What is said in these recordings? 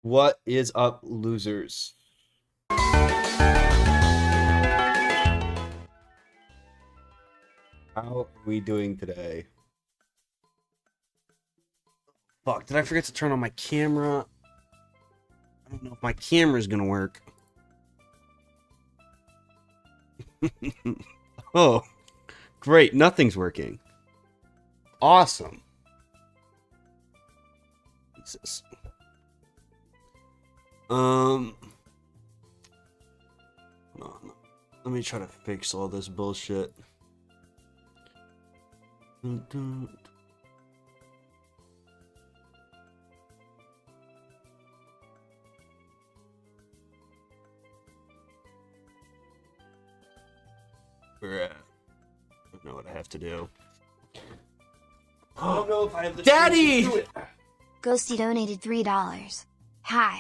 What is up, losers? How are we doing today? Fuck, did I forget to turn on my camera? I don't know if my camera's gonna work. Oh, great, nothing's working. Awesome. Jesus. Hold on. Let me try to fix all this bullshit. Where at? I don't know what I have to do. I don't know if I have the Daddy! strength to do it. Ghosty donated $3. Hi.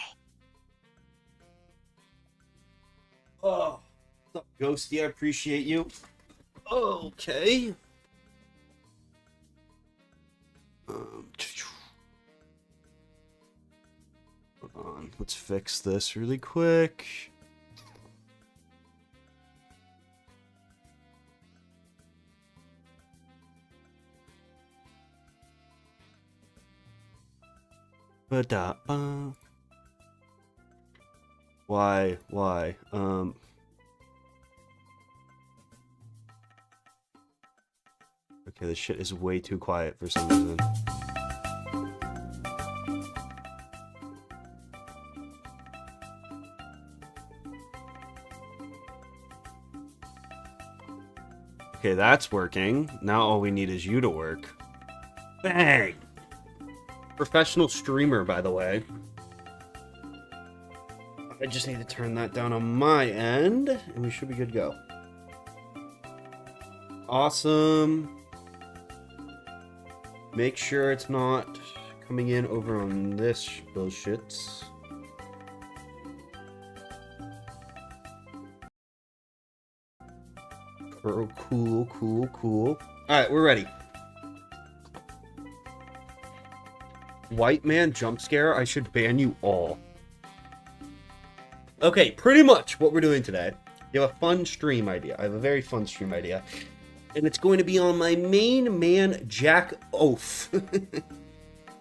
Oh, what's up, Ghosty? I appreciate you. Okay. Hold on. Let's fix this really quick. Ba-da-ba. Why? Okay, this shit is way too quiet for some reason. Okay, that's working. Now all we need is you to work. Bang! Professional streamer, by the way. I just need to turn that down on my end, and we should be good to go. Awesome. Make sure it's not coming in over on this bullshit. Cool. Alright, we're ready. White man jump scare? I should ban you all. Okay, pretty much what we're doing today. You have a fun stream idea. I have a very fun stream idea. And it's going to be on my main man, Jack Oaf.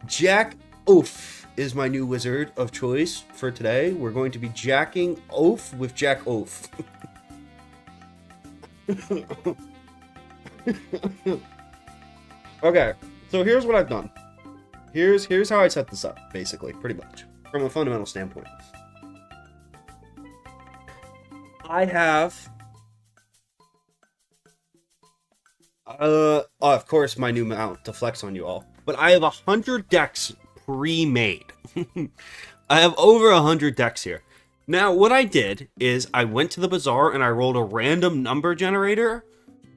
Jack Oaf is my new wizard of choice for today. We're going to be jacking Oaf with Jack Oaf. Okay, so here's what I've done. Here's how I set this up, basically, pretty much, from a fundamental standpoint. I have, of course, my new mount to flex on you all, but I have 100 decks pre-made. I have over 100 decks here. Now, what I did is I went to the bazaar and I rolled a random number generator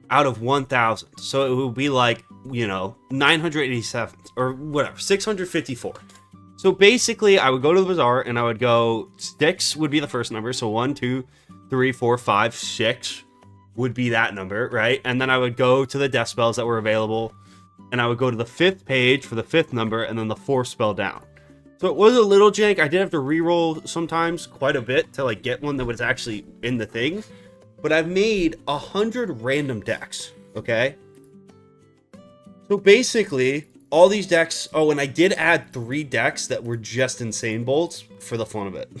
out of 1,000. So it would be like, you know, 987 or whatever, 654. So basically, I would go to the bazaar and I would go, 6 would be the first number. So 1, 2, 3, 4, 5, 6 would be that number, right? And then I would go to the death spells that were available and I would go to the 5th page for the 5th number and then the 4th spell down. So it was a little jank. I did have to re-roll sometimes quite a bit to like get one that was actually in the thing. But I've made 100 random decks, okay? So basically, all these decks... Oh, and I did add 3 decks that were just Insane Bolts for the fun of it.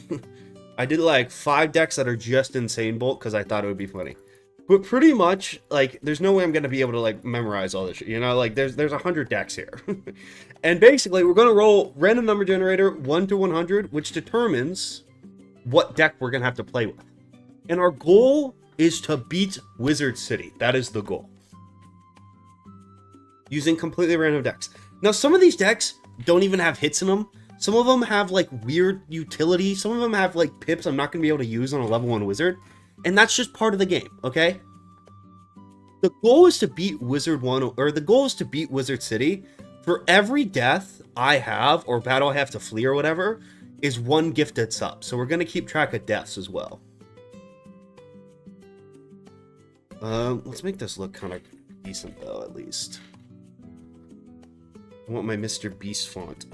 I did like 5 decks that are just Insane Bolt because I thought it would be funny. But pretty much, like, there's no way I'm going to be able to, like, memorize all this shit. You know, like, there's 100 decks here. And basically, we're going to roll random number generator 1 to 100, which determines what deck we're going to have to play with. And our goal is to beat Wizard City. That is the goal. Using completely random decks. Now, some of these decks don't even have hits in them. Some of them have, like, weird utility. Some of them have, like, pips I'm not going to be able to use on a level 1 wizard. And that's just part of the game, okay? The goal is to beat the goal is to beat Wizard City. For every death I have, or battle I have to flee or whatever, is 1 gifted sub. So we're going to keep track of deaths as well. Let's make this look kind of decent, though, at least. I want my Mr. Beast font.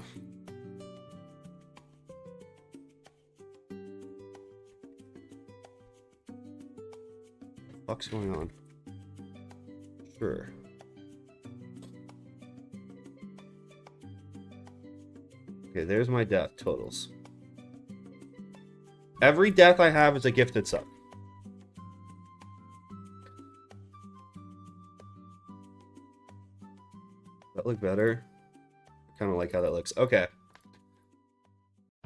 What's going on? Sure. Okay, there's my death totals. Every death I have is a gifted sub. That look better? I kind of like how that looks. Okay.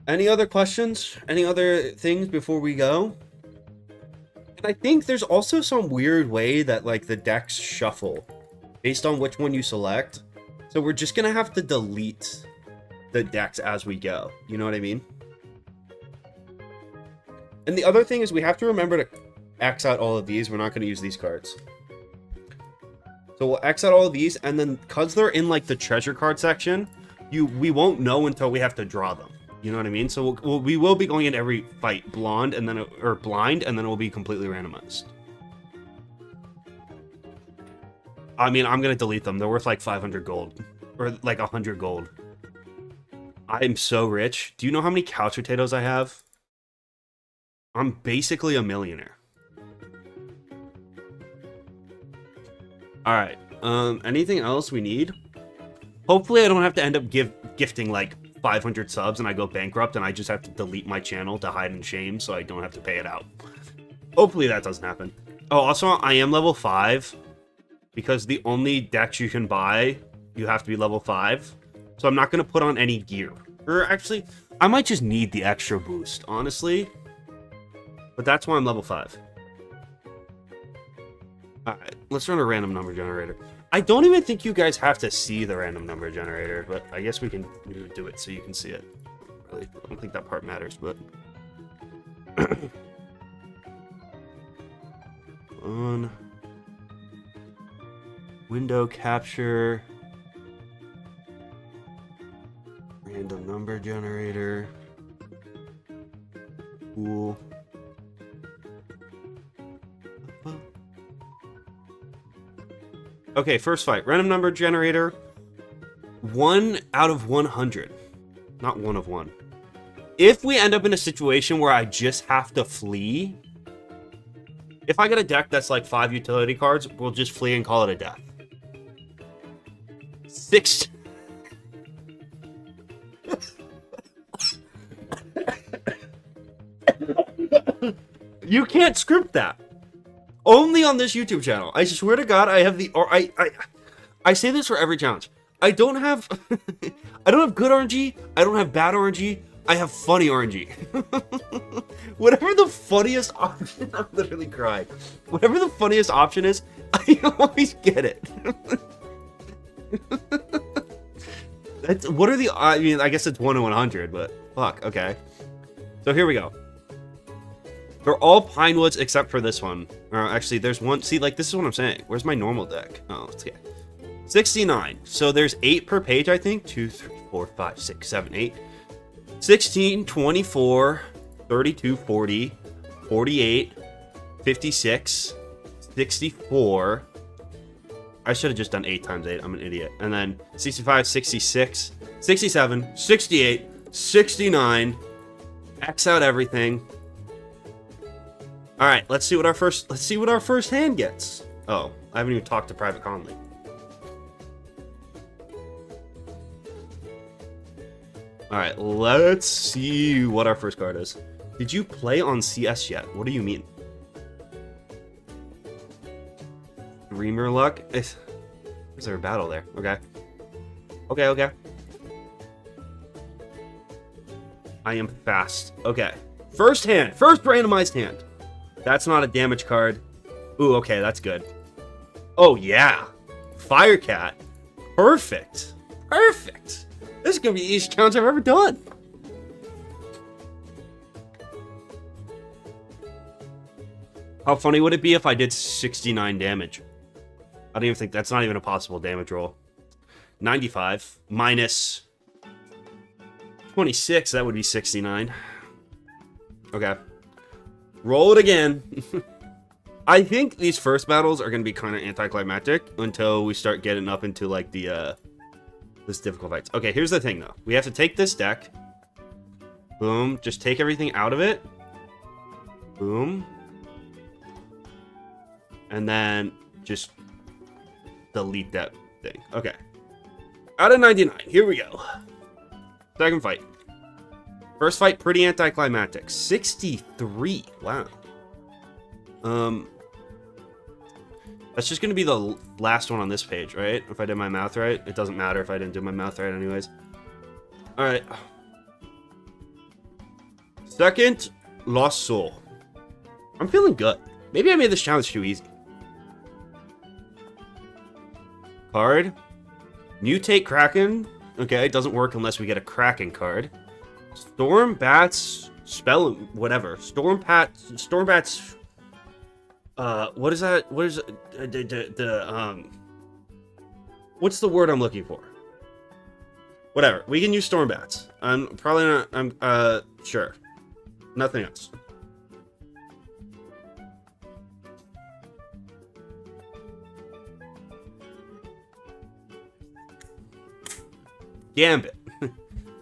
Any other questions? Any other things before we go? And I think there's also some weird way that like the decks shuffle based on which one you select. So we're just gonna have to delete the decks as we go. You know what I mean? And the other thing is we have to remember to X out all of these. We're not going to use these cards. So we'll X out all of these, and then because they're in like the treasure card section, we won't know until we have to draw them. You know what I mean? So we will be going in every fight blind, and then it will be completely randomized. I mean, I'm going to delete them. They're worth like 500 gold. Or like 100 gold. I'm so rich. Do you know how many couch potatoes I have? I'm basically a millionaire. Alright. Anything else we need? Hopefully I don't have to end up gifting like 500 subs and I go bankrupt and I just have to delete my channel to hide in shame so I don't have to pay it out. Hopefully that doesn't happen. Oh, also I am level 5 because the only decks you can buy, you have to be level 5. So I'm not going to put on any gear. Or actually, I might just need the extra boost, honestly. But that's why I'm level 5. Alright, let's run a random number generator. I don't even think you guys have to see the random number generator, but I guess we can do it so you can see it. Really, I don't think that part matters, but... on... window capture... random number generator... cool... Okay, first fight. Random number generator. 1 out of 100. Not 1 of 1. If we end up in a situation where I just have to flee, if I get a deck that's like 5 utility cards, we'll just flee and call it a death. 6. You can't script that. Only on this YouTube channel. I swear to God, I have the... Or I say this for every challenge. I don't have... I don't have good RNG. I don't have bad RNG. I have funny RNG. Whatever the funniest option... I'm literally crying. Whatever the funniest option is, I always get it. That's... What are the... I mean, I guess it's 1 in 100, but... Fuck, okay. So here we go. They're all pine woods except for this one. Actually, there's one. See, like, this is what I'm saying. Where's my normal deck? Oh, let's get 69. So there's 8 per page, I think. 2, 3, 4, 5, 6, 7, 8. 16, 24, 32, 40, 48, 56, 64. I should have just done 8 times 8. I'm an idiot. And then 65, 66, 67, 68, 69. X out everything. All right, let's see what our first hand gets. Oh, I haven't even talked to Private Conley. All right, let's see what our first card is. Did you play on CS yet? What do you mean? Dreamer luck? Is there a battle there? Okay. Okay. I am fast. Okay. First hand. First randomized hand. That's not a damage card. Ooh, okay, that's good. Oh, yeah. Firecat. Perfect. Perfect. This is going to be the easiest challenge I've ever done. How funny would it be if I did 69 damage? I don't even think that's not even a possible damage roll. 95 minus 26, that would be 69. Okay. Roll it again. I think these first battles are going to be kind of anticlimactic until we start getting up into like the This difficult fights. Okay, here's the thing, though. We have to take this deck. Boom. Just take everything out of it. Boom. And then just delete that thing. Okay. Out of 99. Here we go. Second fight. First fight, pretty anticlimactic. 63. Wow. That's just going to be the last one on this page, right? If I did my math right. It doesn't matter if I didn't do my math right anyways. Alright. Second, Lost Soul. I'm feeling good. Maybe I made this challenge too easy. Card. Mutate Kraken. Okay, it doesn't work unless we get a Kraken card. Storm Bats. Spell. Whatever. Storm Bats. What is that? What is what's the word I'm looking for? Whatever. We can use Storm Bats. I'm probably not. Sure. Nothing else. Gambit.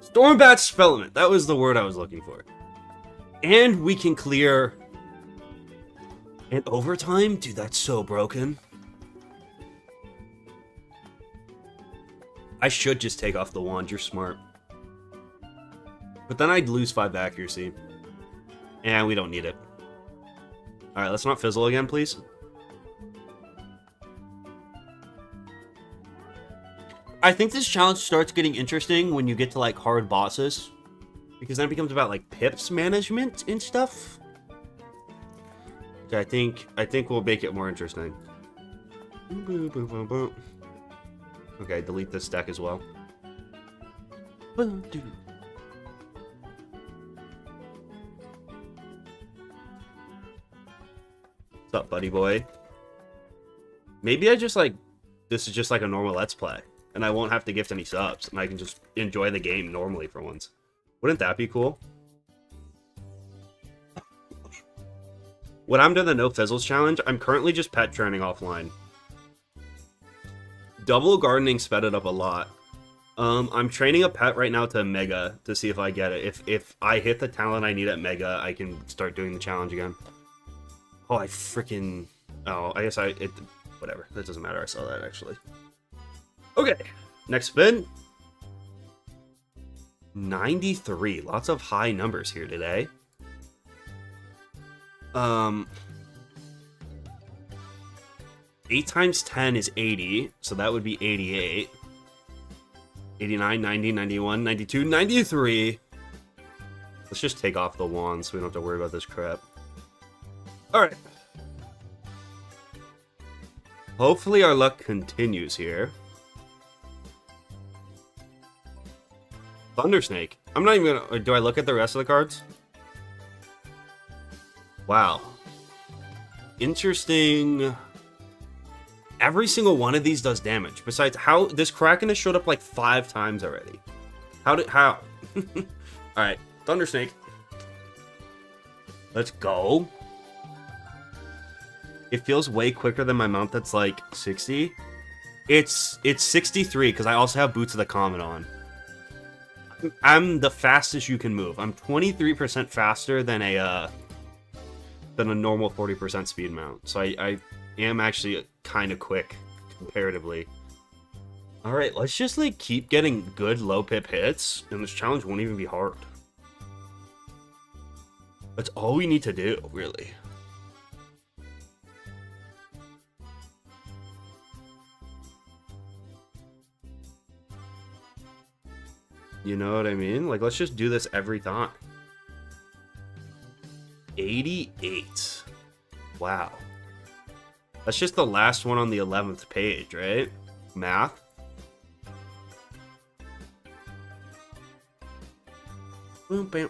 Stormbat Spellament. That was the word I was looking for. And we can clear... And overtime? Dude, that's so broken. I should just take off the wand. You're smart. But then I'd lose 5 accuracy. And we don't need it. Alright, let's not fizzle again, please. I think this challenge starts getting interesting when you get to, like, hard bosses. Because then it becomes about, like, pips management and stuff. Which I think will make it more interesting. Okay, delete this deck as well. What's up, buddy boy? Maybe I just, like... This is just like a normal Let's Play. And I won't have to gift any subs. And I can just enjoy the game normally for once. Wouldn't that be cool? When I'm doing the No Fizzles challenge, I'm currently just pet training offline. Double gardening sped it up a lot. I'm training a pet right now to Mega to see if I get it. If I hit the talent I need at Mega, I can start doing the challenge again. Oh, I freaking... Oh, I guess whatever. That doesn't matter. I saw that, actually. Okay. Next spin. 93. Lots of high numbers here today. 8 times 10 is 80, so that would be 88. 89, 90, 91, 92, 93. Let's just take off the wand so we don't have to worry about this crap. Alright. Hopefully our luck continues here. Thundersnake. I'm not even gonna... Do I look at the rest of the cards? Wow. Interesting. Every single one of these does damage. Besides, how... This Kraken has showed up like 5 times already. How? Alright. Thundersnake. Let's go. It feels way quicker than my mount that's like 60. It's 63 because I also have Boots of the Comet on. I'm the fastest you can move. I'm 23% faster than a normal 40% speed mount. So I am actually kind of quick comparatively. All right, let's just like keep getting good low pip hits, and this challenge won't even be hard. That's all we need to do, really. You know what I mean? Like, let's just do this every time. 88. Wow. That's just the last one on the 11th page, right? Math. Boom, bam.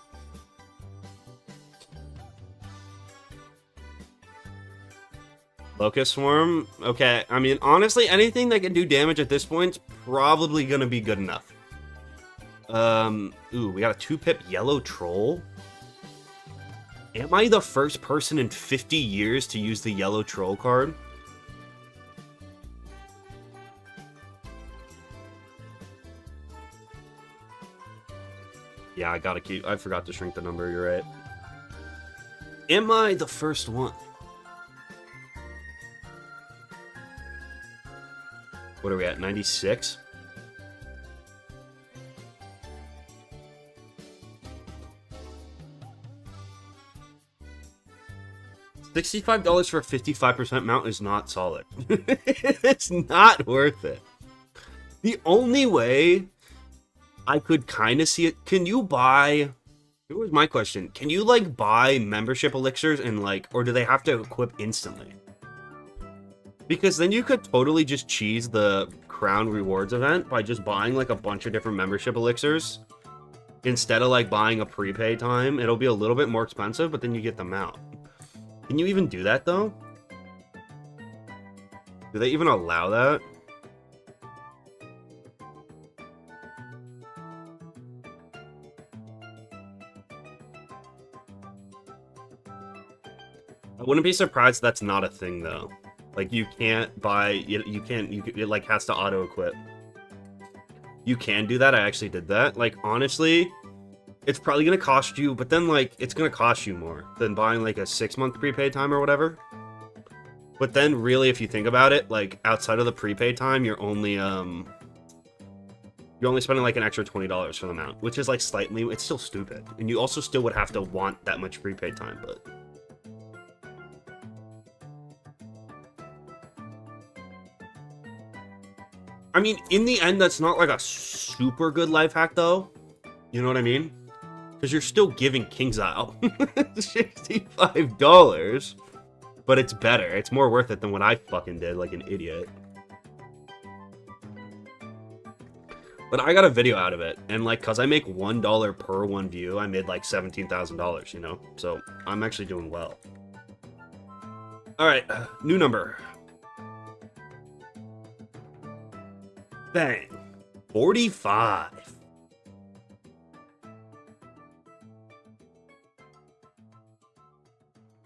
Locust Swarm. Okay, I mean, honestly, anything that can do damage at this point is probably gonna be good enough. Ooh, we got a 2-pip Yellow Troll. Am I the first person in 50 years to use the Yellow Troll card? Yeah, I forgot to shrink the number, you're right. Am I the first one? What are we at, 96? $65 for a 55% mount is not solid. It's not worth it. The only way I could kind of see it, can you buy... Here was my question. Can you, like, buy membership elixirs and, like, or do they have to equip instantly? Because then you could totally just cheese the Crown Rewards event by just buying, like, a bunch of different membership elixirs. Instead of, like, buying a prepay time. It'll be a little bit more expensive, but then you get them out. Can you even do that, though? Do they even allow that? I wouldn't be surprised that's not a thing, though. Like, you can't buy... it, like, has to auto-equip. You can do that. I actually did that. Like, honestly... It's probably going to cost you, but then, like, it's going to cost you more than buying, like, a 6-month prepaid time or whatever. But then, really, if you think about it, like, outside of the prepaid time, you're only spending, like, an extra $20 for the mount, which is, like, slightly, it's still stupid. And you also still would have to want that much prepaid time, but... I mean, in the end, that's not, like, a super good life hack, though. You know what I mean? Because you're still giving KingsIsle $65. But it's better. It's more worth it than what I fucking did, like an idiot. But I got a video out of it. And, like, because I make $1 per one view, I made, like, $17,000, you know? So, I'm actually doing well. Alright, new number. Bang. 45.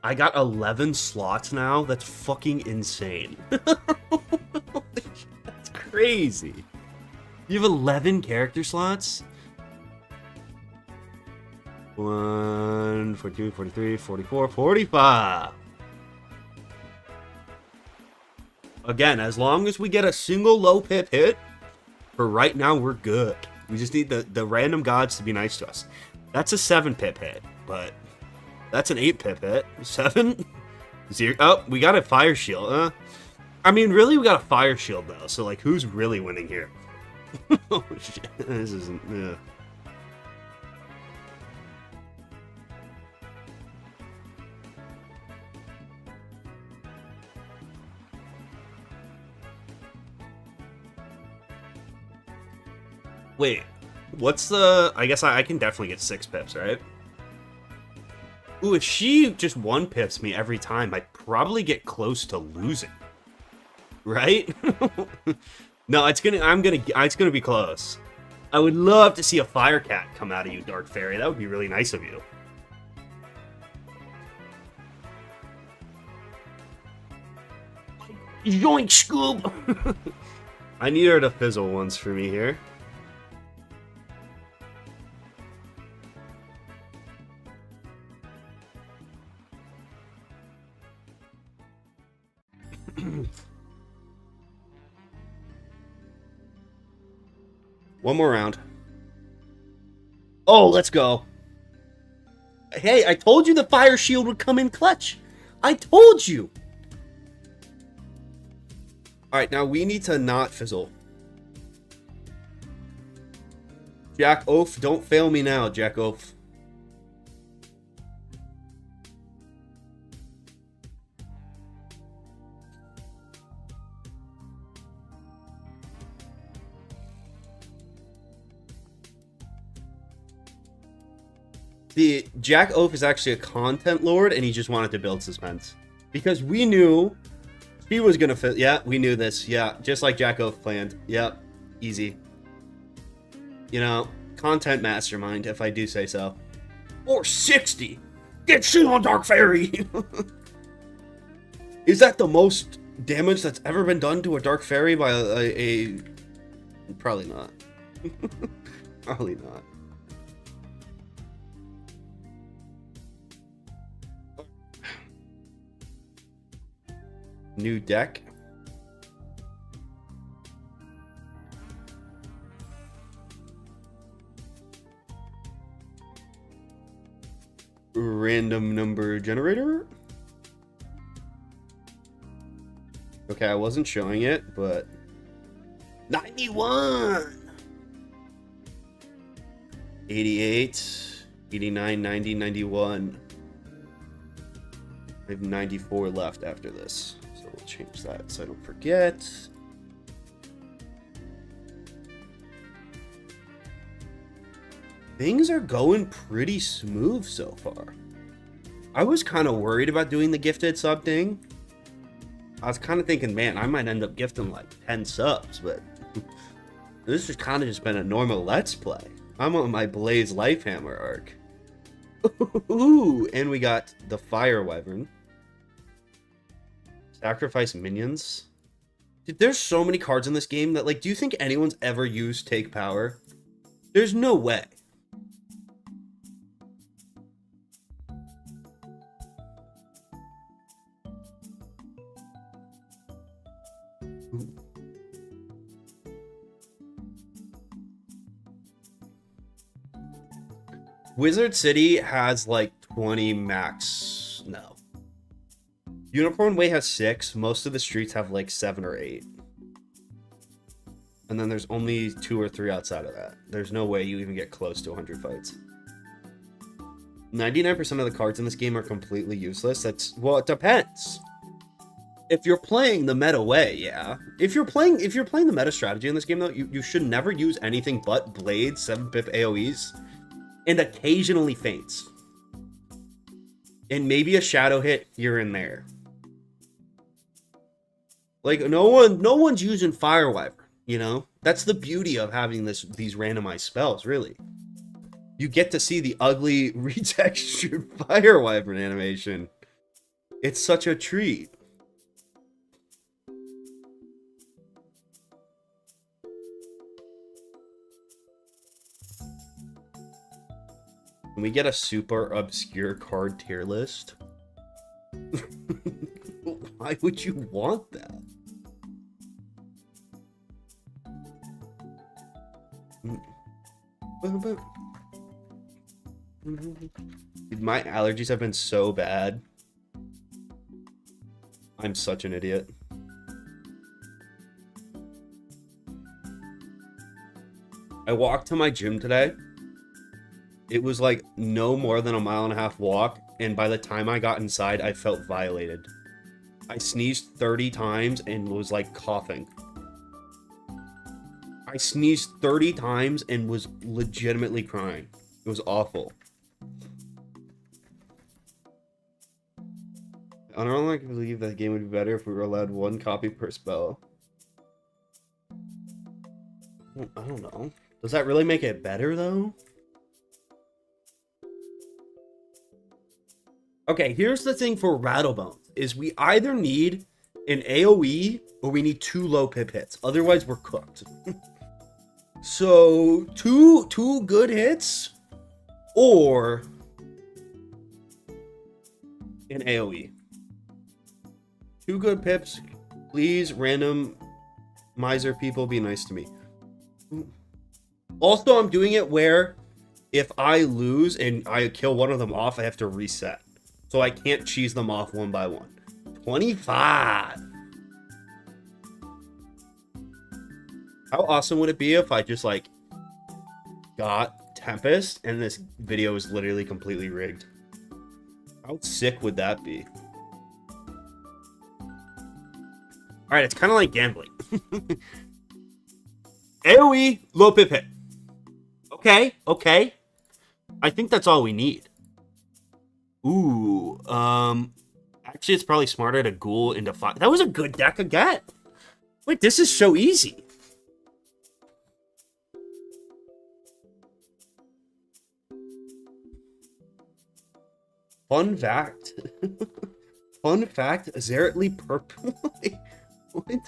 I got 11 slots now? That's fucking insane. That's crazy. You have 11 character slots? 1, 42, 43, 44, 45. Again, as long as we get a single low pip hit, for right now, we're good. We just need the random gods to be nice to us. That's a 7 pip hit, but... That's an 8 pip hit. 7? 0. Oh, we got a fire shield. I mean, really, we got a fire shield, though. So, like, who's really winning here? Oh, shit. This isn't... Yeah. Wait. What's the... I guess I can definitely get 6 pips, right? Ooh, if she just 1 pips me every time, I'd probably get close to losing. Right? No, it's gonna be close. I would love to see a fire cat come out of you, Dark Fairy. That would be really nice of you. Yoink, Scoob! I need her to fizzle once for me here. One more round. Oh, let's go. Hey, I told you the fire shield would come in clutch. I told you. Alright, now we need to not fizzle. Jack Oaf, don't fail me now, Jack Oaf. The Jack Oaf is actually a content lord, and he just wanted to build suspense. Because we knew he was gonna fit. Yeah, we knew this. Yeah, just like Jack Oaf planned. Yep, easy. You know, content mastermind, if I do say so. Or 60! Get shit on Dark Fairy! Is that the most damage that's ever been done to a Dark Fairy by a... Probably not. Probably not. New deck. Random number generator. Okay, I wasn't showing it, but 91, 88, 89, 90, 91. I have 94 left after this, so we'll change that so I don't forget. Things are going pretty smooth so far. I was kind of worried about doing the gifted sub thing. I was kind of thinking, man, I might end up gifting like 10 subs, but this has kind of just been a normal Let's Play. I'm on my Blaze Lifehammer arc. Ooh, and we got the Fire Wyvern. Sacrifice minions. Dude, there's so many cards in this game that, like, do you think anyone's ever used Take Power? There's no way. Wizard City has like 20 max. No. Unicorn Way has 6. Most of the streets have like 7 or 8. And then there's only 2 or 3 outside of that. There's no way you even get close to 100 fights. 99% of the cards in this game are completely useless. That's, well, it depends. If you're playing the meta way, yeah. If you're playing the meta strategy in this game though, you should never use anything but blades, 7-pip AoEs. And occasionally feints. And maybe a shadow hit here and there. Like, no one's using Fire Wyvern, you know? That's the beauty of having these randomized spells, really. You get to see the ugly retextured Fire Wyvern animation. It's such a treat. Can we get a super obscure card tier list? Why would you want that? Dude, my allergies have been so bad. I'm such an idiot. I walked to my gym today. It was like no more than a 1.5 mile walk, and by the time I got inside, I felt violated. I sneezed 30 times and was like coughing. I sneezed 30 times and was legitimately crying. It was awful. I don't like believe that game would be better if we were allowed 1 copy per spell. I don't know. Does that really make it better though? Okay, here's the thing for Rattlebones, is we either need an AoE or we need 2 low pip hits. Otherwise, we're cooked. So, two good hits or an AoE. 2 good pips. Please, randomizer people, be nice to me. Also, I'm doing it where if I lose and I kill one of them off, I have to reset. So I can't cheese them off one by one. 25. How awesome would it be if I just like got Tempest and this video is literally completely rigged? How sick would that be? Alright, it's kind of like gambling. AoE, low pip hit. Okay. I think that's all we need. Ooh, actually, it's probably smarter to ghoul into 5. That was a good deck again. Wait, this is so easy. Fun fact. Fun fact, What?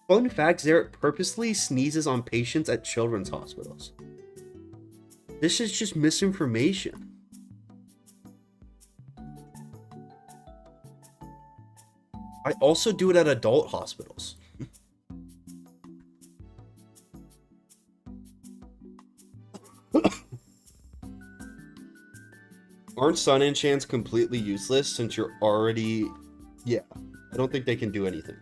Fun fact, Zeret purposely sneezes on patients at children's hospitals. This is just misinformation. I also do it at adult hospitals. Aren't sun enchants completely useless since you're already... Yeah, I don't think they can do anything.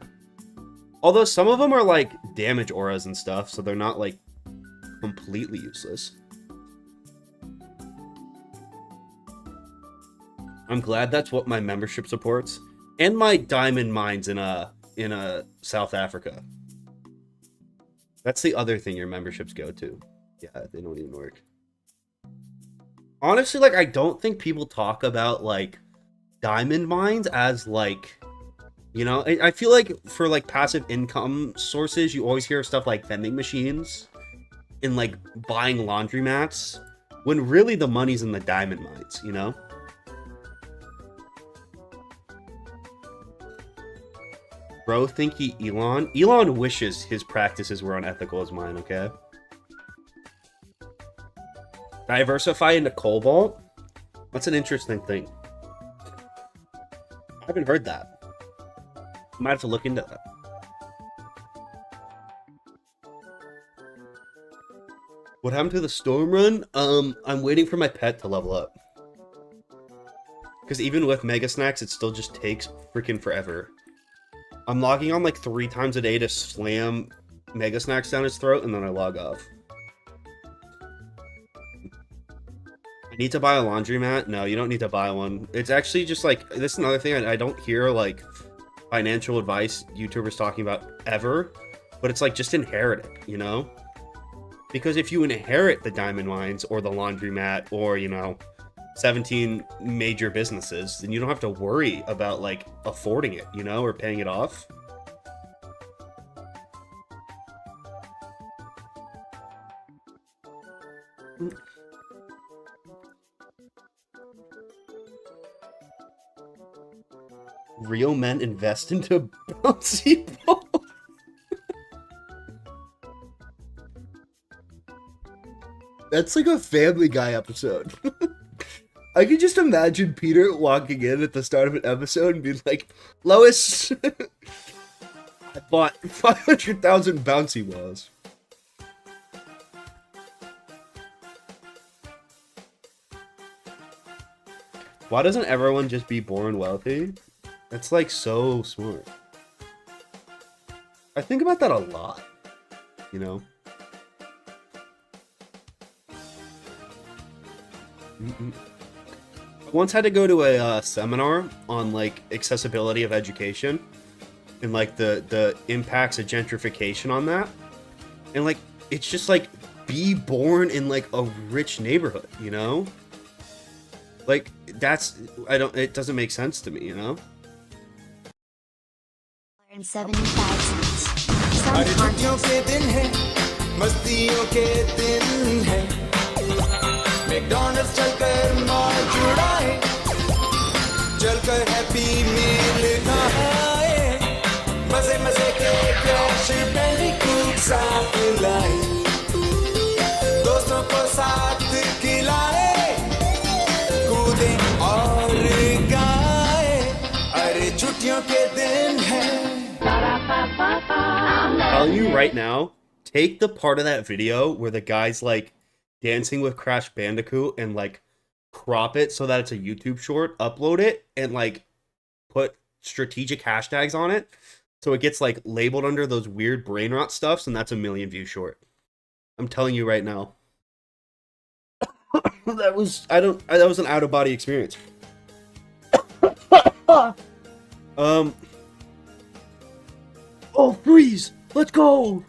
Although some of them are like damage auras and stuff, so they're not like completely useless. I'm glad that's what my membership supports. And my diamond mines in South Africa. That's the other thing your memberships go to. Yeah, they don't even work. Honestly, like, I don't think people talk about, like, diamond mines as, like, you know, I feel like for, like, passive income sources, you always hear stuff like vending machines and, like, buying laundromats, when really the money's in the diamond mines, you know? Bro, think he Elon? Elon wishes his practices were unethical as mine, okay? Diversify into cobalt? That's an interesting thing. I haven't heard that. Might have to look into that. What happened to the storm run? I'm waiting for my pet to level up. Because even with Mega Snacks, it still just takes freaking forever. I'm logging on like 3 times a day to slam Mega Snacks down his throat, and then I log off. I need to buy a laundromat? No, you don't need to buy one. It's actually just like, this is another thing I don't hear like financial advice YouTubers talking about ever, but it's like just inherit it, you know? Because if you inherit the diamond mines or the laundromat or, you know, 17 major businesses, then you don't have to worry about like affording it, you know, or paying it off. Real men invest into bouncy ball. That's like a Family Guy episode. I can just imagine Peter walking in at the start of an episode and being like, Lois, I bought 500,000 bouncy balls. Why doesn't everyone just be born wealthy? That's like so smart. I think about that a lot, you know? I once had to go to a seminar on like accessibility of education and like the impacts of gentrification on that. And like, it's just like, be born in like a rich neighborhood, you know? Like, it doesn't make sense to me, you know? And 75 cents. Some content. McDonald's चलकर mall जुड़ाए चलकर happy मील खाए मजे मजे के crash Bandicoot साथ लाए दोस्तों को साथ खिलाए कूदे और गाए अरे छुट्टियों के दिन है I'll tell you right now, take the part of that video where the guy's like dancing with Crash Bandicoot and like crop it so that it's a YouTube short, upload it, and like put strategic hashtags on it so it gets like labeled under those weird brain rot stuffs, and that's a 1 million view short. I'm telling you right now. That was an out of body experience. Oh, freeze! Let's go!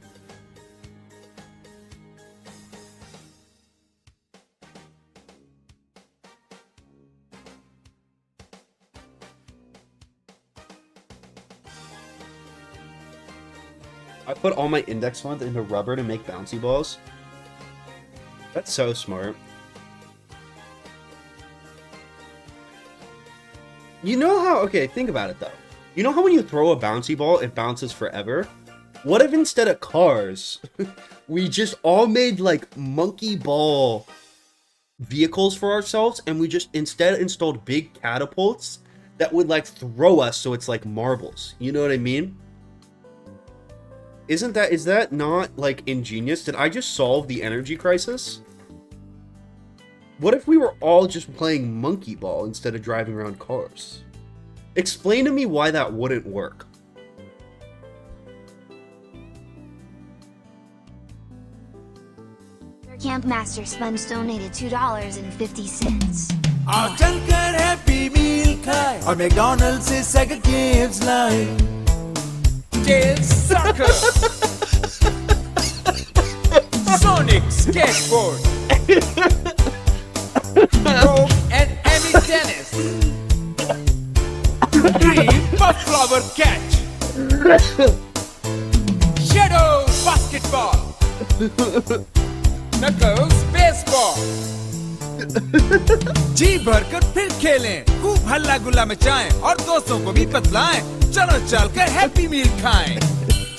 I put all my index funds into rubber to make bouncy balls. That's so smart. You know how, okay, think about it though. You know how when you throw a bouncy ball, it bounces forever? What if instead of cars, we just all made like monkey ball vehicles for ourselves, and we just instead installed big catapults that would like throw us so it's like marbles. You know what I mean? Is that not like ingenious? Did I just solve the energy crisis? What if we were all just playing monkey ball instead of driving around cars? Explain to me why that wouldn't work. Camp Master Sponge donated $2.50. आओ चलकर happy मील खाए और McDonald से Sega games लाए टेल soccer Sonic skateboard Rope and Emmy tennis Green puff flower catch Shadow basketball Knuckles baseball जी भरकर फिर खेलें खूब हल्ला गुल्ला मचाएं और दोस्तों को भी बतलाएं चलो चलकर हैप्पी मील खाएं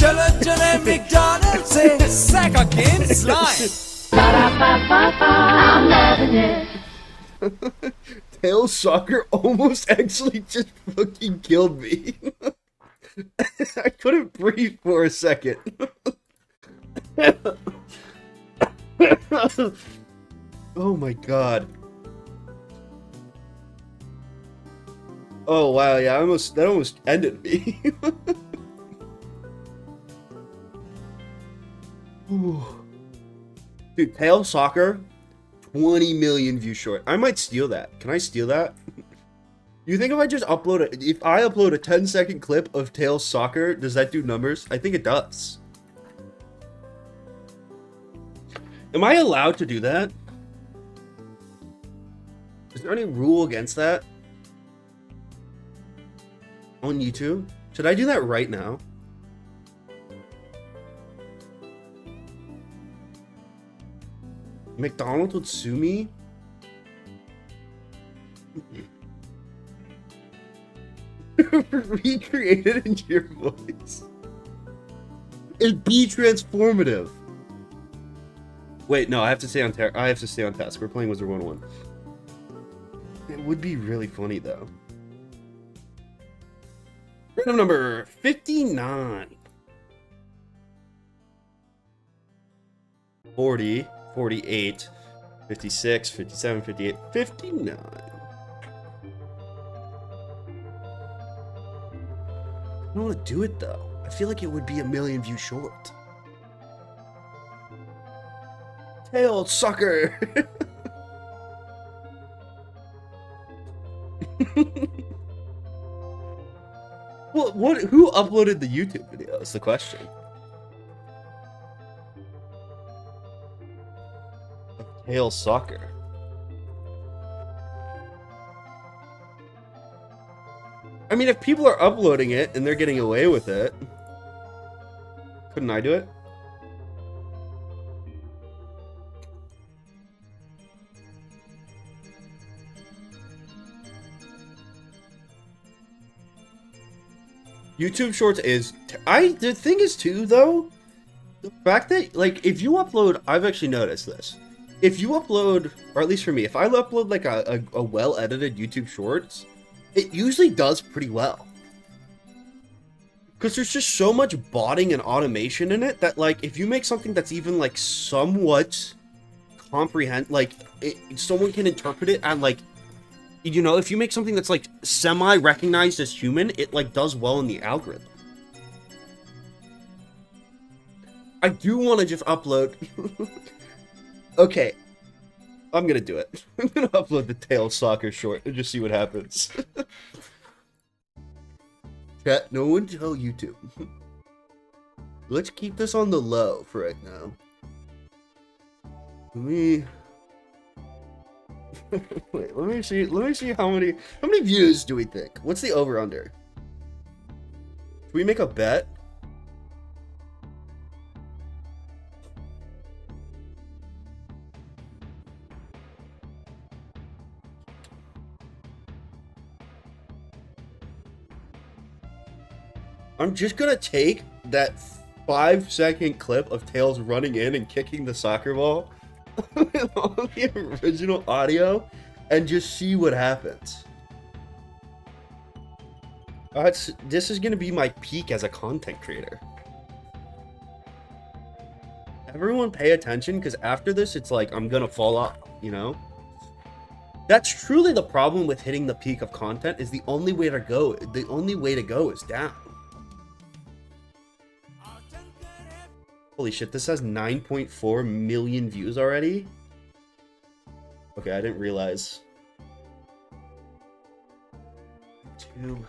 चलो चले मैकडॉनल्ड से सेगा गेम्स लाएं I'm loving it. Tail Soccer almost actually just fucking killed me. I couldn't breathe for a second. Oh my god. Oh wow, yeah, that almost ended me. Dude, Tail Soccer, 20 million views short. I might steal that. Can I steal that? You think if I just if I upload a 10-second clip of Tail Soccer, does that do numbers? I think it does. Am I allowed to do that? Is there any rule against that? On YouTube? Should I do that right now? McDonald's would sue me? Recreate it in your voice. It'd be transformative. Wait, no, I have to stay on task. We're playing WIZARD101. It would be really funny though. Random number 59. 40, 48, 56, 57, 58, 59. I don't want to do it though. I feel like it would be a million views short. Tail Sucker! Well, who uploaded the YouTube video is the question. Tail Soccer. I mean, if people are uploading it and they're getting away with it, couldn't I do it? YouTube Shorts is... the thing is, too, though, the fact that, like, if you upload... I've actually noticed this. If you upload, or at least for me, if I upload, like, a well-edited YouTube Shorts, it usually does pretty well. Because there's just so much botting and automation in it that, like, if you make something that's even, like, somewhat someone can interpret it and, like, you know, if you make something that's, like, semi-recognized as human, it, like, does well in the algorithm. I do want to just upload... Okay. I'm gonna do it. I'm gonna upload the Tail Soccer short and just see what happens. Chat, no one tell YouTube. Let's keep this on the low for right now. Wait, let me see how many views do we think? What's the over under? Should we make a bet? I'm just gonna take that 5-second clip of Tails running in and kicking the soccer ball with all the original audio and just see what happens. This is gonna be my peak as a content creator. Everyone pay attention, because after this, it's like I'm gonna fall off, you know? That's truly the problem with hitting the peak of content, is the only way to go is down. Holy shit, this has 9.4 million views already? Okay, I didn't realize. YouTube.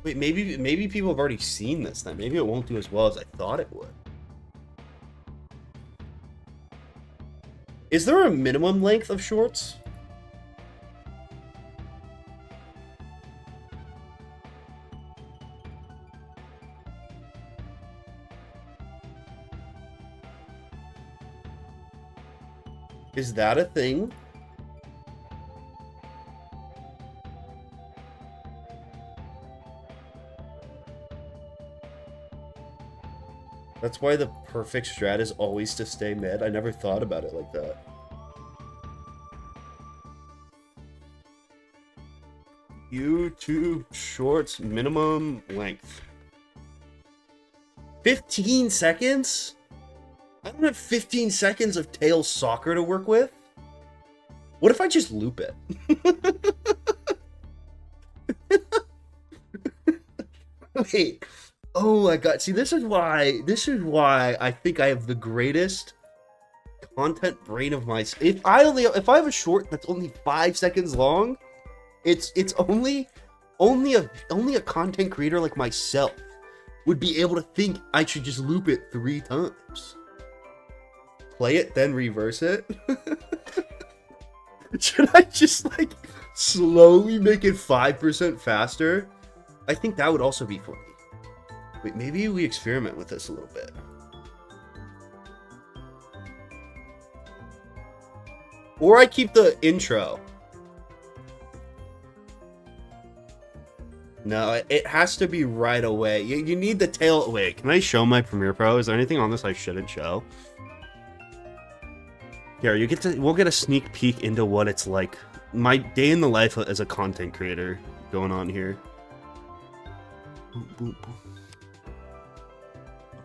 Wait, maybe people have already seen this then. Maybe it won't do as well as I thought it would. Is there a minimum length of shorts? Is that a thing? That's why the perfect strat is always to stay mid. I never thought about it like that. YouTube Shorts minimum length. 15 seconds? I don't have 15 seconds of tail soccer to work with. What if I just loop it? Wait. Oh my god. See, this is why I think I have the greatest content brain of my... If I have a short that's only 5 seconds long, it's only a content creator like myself would be able to think I should just loop it 3 times. Play it, then reverse it. Should I just like slowly make it 5% faster? I think that would also be funny. Wait, maybe we experiment with this a little bit. Or I keep the intro. No, it has to be right away. You need the tail. Wait, can I show my Premiere Pro? Is there anything on this I shouldn't show? Here, we'll get a sneak peek into what it's like. My day in the life as a content creator going on here.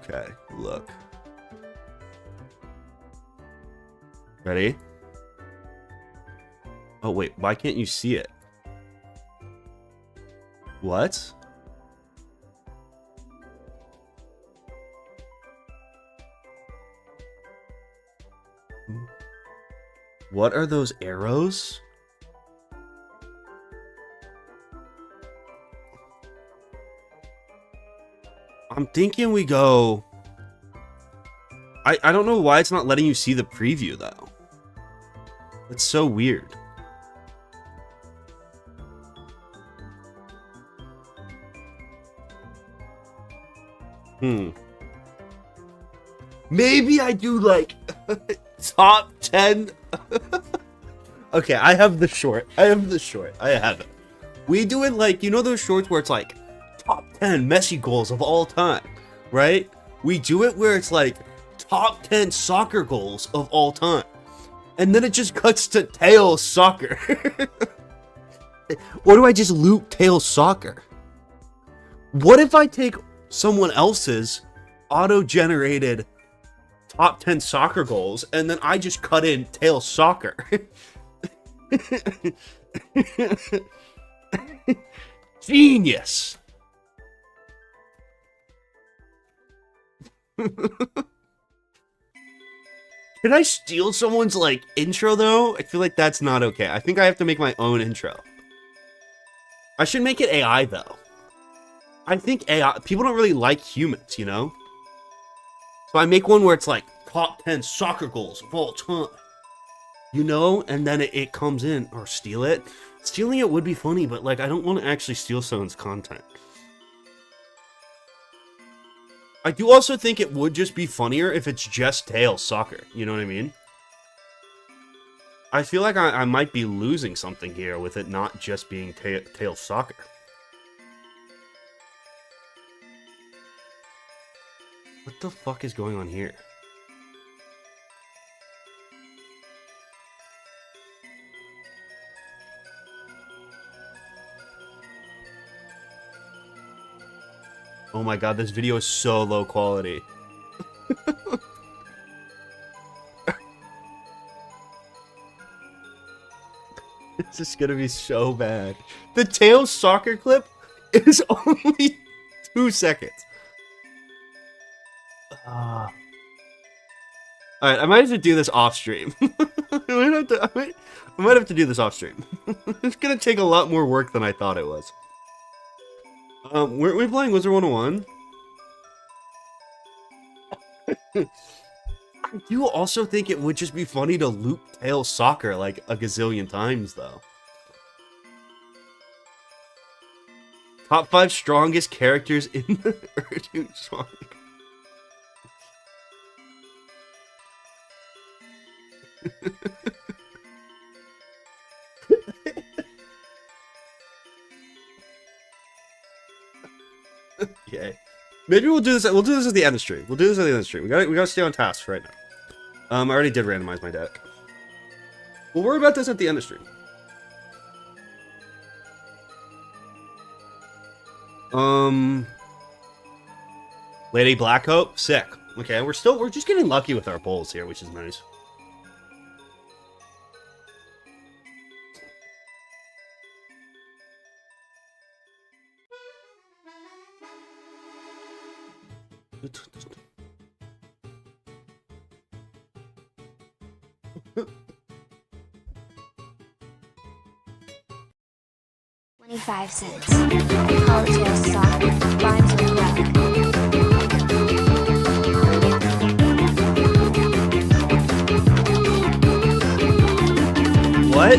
Okay, look. Ready? Oh wait, why can't you see it? What? What are those arrows? I'm thinking we go... I don't know why it's not letting you see the preview, though. It's so weird. Maybe I do, like, top 10... Okay, I have the short. I have it. We do it like, you know those shorts where it's like, top 10 Messi goals of all time, right? We do it where it's like, top 10 soccer goals of all time. And then it just cuts to tail soccer. Or do I just loop tail soccer? What if I take someone else's auto-generated top 10 soccer goals and then I just cut in tail soccer? Genius. Can I steal someone's, like, intro, though? I feel like that's not okay. I think I have to make my own intro. I should make it AI, though. I think AI... People don't really like humans, you know? So I make one where it's, like, top 10 soccer goals of all time. You know? And then it comes in. Or steal it. Stealing it would be funny, but, like, I don't want to actually steal someone's content. I do also think it would just be funnier if it's just tail soccer. You know what I mean? I feel like I might be losing something here with it not just being tail soccer. What the fuck is going on here? Oh my god, this video is so low quality. This is gonna be so bad. The Tails soccer clip is only 2 seconds. Alright, I might have to do this off stream. I might have to do this off stream. It's gonna take a lot more work than I thought it was. Weren't we playing WIZARD101? I do also think it would just be funny to loop Tails soccer like a gazillion times, though. Top 5 strongest characters in the Urdu song. Okay. Maybe we'll do this. We'll do this at the end of the stream. We'll do this at the end of the stream. We gotta stay on task right now. I already did randomize my deck. We'll worry about this at the end of the stream. Lady Black Hope, sick. Okay, we're just getting lucky with our polls here, which is nice. $0.25. College soccer. Rhymes with rug. What?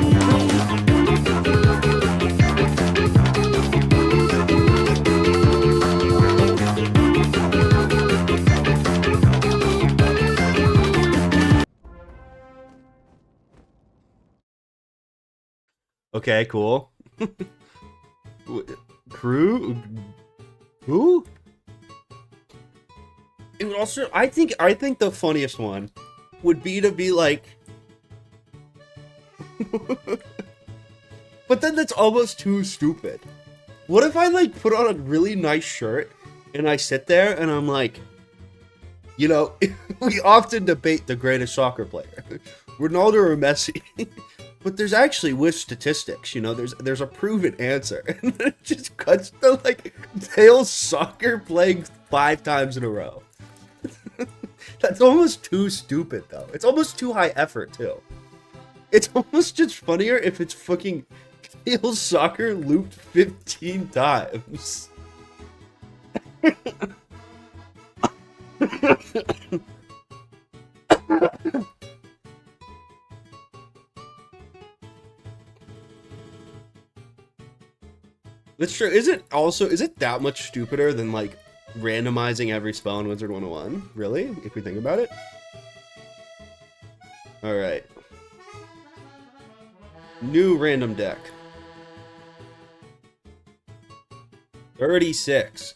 Okay, cool. Crew? Who? It would also, I think the funniest one would be to be like, but then that's almost too stupid. What if I like put on a really nice shirt and I sit there and I'm like, you know, we often debate the greatest soccer player, Ronaldo or Messi. But there's actually with statistics, you know, there's a proven answer, and then it just cuts to like Tails soccer playing 5 times in a row. That's almost too stupid, though. It's almost too high effort too. It's almost just funnier if it's fucking Tails soccer looped 15 times. That's true. Is it that much stupider than, like, randomizing every spell in WIZARD101? Really? If we think about it? Alright. New random deck. 36.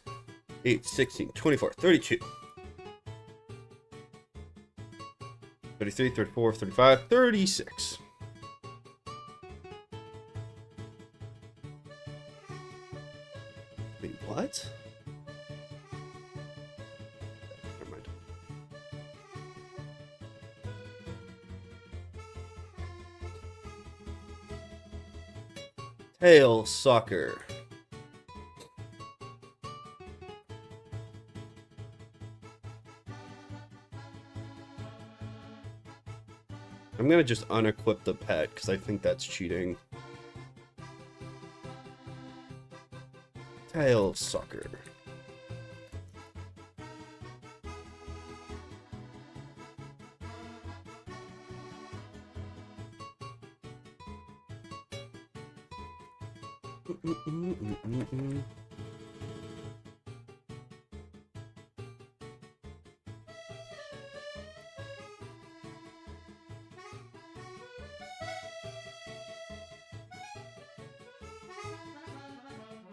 8, 16, 24, 32. 33, 34, 35, 36. Wait, what? Never mind. Tail soccer. I'm gonna just unequip the pet because I think that's cheating. Tail soccer.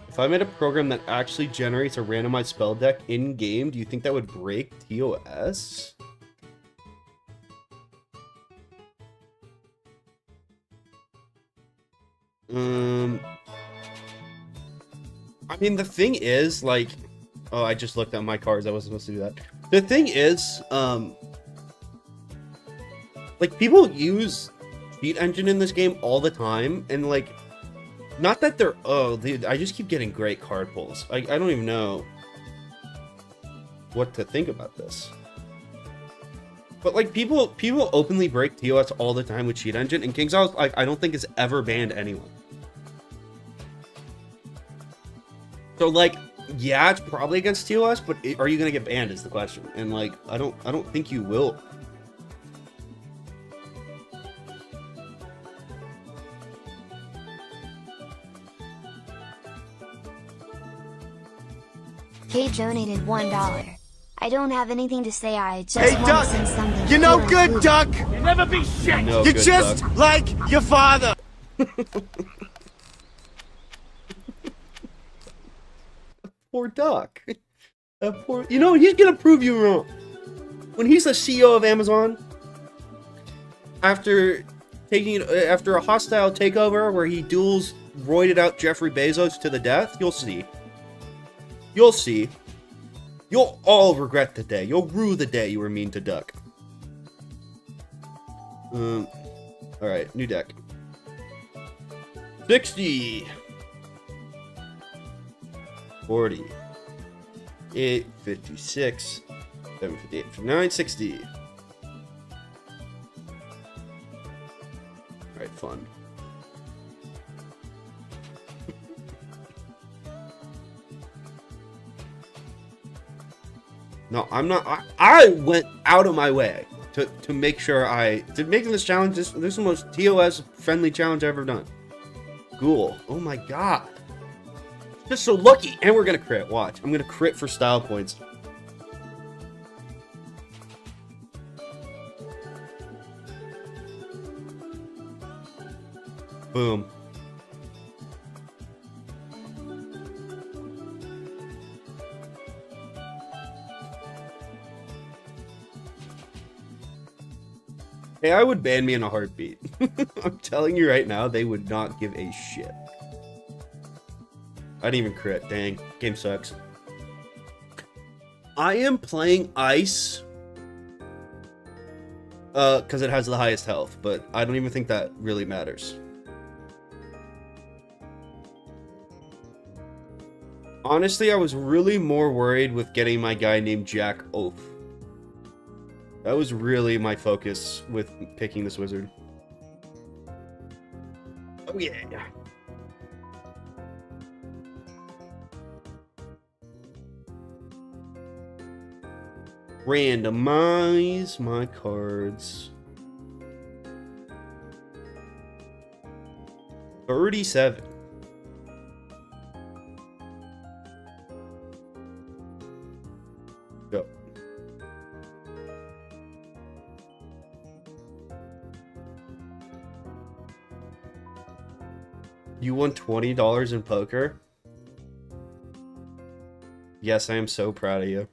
If I made a program that actually generates a randomized spell deck in-game, do you think that would break TOS? I mean, the thing is, like, Oh, I just looked at my cards. I wasn't supposed to do that. The thing is, like, people use cheat engine in this game all the time, and like, not that they're, oh, dude, I just keep getting great card pulls. I don't even know what to think about this. But like, people openly break TOS all the time with cheat engine, and King's House, like, I don't think has ever banned anyone. So like, yeah, it's probably against TOS, but are you gonna get banned is the question. And like, I don't think you will. Kate donated $1. I don't have anything to say, I just Hey, want Duck, to send something. you're no to good, you. Duck! No You're good just luck. like your father! Poor Duck. You know, he's gonna prove you wrong. When he's the CEO of Amazon, after a hostile takeover where he duels roided out Jeffrey Bezos to the death, you'll see. You'll see. You'll all regret the day. You'll rue the day you were mean to Duck. Alright, new deck. 60. 40. 8, 56. 7, 58, 59, 60. Alright, fun. No, I'm not. I went out of my way to make sure to make this challenge. This is the most TOS friendly challenge I've ever done. Ghoul. Oh my god. Just so lucky. And we're gonna crit. Watch. I'm gonna crit for style points. Boom. Hey, I would ban me in a heartbeat. I'm telling you right now, they would not give a shit. I didn't even crit. Dang. Game sucks. I am playing Ice. Because it has the highest health, but I don't even think that really matters. Honestly, I was really more worried with getting my guy named Jack Oath. That was really my focus with picking this wizard. Oh yeah. Randomize my cards. 37. Go. You won $20 in poker? Yes, I am so proud of you.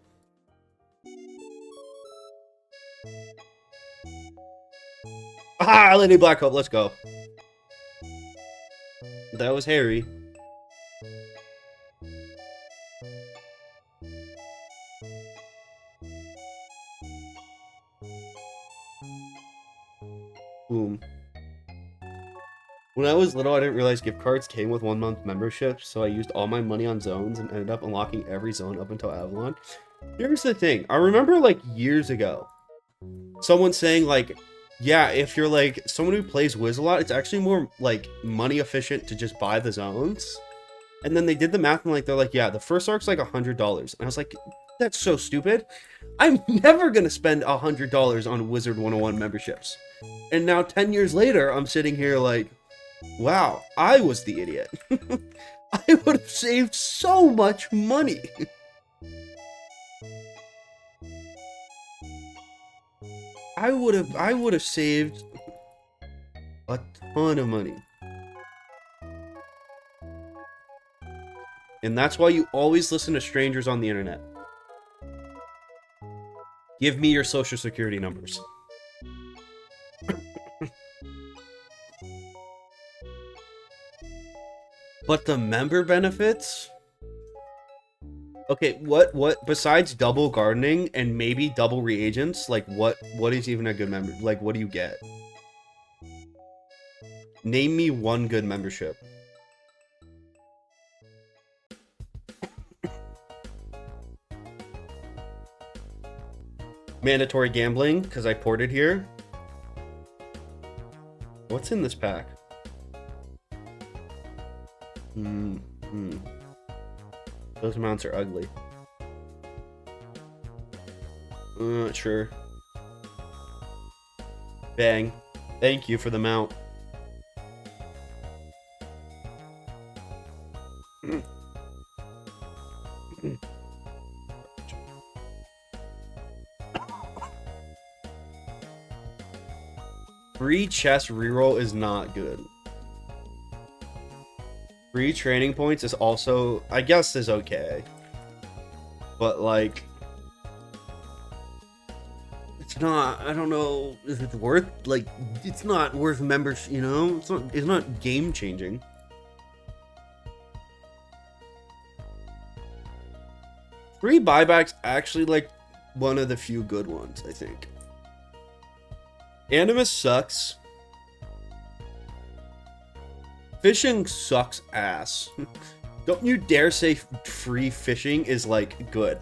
Ah, Lady Black Hope, let's go. That was Harry. Boom. When I was little, I didn't realize gift cards came with 1-month memberships, so I used all my money on zones and ended up unlocking every zone up until Avalon. Here's the thing. I remember, like, years ago, someone saying, like, yeah, if you're, like, someone who plays Wiz a lot, it's actually more, like, money efficient to just buy the zones. And then they did the math, and, like, they're like, yeah, the first arc's, like, $100. And I was like, that's so stupid. I'm never gonna spend $100 on WIZARD101 memberships. And now, 10 years later, I'm sitting here like, wow, I was the idiot. I would have saved so much money. I would have saved a ton of money. And that's why you always listen to strangers on the internet. Give me your social security numbers. But the member benefits? Okay, what besides double gardening and maybe double reagents, like what is even a good member? Like what do you get? Name me one good membership. Mandatory gambling, because I ported here. What's in this pack? Those mounts are ugly. Sure. Bang. Thank you for the mount. Free chest reroll is not good. Free training points is also, I guess, is okay. But, like, it's not, I don't know if it's worth, like, it's not worth members, you know? It's not game changing. Free buybacks actually, like, one of the few good ones, I think. Animus sucks. Fishing sucks ass. Don't you dare say free fishing is, like, good.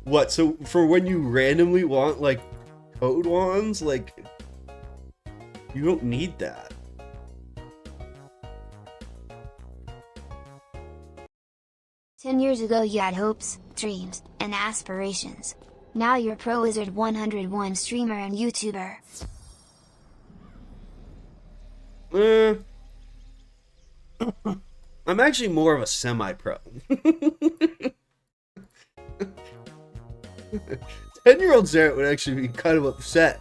What, so for when you randomly want, like, code wands, like, you don't need that. Ten years ago you had hopes, dreams, and aspirations. Now you're pro WIZARD101 streamer and YouTuber. I'm actually more of a semi-pro. 10-year-old Zarrett would actually be kind of upset.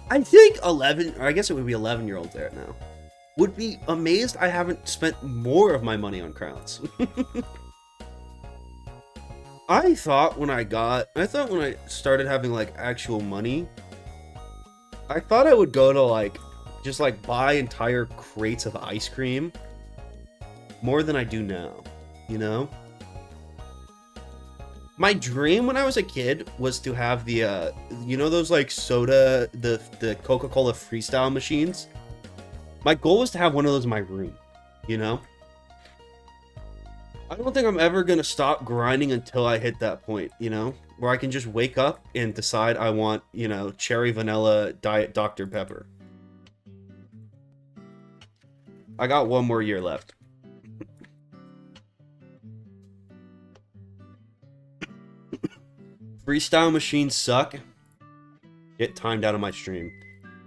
I think 11, or I guess it would be 11-year-old Zarrett now, would be amazed I haven't spent more of my money on crowns. I thought when I started having, like, actual money, I thought I would go to, like, just, like, buy entire crates of ice cream more than I do now, you know? My dream when I was a kid was to have the, you know those, like, soda, the Coca-Cola freestyle machines? My goal was to have one of those in my room, you know? I don't think I'm ever gonna stop grinding until I hit that point, you know? Where I can just wake up and decide I want, you know, cherry vanilla diet Dr. Pepper. I got one more year left. Freestyle machines suck. Get timed out of my stream.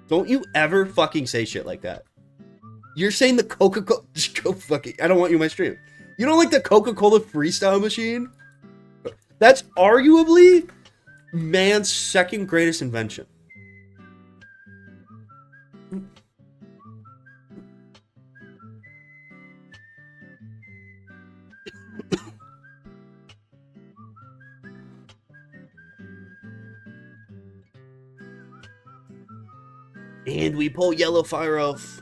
Don't you ever fucking say shit like that. You're saying the Coca-Cola... Just go fucking... I don't want you in my stream. You don't like the Coca-Cola freestyle machine? That's arguably man's second greatest invention. And we pull Yellow Fire Elf.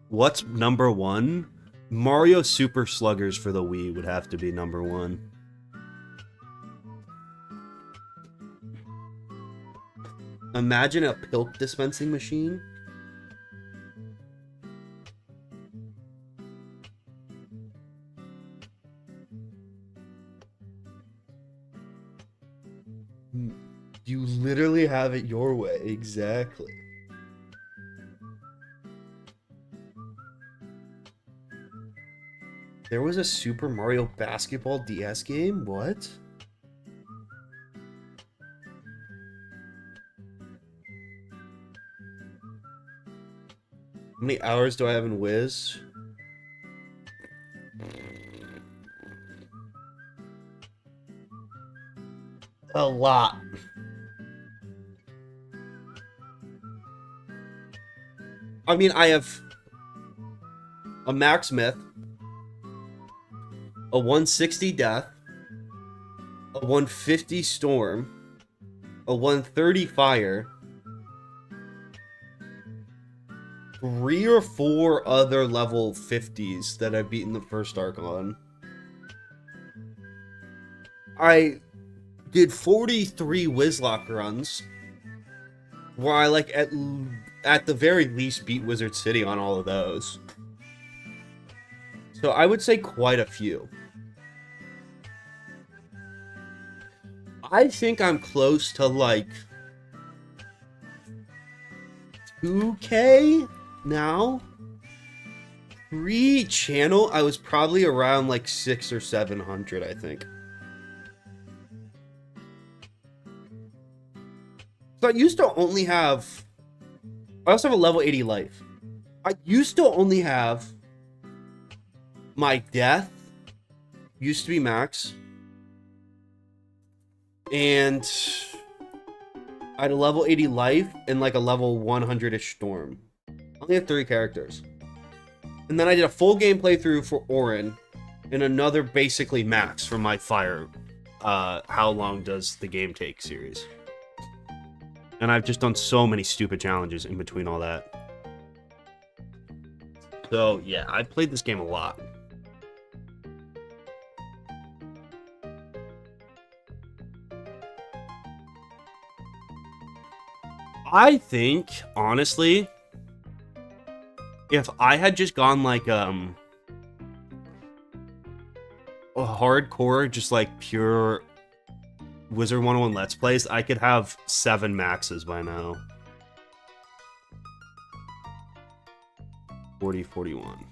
What's number one? Mario Super Sluggers for the Wii would have to be number one. Imagine a pilk dispensing machine. You literally have it your way, exactly. There was a Super Mario Basketball DS game? What? How many hours do I have in Wiz? A lot. I mean, I have a Max Myth, a 160 Death, a 150 Storm, a 130 Fire, 3 or 4 other level 50s that I've beaten the first arc on. I did 43 Wizlock runs, where I like at the very least beat Wizard City on all of those. So I would say quite a few. I think I'm close to like 2K now. Pre-channel, I was probably around like 600 or 700, I think. So I used to only have... I also have a level 80 life. I used to only have... My death used to be max. And... I had a level 80 life and like a level 100-ish storm. I only have 3 characters. And then I did a full game playthrough for Orin. And another basically max for my fire. How long does the game take series. And I've just done so many stupid challenges in between all that. So, yeah, I played this game a lot. I think, honestly, if I had just gone like, a hardcore, just like pure WIZARD101 Let's Plays, I could have 7 maxes by now. 40, 41.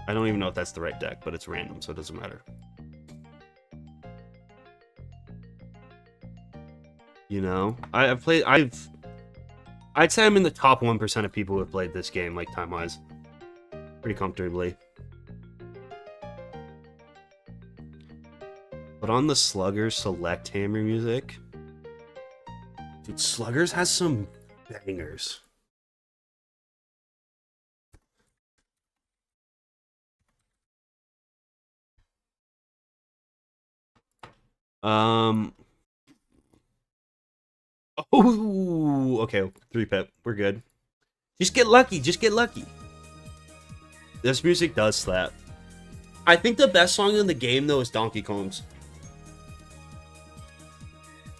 I don't even know if that's the right deck, but it's random, so it doesn't matter. You know, I'd say I'm in the top 1% of people who have played this game, like, time-wise. Pretty comfortably. But on the Sluggers Select Hammer music... Dude, Sluggers has some bangers. Oh, okay, 3-pip. We're good. Just get lucky, just get lucky. This music does slap. I think the best song in the game, though, is Donkey Kong's.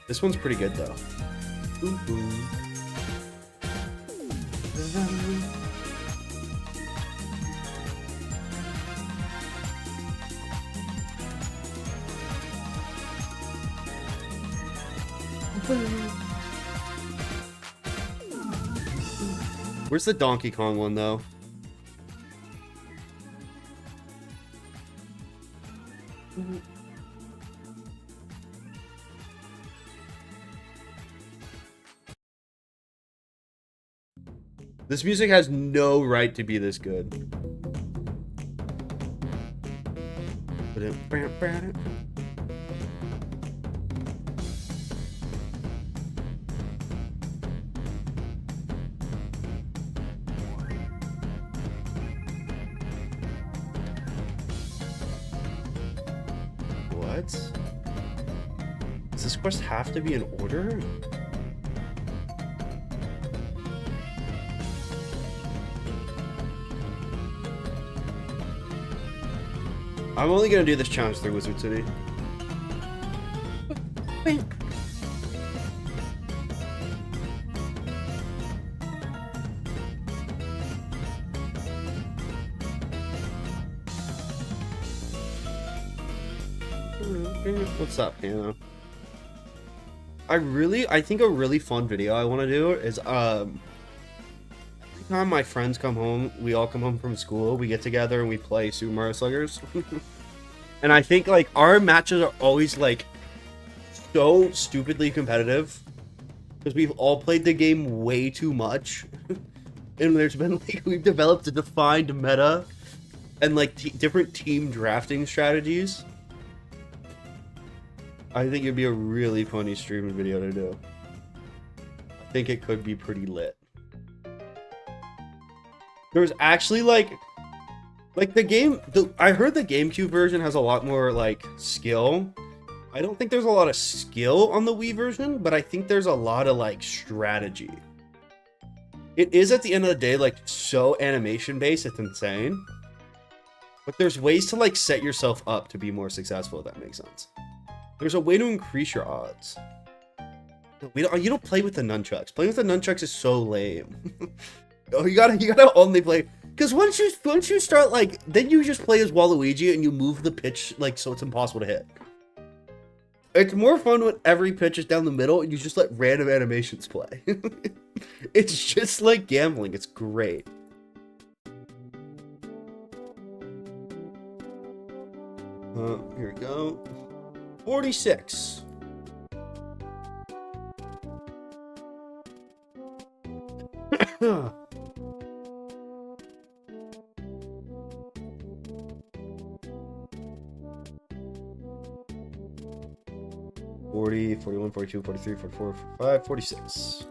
This one's pretty good, though. Where's the Donkey Kong one, though? This music has no right to be this good. What? Does this quest have to be in order? I'm only gonna do this challenge through Wizard City. What's up, piano? I think a really fun video I want to do is every time my friends come home, we all come home from school, we get together and we play Super Mario Sluggers. And I think like our matches are always like so stupidly competitive because we've all played the game way too much. And there's been like we've developed a defined meta and like different team drafting strategies. I think it'd be a really funny streaming video to do. I think it could be pretty lit. There's actually like the game, I heard the GameCube version has a lot more like skill. I don't think there's a lot of skill on the Wii version, but I think there's a lot of like strategy. It is at the end of the day like so animation based, it's insane. But there's ways to like set yourself up to be more successful, if that makes sense. There's a way to increase your odds. You don't play with the nunchucks. Playing with the nunchucks is so lame. Oh, you gotta only play, because once you start like, then you just play as Waluigi and you move the pitch like so it's impossible to hit. It's more fun when every pitch is down the middle and you just let random animations play. It's just like gambling. It's great. Here we go. 46. Huh. 40, 41, 42, 43, 44, 45, 46.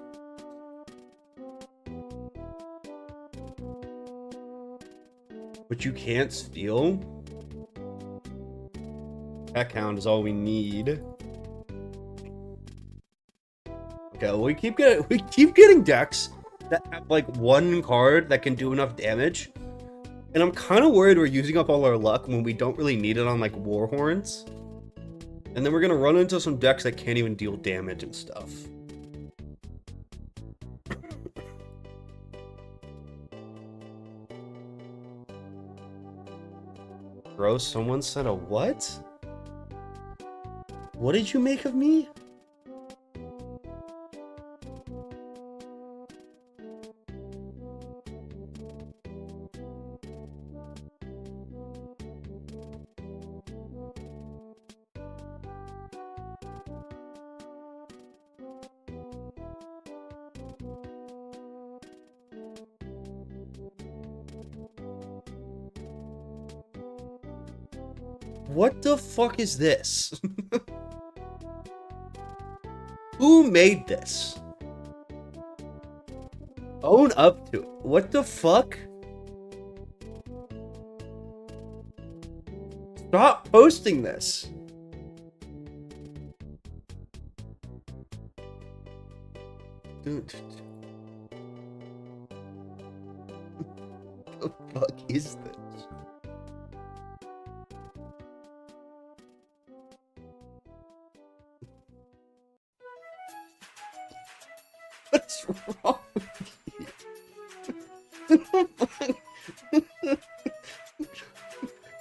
But you can't steal? That count is all we need. Okay, well, we keep getting decks that have like one card that can do enough damage. And I'm kind of worried we're using up all our luck when we don't really need it on like Warhorns. And then we're gonna run into some decks that can't even deal damage and stuff. Bro, someone said a what? What did you make of me? What the fuck is this? Who made this? Own up to it. What the fuck? Stop posting this. Dude. What the fuck is this? What's wrong with you?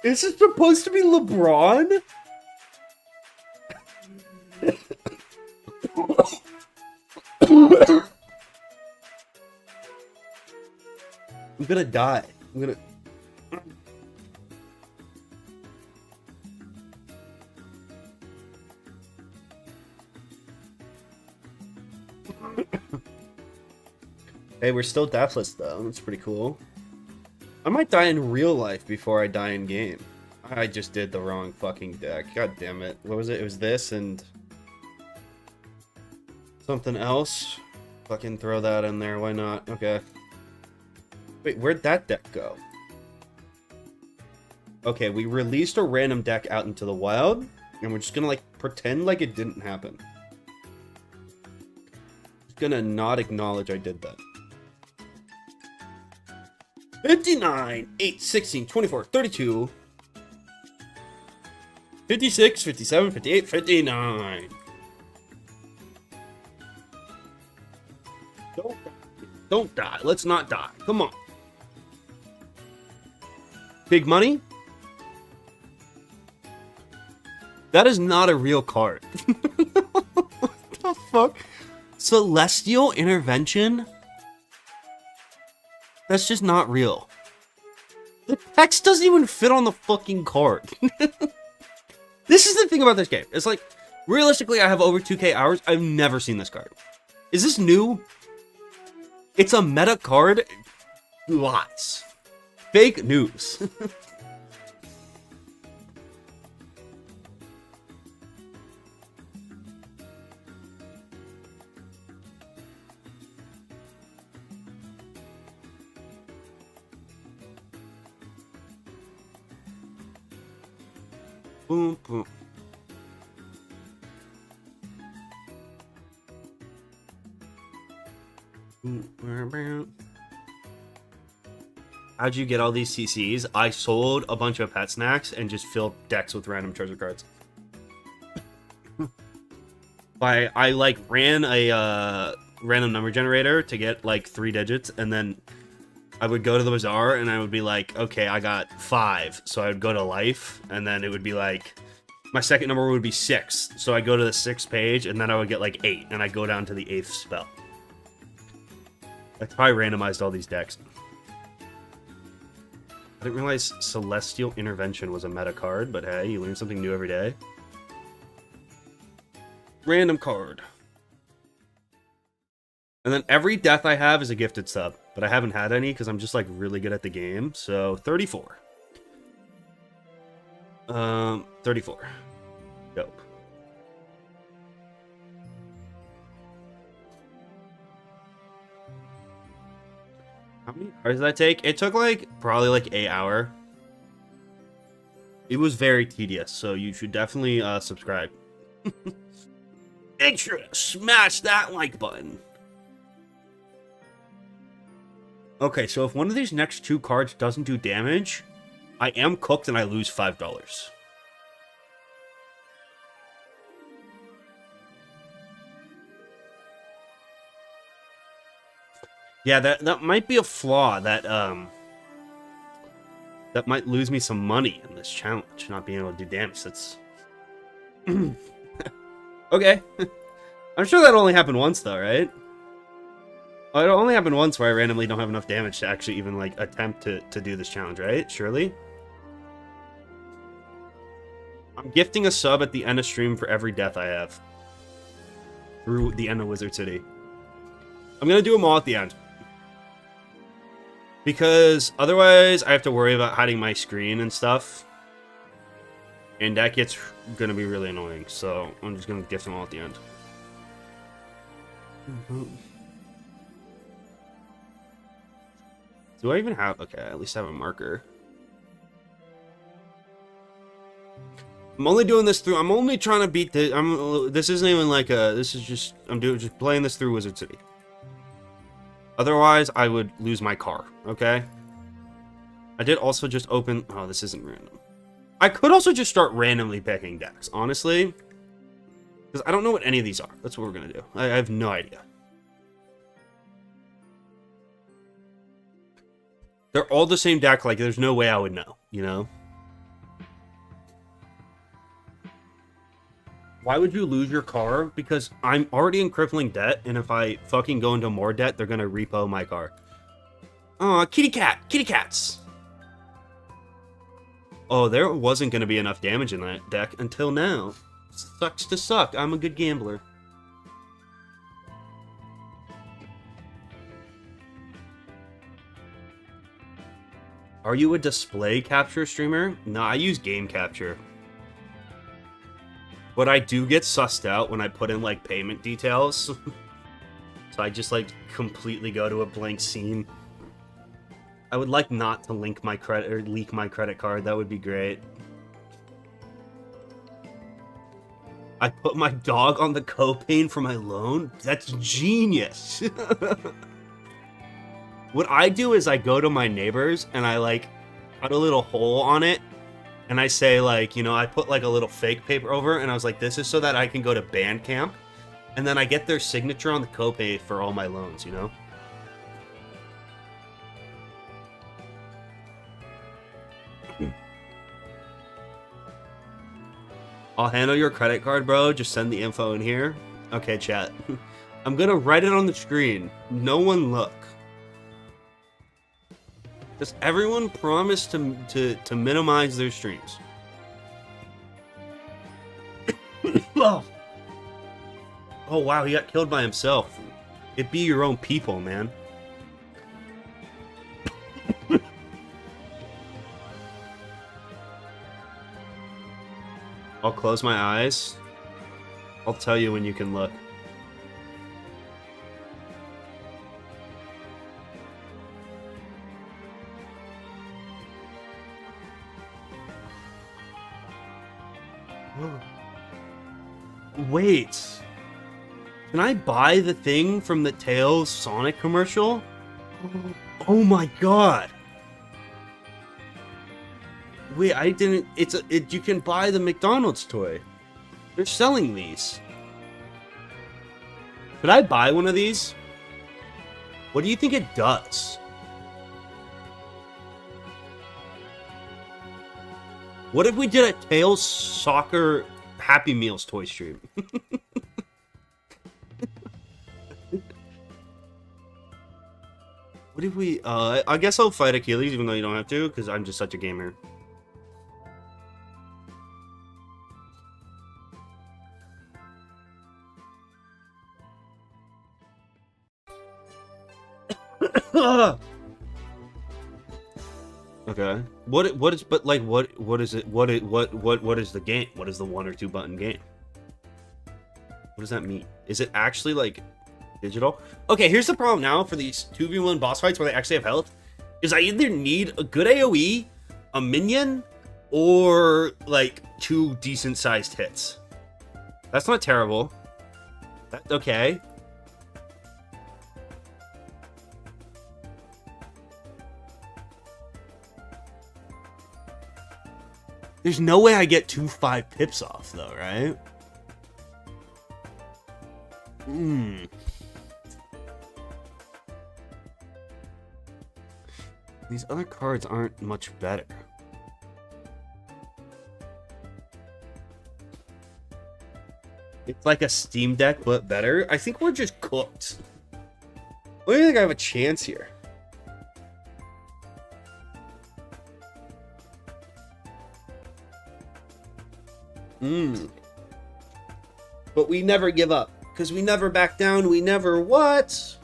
Is it supposed to be LeBron? I'm gonna die. I'm gonna... Hey, we're still deathless though. That's pretty cool. I might die in real life before I die in game. I just did the wrong fucking deck. God damn it. What was it? It was this and something else. Fucking throw that in there. Why not? Okay. Wait, where'd that deck go? Okay, we released a random deck out into the wild, and we're just gonna like pretend like it didn't happen. Just gonna not acknowledge I did that. 59, 8, 16, 24, 32, 56, 57, 58, 59. Don't die. Let's not die. Come on. Big money? That is not a real card. What the fuck? Celestial Intervention? That's just not real. The text doesn't even fit on the fucking card. This is the thing about this game. It's like, realistically, I have over 2K hours. I've never seen this card. Is this new? It's a meta card. Lots. Fake news. Boom, boom. How'd you get all these CCs? I sold a bunch of pet snacks and just filled decks with random treasure cards. I like ran a random number generator to get like 3 digits, and then I would go to the bazaar and I would be like, okay, I got 5. So I would go to life, and then it would be like, my second number would be 6. So I go to the 6th page, and then I would get like 8, and I go down to the 8th spell. That's probably randomized all these decks. I didn't realize Celestial Intervention was a meta card, but hey, you learn something new every day. Random card. And then every death I have is a gifted sub, but I haven't had any because I'm just like really good at the game. So 34. 34. Dope. How many hours did that take? It took like probably like 1 hour. It was very tedious, so you should definitely subscribe. Make sure to smash that like button. Okay, so if one of these next 2 cards doesn't do damage, I am cooked and I lose $5. Yeah, that might be a flaw that that might lose me some money in this challenge, not being able to do damage. That's okay. I'm sure that only happened once though, right? Oh, it only happened once where I randomly don't have enough damage to actually even like attempt to do this challenge, right? Surely. I'm gifting a sub at the end of stream for every death I have through the end of Wizard City. I'm gonna do them all at the end. Because otherwise, I have to worry about hiding my screen and stuff. And that gets going to be really annoying. So, I'm just going to gift them all at the end. Do I even have... Okay, I at least have a marker. I'm only doing this through... I'm only trying to beat the... This isn't even like a... This is just... I'm just playing this through Wizard City. Otherwise, I would lose my car, okay? I did also just open... Oh, this isn't random. I could also just start randomly picking decks, honestly. Because I don't know what any of these are. That's what we're going to do. I have no idea. They're all the same deck, like, there's no way I would know, you know? Why would you lose your car? Because I'm already in crippling debt, and if I fucking go into more debt, they're gonna repo my car. Aw, kitty cat! Kitty cats! Oh, there wasn't gonna be enough damage in that deck until now. Sucks to suck. I'm a good gambler. Are you a display capture streamer? No, I use game capture. But I do get sussed out when I put in, like, payment details. So I just, like, completely go to a blank scene. I would like not to link my credit or leak my credit card. That would be great. I put my dog on the copay for my loan? That's genius. What I do is I go to my neighbors and I, like, cut a little hole on it. And I say, like, you know, I put, like, a little fake paper over, and I was like, this is so that I can go to band camp, and then I get their signature on the copay for all my loans, you know? I'll handle your credit card, bro. Just send the info in here. Okay, chat. I'm gonna write it on the screen. No one look. Does everyone promise to minimize their streams? Oh. Oh wow, he got killed by himself. It be your own people, man. I'll close my eyes. I'll tell you when you can look. Wait. Can I buy the thing from the Tails Sonic commercial? Oh my god. Wait, I didn't... you can buy the McDonald's toy. They're selling these. Could I buy one of these? What do you think it does? What if we did a Tails Soccer Happy Meals toy stream? What if we... I guess I'll fight Achilles even though you don't have to, because I'm just such a gamer. Okay. What is it? What is the game? What is the 1 or 2 button game? What does that mean? Is it actually like digital? Okay, here's the problem now for these 2v1 boss fights where they actually have health. Is I either need a good AoE, a minion, or like 2 decent sized hits. That's not terrible. That's okay. There's no way I get 2-5 pips off, though, right? These other cards aren't much better. It's like a Steam Deck, but better. I think we're just cooked. I don't think I have a chance here. But we never give up. Because we never back down. We never what?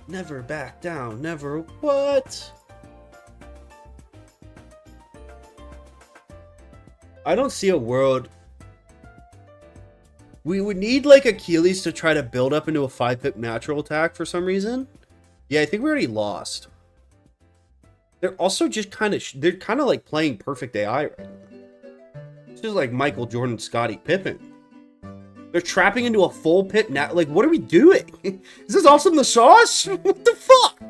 Never back down. Never what? I don't see a world... We would need like Achilles to try to build up into a 5-pip natural attack for some reason. Yeah, I think we already lost. They're also just kind of... They're kind of like playing perfect AI right now. This is like Michael Jordan, Scottie Pippen. They're trapping into a full pit now. Like, what are we doing? Is this awesome the sauce? What the fuck?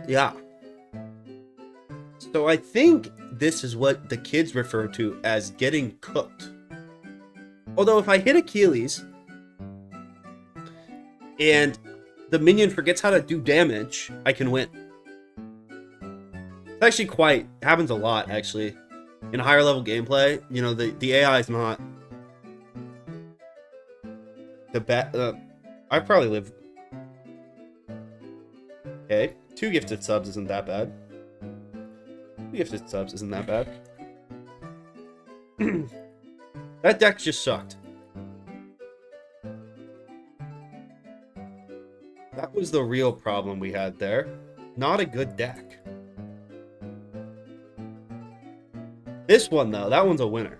Yeah. So I think this is what the kids refer to as getting cooked. Although if I hit Achilles and the minion forgets how to do damage, I can win. It's actually quite... happens a lot, actually. In higher level gameplay, you know, the AI is not... I probably live... Okay. 2 gifted subs isn't that bad. 2 gifted subs isn't that bad. That deck just sucked. That was the real problem we had there. Not a good deck. This one, though, that one's a winner.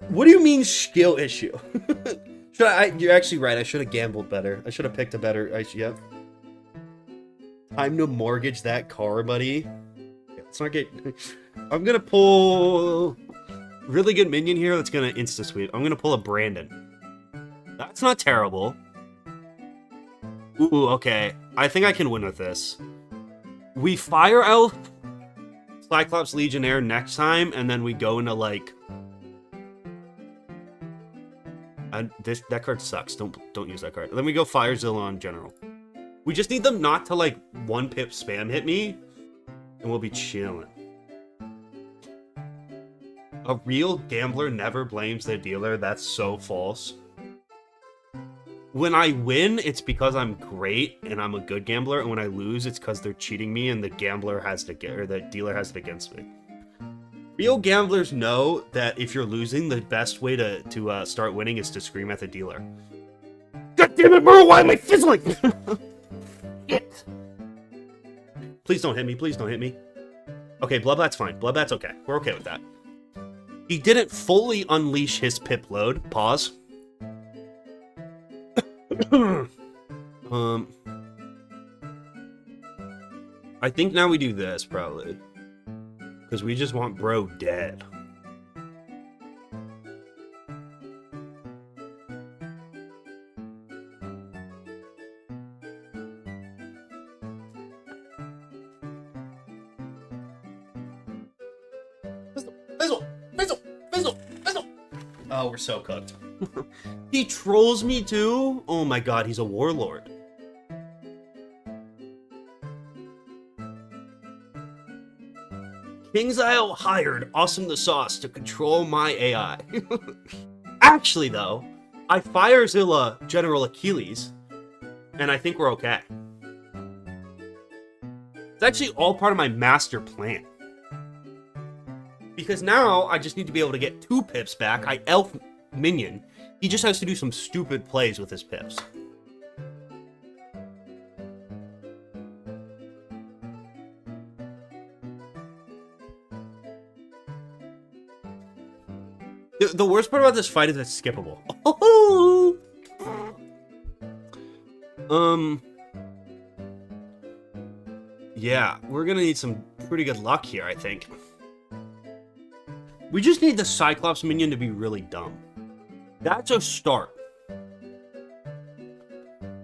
What do you mean skill issue? You're actually right. I should have gambled better. I should have picked a better... Yep. Time to mortgage that car, buddy. Let's not get... I'm going to pull... Really good minion here that's going to insta-sweep. I'm going to pull a Brandon. That's not terrible. Ooh, okay. I think I can win with this. We fire out Cyclops Legionnaire next time, and then we go into, like... that card sucks. Don't use that card. Then we go Firezilla on General. We just need them not to like 1-pip spam hit me, and we'll be chilling. A real gambler never blames their dealer. That's so false. When I win, it's because I'm great and I'm a good gambler, and when I lose, it's because they're cheating me and the gambler has to get, or the dealer has it against me. Real gamblers know that if you're losing, the best way to start winning is to scream at the dealer. God damn it, Merle, why am I fizzling? Shit. Please don't hit me, please don't hit me. Okay, Bloodbat's fine. Bloodbat's okay. We're okay with that. He didn't fully unleash his pip load. Pause. I think now we do this, probably. Because we just want bro dead. Fizzle! Oh, we're so cooked. He trolls me too? Oh my god, he's a warlord. King's Isle hired Awesome the Sauce to control my AI. Actually, though, I Firezilla General Achilles, and I think we're okay. It's actually all part of my master plan. Because now I just need to be able to get 2 pips back. I elf minion. He just has to do some stupid plays with his pips. The worst part about this fight is it's skippable. Yeah, we're gonna need some pretty good luck here, I think. We just need the Cyclops minion to be really dumb. That's a start.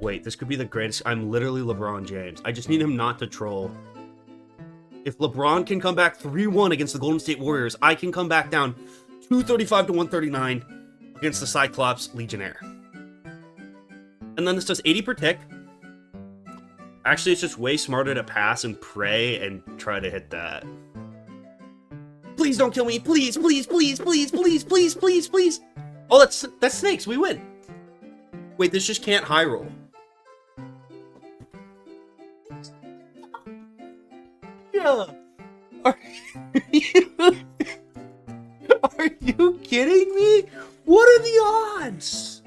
Wait, this could be the greatest. I'm literally LeBron James. I just need him not to troll. If LeBron can come back 3-1 against the Golden State Warriors, I can come back down 235 to 139 against the Cyclops Legionnaire. And then this does 80 per tick. Actually, it's just way smarter to pass and pray and try to hit that. Please don't kill me. Please, please, please, please, please, please, please, please. Oh, that's snakes. We win. Wait, this just can't high roll. Yeah. Are you kidding me? What are the odds?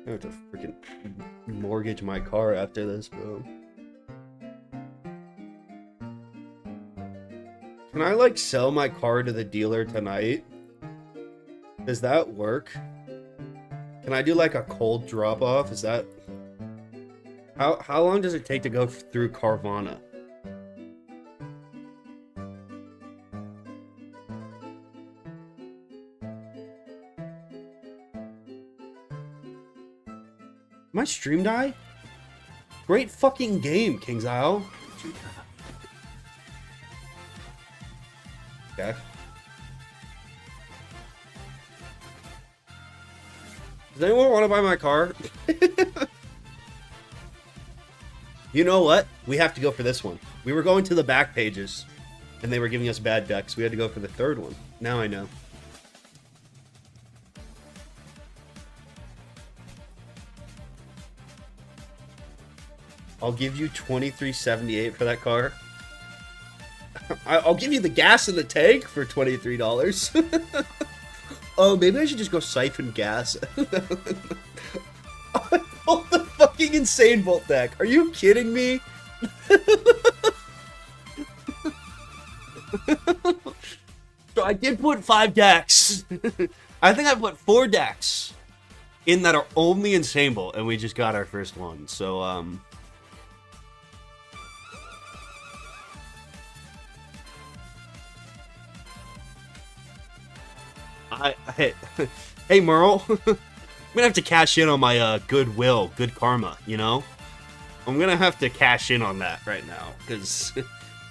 I have to freaking mortgage my car after this, bro. Can I, like, sell my car to the dealer tonight? Does that work? Can I do, like, a cold drop-off? Is that... How long does it take to go through Carvana? My stream die? Great fucking game, King's Isle. Okay. Does anyone want to buy my car? You know what? We have to go for this one. We were going to the back pages, and they were giving us bad decks. We had to go for the third one. Now I know. I'll give you $23.78 for that car. I'll give you the gas in the tank for $23. Oh, maybe I should just go siphon gas. I pulled the fucking Insane Bolt deck. Are you kidding me? So I did put 5 decks. I think I put 4 decks in that are only Insane Bolt, and we just got our first one. So, hey Merle, I'm gonna have to cash in on my goodwill, good karma, you know? I'm gonna have to cash in on that right now, because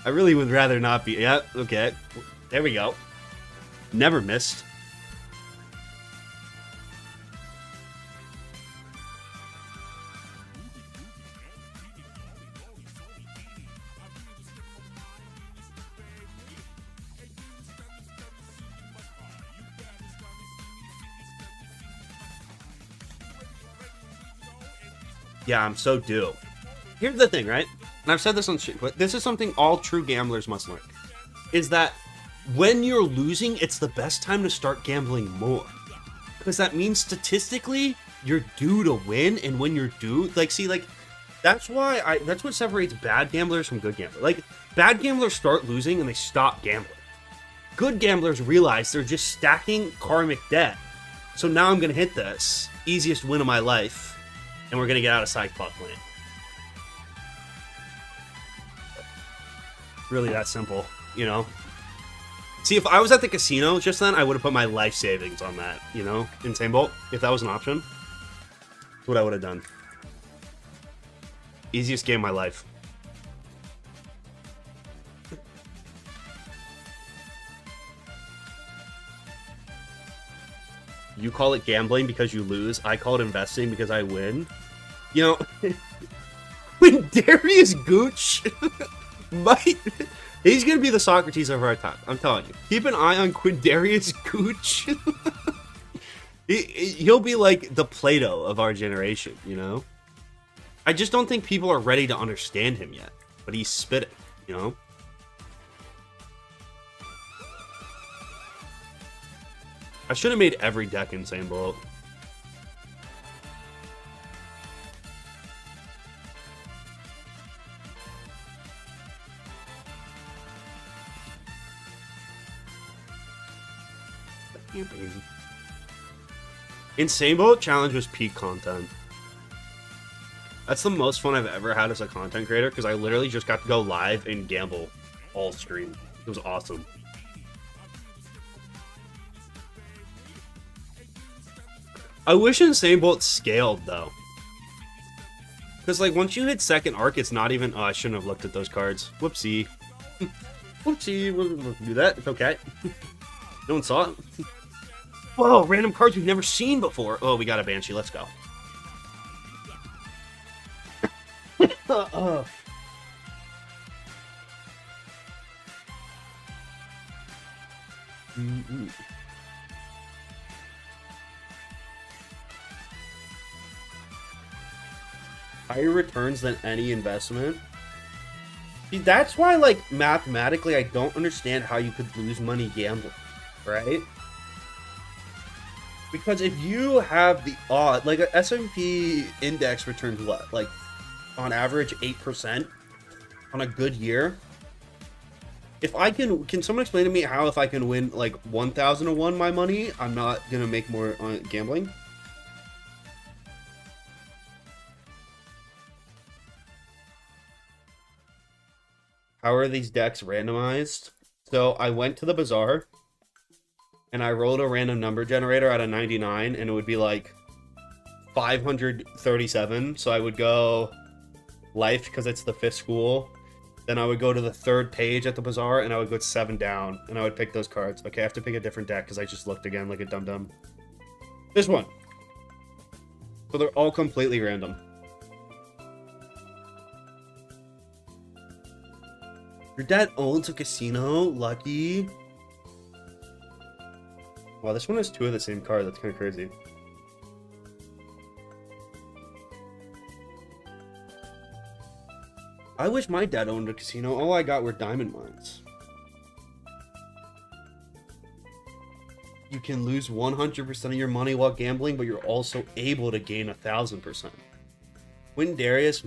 I really would rather not be. Yeah, okay. There we go. Never missed. Yeah, I'm so due. Here's the thing, right? and I've said this on shit, but this is something all true gamblers must learn, is that when you're losing, it's the best time to start gambling more. Because that means statistically, you're due to win, and when you're due, like, see, like, that's what separates bad gamblers from good gamblers. Like, bad gamblers start losing and they stop gambling. Good gamblers realize they're just stacking karmic debt. So now I'm gonna hit this easiest win of my life, and we're gonna get out of Cyclops land. Really that simple, you know? See, if I was at the casino just then, I would have put my life savings on that, you know? Insane Bolt, if that was an option. That's what I would have done. Easiest game of my life. You call it gambling because you lose. I call it investing because I win. You know, when Darius Gooch might... He's going to be the Socrates of our time. I'm telling you. Keep an eye on Quindarius Gooch. He'll be like the Plato of our generation, you know? I just don't think people are ready to understand him yet. But he's spitting, you know? I should have made every deck Insane Bolt. Insane Bolt challenge was peak content. That's the most fun I've ever had as a content creator, because I literally just got to go live and gamble all stream. It was awesome. I wish Insane Bolt scaled, though. Because, like, once you hit second arc, it's not even... Oh, I shouldn't have looked at those cards. Whoopsie. Whoopsie. We'll do that. It's okay. No one saw it. Whoa, random cards we've never seen before. Oh, we got a Banshee. Let's go. Higher returns than any investment. See, that's why, like, mathematically, I don't understand how you could lose money gambling, right? Because if you have the odd, like, a S&P index returns what? Like, on average, 8% on a good year. If I can someone explain to me how if I can win, like, 1,001 my money, I'm not gonna make more on gambling? How are these decks randomized? So I went to the bazaar and I rolled a random number generator out of 99 and it would be like 537. So I would go life because it's the 5th school. Then I would go to the 3rd page at the bazaar and I would go 7 down and I would pick those cards. Okay, I have to pick a different deck because I just looked again like a dum-dum. This one. So they're all completely random. Your dad owns a casino? Lucky. Wow, this one has 2 of the same card. That's kind of crazy. I wish my dad owned a casino. All I got were diamond mines. You can lose 100% of your money while gambling, but you're also able to gain 1,000%. When Darius,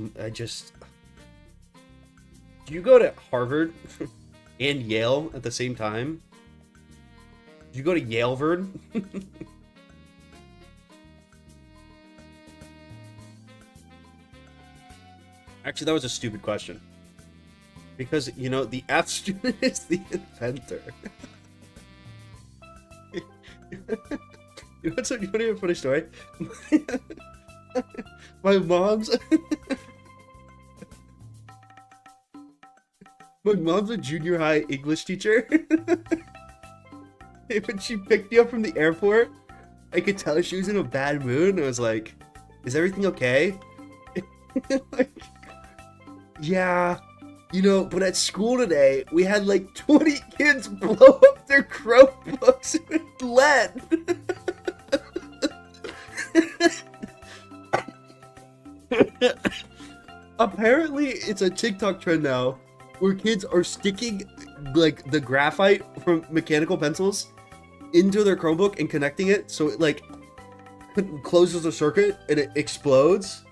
do you go to Harvard and Yale at the same time? Did you go to Yalevard? Actually, that was a stupid question. Because, you know, the F student is the inventor. You want to hear a funny story? My mom's... My mom's a junior high English teacher. When she picked me up from the airport, I could tell she was in a bad mood, and I was like, "Is everything okay?" Like, yeah, you know, but at school today, we had like 20 kids blow up their Chromebooks with lead. Apparently, it's a TikTok trend now where kids are sticking like the graphite from mechanical pencils into their Chromebook and connecting it so it like closes a circuit and it explodes.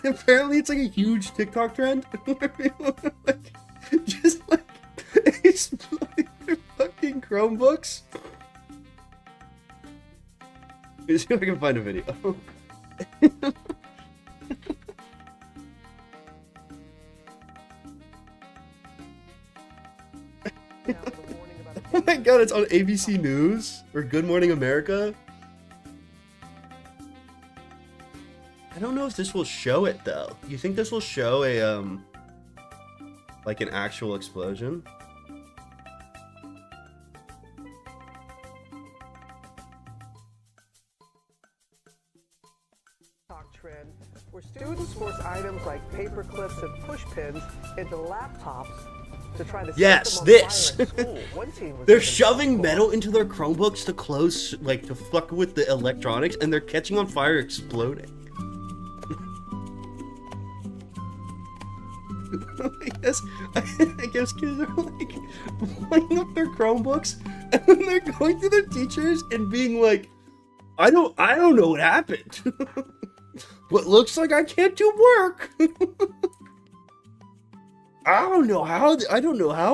Apparently, it's like a huge TikTok trend. Like, just like exploding their fucking Chromebooks. Let me see if I can find a video. Oh my god, it's on ABC News or Good Morning America. I don't know if this will show it though. You think this will show a like an actual explosion? Trend where students force items like paper clips and push pins into laptops to try to yes, set them on this. fire at school. One teen was They're even shoving shot. metal into their Chromebooks to close, like to fuck with the electronics, and they're catching on fire, exploding. I guess kids are like blowing up their Chromebooks, and then they're going to their teachers and being like, I don't know what happened. But looks like I can't do work. I don't know how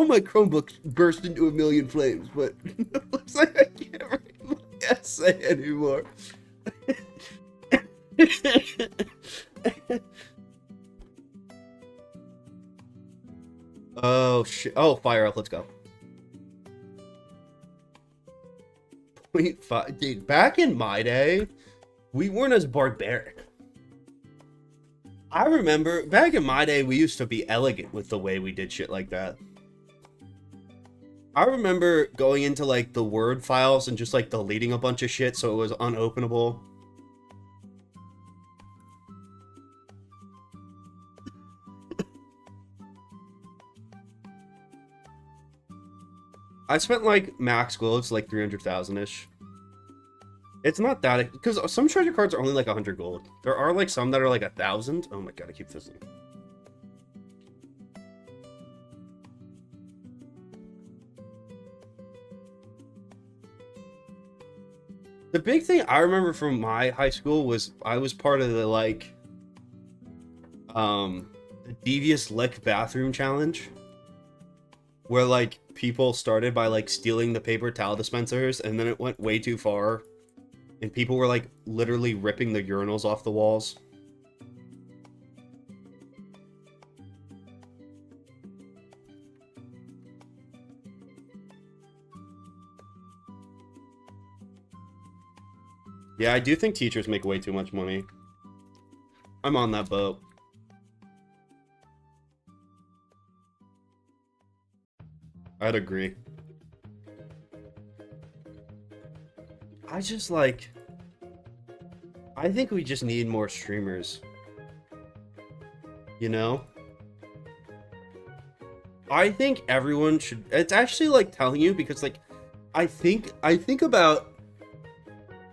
my Chromebook burst into a million flames, but it looks like I can't write my essay anymore. Oh shit! Oh, fire up! Let's go. 0.5, dude. Back in my day, we weren't as barbaric. I remember back in my day, we used to be elegant with the way we did shit like that. I remember going into like the Word files and just like deleting a bunch of shit so it was unopenable. I spent like max golds like 300,000-ish. It's not that, because some treasure cards are only like 100 gold. There are like some that are like 1,000. Oh my god, I keep fizzling. The big thing I remember from my high school was I was part of the like the devious lick bathroom challenge, where like people started by like stealing the paper towel dispensers, and then it went way too far. And people were like literally ripping the urinals off the walls. Yeah, I do think teachers make way too much money. I'm on that boat. I'd agree. I just like, I think we just need more streamers. You know? I think everyone should, it's actually like telling you because like, I think about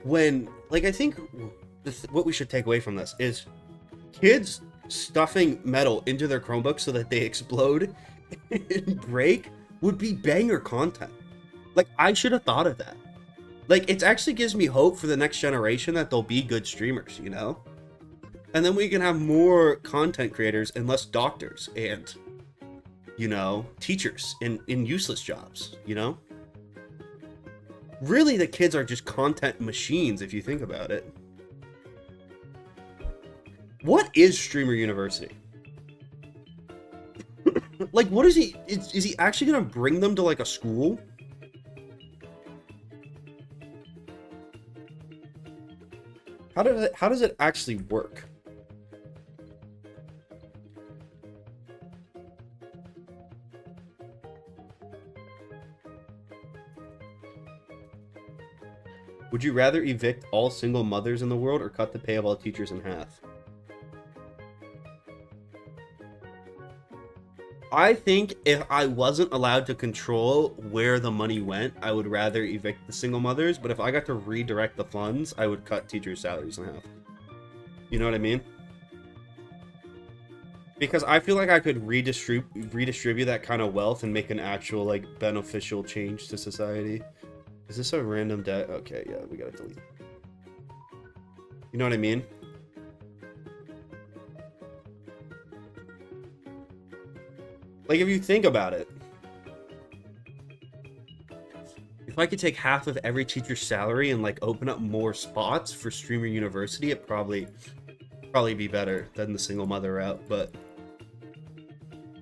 when, like I think what we should take away from this is kids stuffing metal into their Chromebooks so that they explode and break would be banger content. Like, I should have thought of that. Like, it actually gives me hope for the next generation that they'll be good streamers, you know? And then we can have more content creators and less doctors and, you know, teachers in useless jobs, you know? Really, the kids are just content machines if you think about it. What is Streamer University? Like, what is he? Is he actually gonna bring them to like a school? How does it actually work? Would you rather evict all single mothers in the world or cut the pay of all teachers in half? I think if I wasn't allowed to control where the money went, I would rather evict the single mothers. But if I got to redirect the funds, I would cut teachers' salaries in half. You know what I mean? Because I feel like I could redistribute that kind of wealth and make an actual, like, beneficial change to society. Is this a random debt? Okay, yeah, we gotta delete. You know what I mean? Like, if you think about it, if I could take half of every teacher's salary and, like, open up more spots for Streamer University, it'd probably be better than the single mother route, but...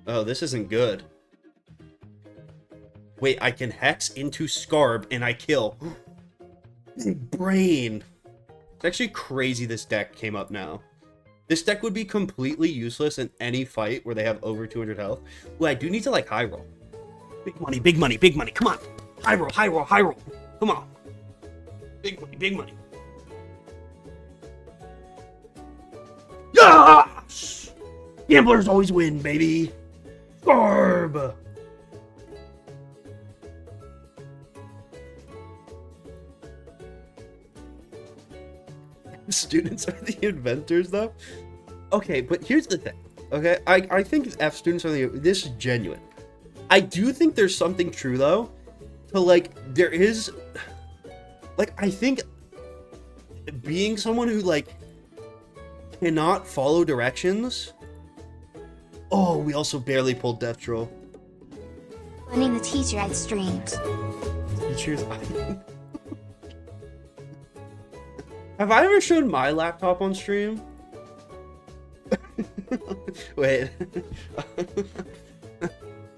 Oh, this isn't good. Wait, I can hex into Scarb and I kill. Brain. It's actually crazy this deck came up now. This deck would be completely useless in any fight where they have over 200 health. Well, I do need to, like, high roll. Big money, big money, big money. Come on. High roll, high roll, high roll. Come on. Big money, big money. Yes! Gamblers always win, baby. Scarb. Students are the inventors, though. Okay, but here's the thing. Okay, I think F students are this is genuine. I do think there's something true though, to like there is, like I think being someone who like cannot follow directions. Oh, we also barely pulled Death Troll. Running the teacher at streams. Teachers. Have I ever shown my laptop on stream? Wait.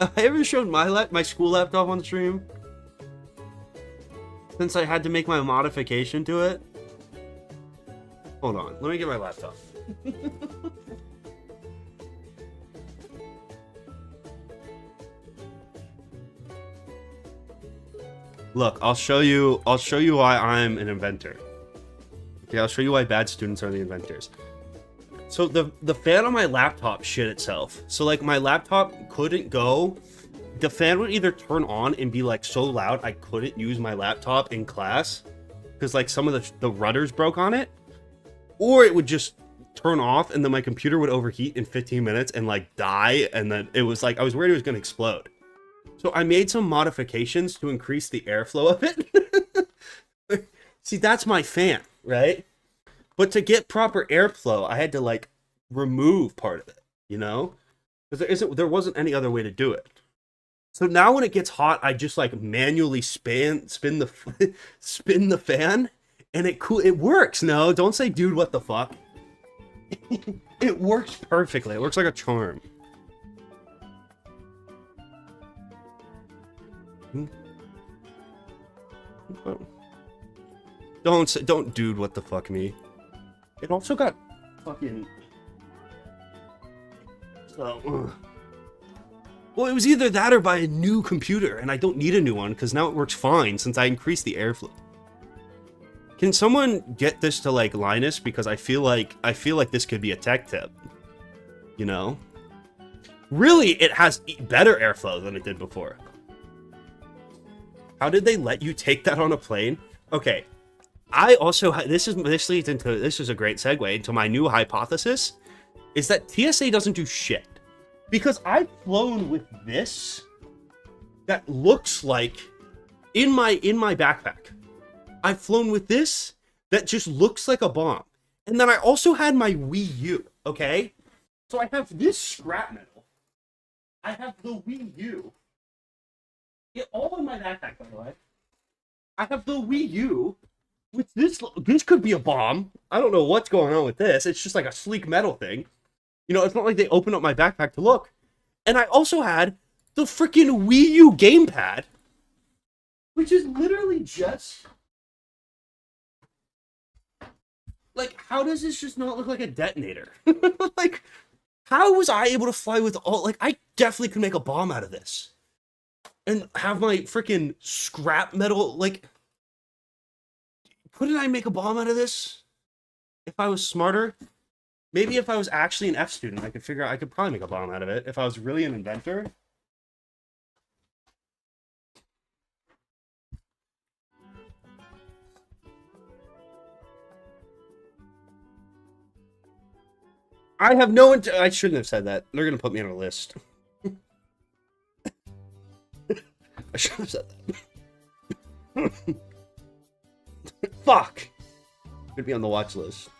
Have I ever shown my school laptop on stream? Since I had to make my modification to it? Hold on, let me get my laptop. Look, I'll show you why I'm an inventor. Okay, I'll show you why bad students are the inventors. So the fan on my laptop shit itself. So like my laptop couldn't go. The fan would either turn on and be like so loud I couldn't use my laptop in class because like some of the rudders broke on it, or it would just turn off and then my computer would overheat in 15 minutes and like die, and then it was like I was worried it was gonna explode. So I made some modifications to increase the airflow of it. See, that's my fan, right? But to get proper airflow, I had to like remove part of it, you know? Because there wasn't any other way to do it. So now when it gets hot, I just like manually spin the fan, and it works. No, don't say, dude, what the fuck? It works perfectly. It works like a charm. Don't dude what the fuck me. It also got fucking so well, it was either that or buy a new computer, and I don't need a new one because now it works fine since I increased the airflow. Can someone get this to like Linus, because I feel like this could be a tech tip, you know? Really, it has better airflow than it did before. How did they let you take that on a plane? Okay, I also this is a great segue into my new hypothesis, is that TSA doesn't do shit, because I've flown with this that looks like in my backpack. I've flown with this that just looks like a bomb, and then I also had my Wii U. Okay, so I have this scrap metal. I have the Wii U. It all in my backpack, by the way. I have the Wii U, which this could be a bomb. I don't know what's going on with this. It's just like a sleek metal thing. You know, it's not like they opened up my backpack to look. And I also had the freaking Wii U gamepad, which is literally just... Like, how does this just not look like a detonator? Like, how was I able to fly with all... Like, I definitely could make a bomb out of this. And have my freaking scrap metal, like... Couldn't I make a bomb out of this? If I was smarter? Maybe if I was actually an F student, I could probably make a bomb out of it. If I was really an inventor. I have no I shouldn't have said that. They're gonna put me on a list. I should have said that. Fuck! Could be on the watch list.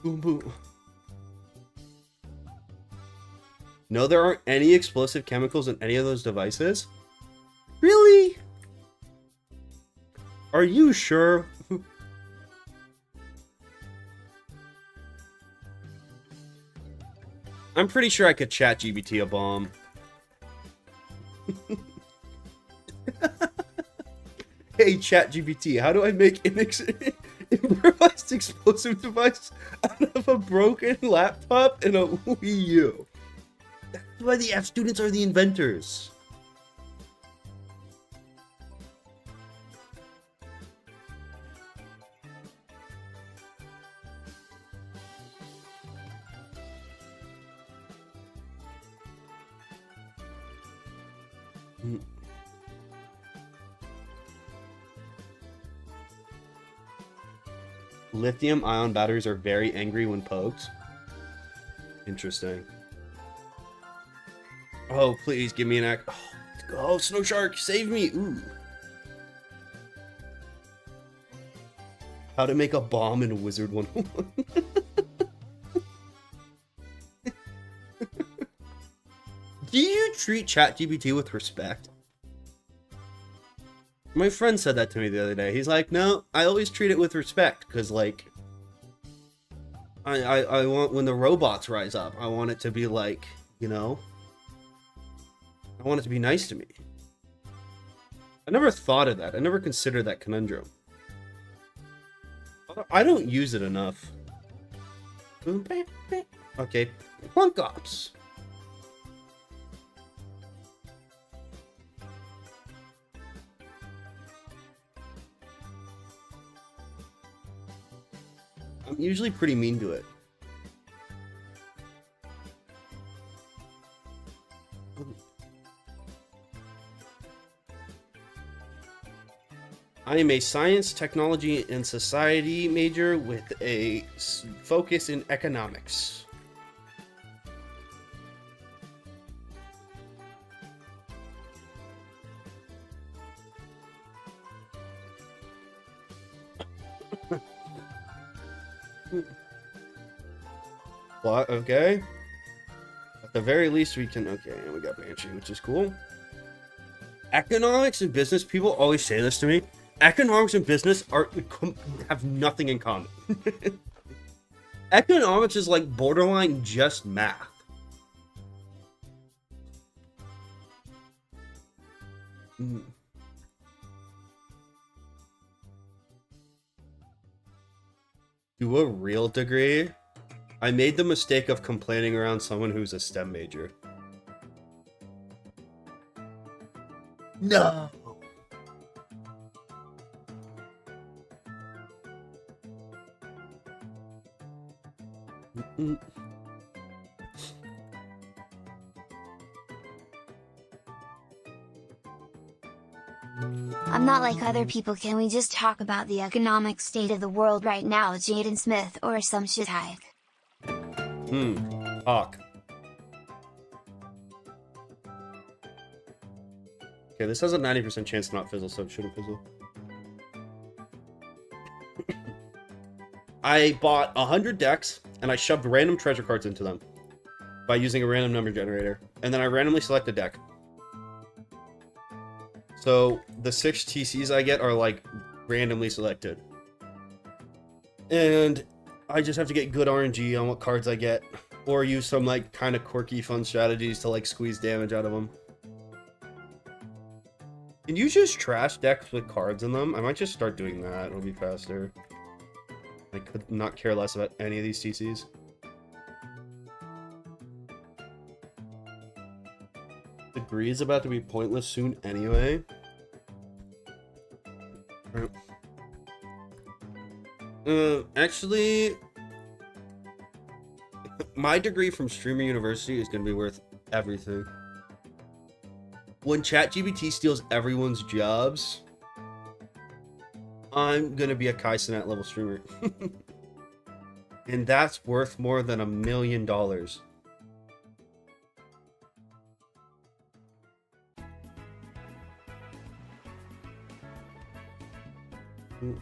Boom, boom. No, there aren't any explosive chemicals in any of those devices? Really? Are you sure? I'm pretty sure I could chat GBT a bomb. Hey, chat GBT, how do I make an improvised explosive device out of a broken laptop and a Wii U? That's why the F students are the inventors. Lithium-ion batteries are very angry when poked. Interesting. Oh, please give me an act. Oh, Snow Shark, save me! Ooh. How to make a bomb in Wizard 101. Do you treat ChatGPT with respect? My friend said that to me the other day. He's like, no, I always treat it with respect, because, like, I want, when the robots rise up, I want it to be like, you know, I want it to be nice to me. I never thought of that. I never considered that conundrum. I don't use it enough. Okay, Plunk Ops. I'm usually pretty mean to it. I am a science, technology, and society major with a focus in economics. What? Okay. At the very least, we can. Okay, and we got Banshee, which is cool. Economics and business, people always say this to me. Economics and business have nothing in common. Economics is like borderline just math. Do a real degree? I made the mistake of complaining around someone who's a STEM major. No. I'm not like other people. Can we just talk about the economic state of the world right now, Jaden Smith, or some shit hype? Talk. Okay, this has a 90% chance to not fizzle, so it shouldn't fizzle. I bought 100 decks, and I shoved random treasure cards into them by using a random number generator. And then I randomly select a deck. So the 6 TCs I get are, like, randomly selected. And I just have to get good RNG on what cards I get. Or use some, like, kind of quirky, fun strategies to, like, squeeze damage out of them. Can you just trash decks with cards in them? I might just start doing that. It'll be faster. I could not care less about any of these TCs. The degree is about to be pointless soon anyway. Actually, my degree from Streamer University is going to be worth everything. When ChatGPT steals everyone's jobs, I'm going to be a Kaisenet level streamer. And that's worth more than $1 million.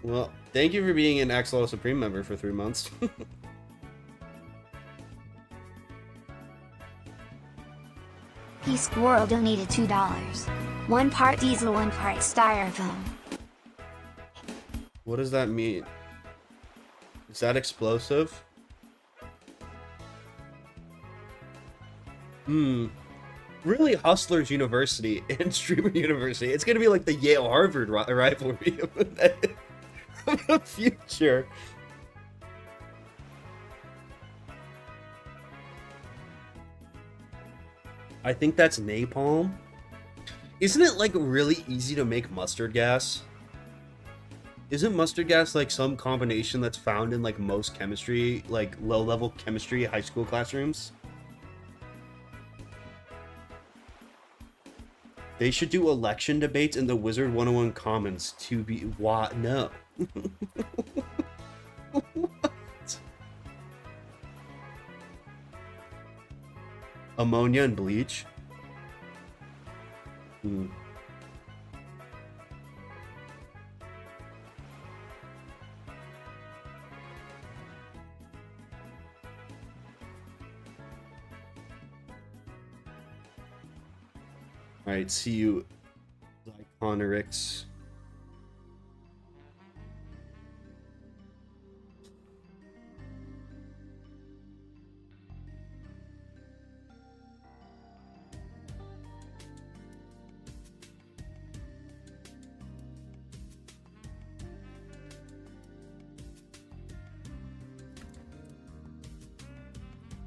Well, thank you for being an Axolotl Supreme member for 3 months. He Squirrel donated $2. 1 part diesel, 1 part styrofoam. What does that mean? Is that explosive? Really, Hustlers University and Streamer University. It's gonna be like the Yale-Harvard rivalry of the future. I think that's napalm. Isn't it like really easy to make mustard gas? Isn't mustard gas like some combination that's found in like most chemistry, like low-level chemistry high school classrooms? They should do election debates in the WIZARD101 Commons to be... What? No. What? Ammonia and bleach? Alright, see you, Iconorix.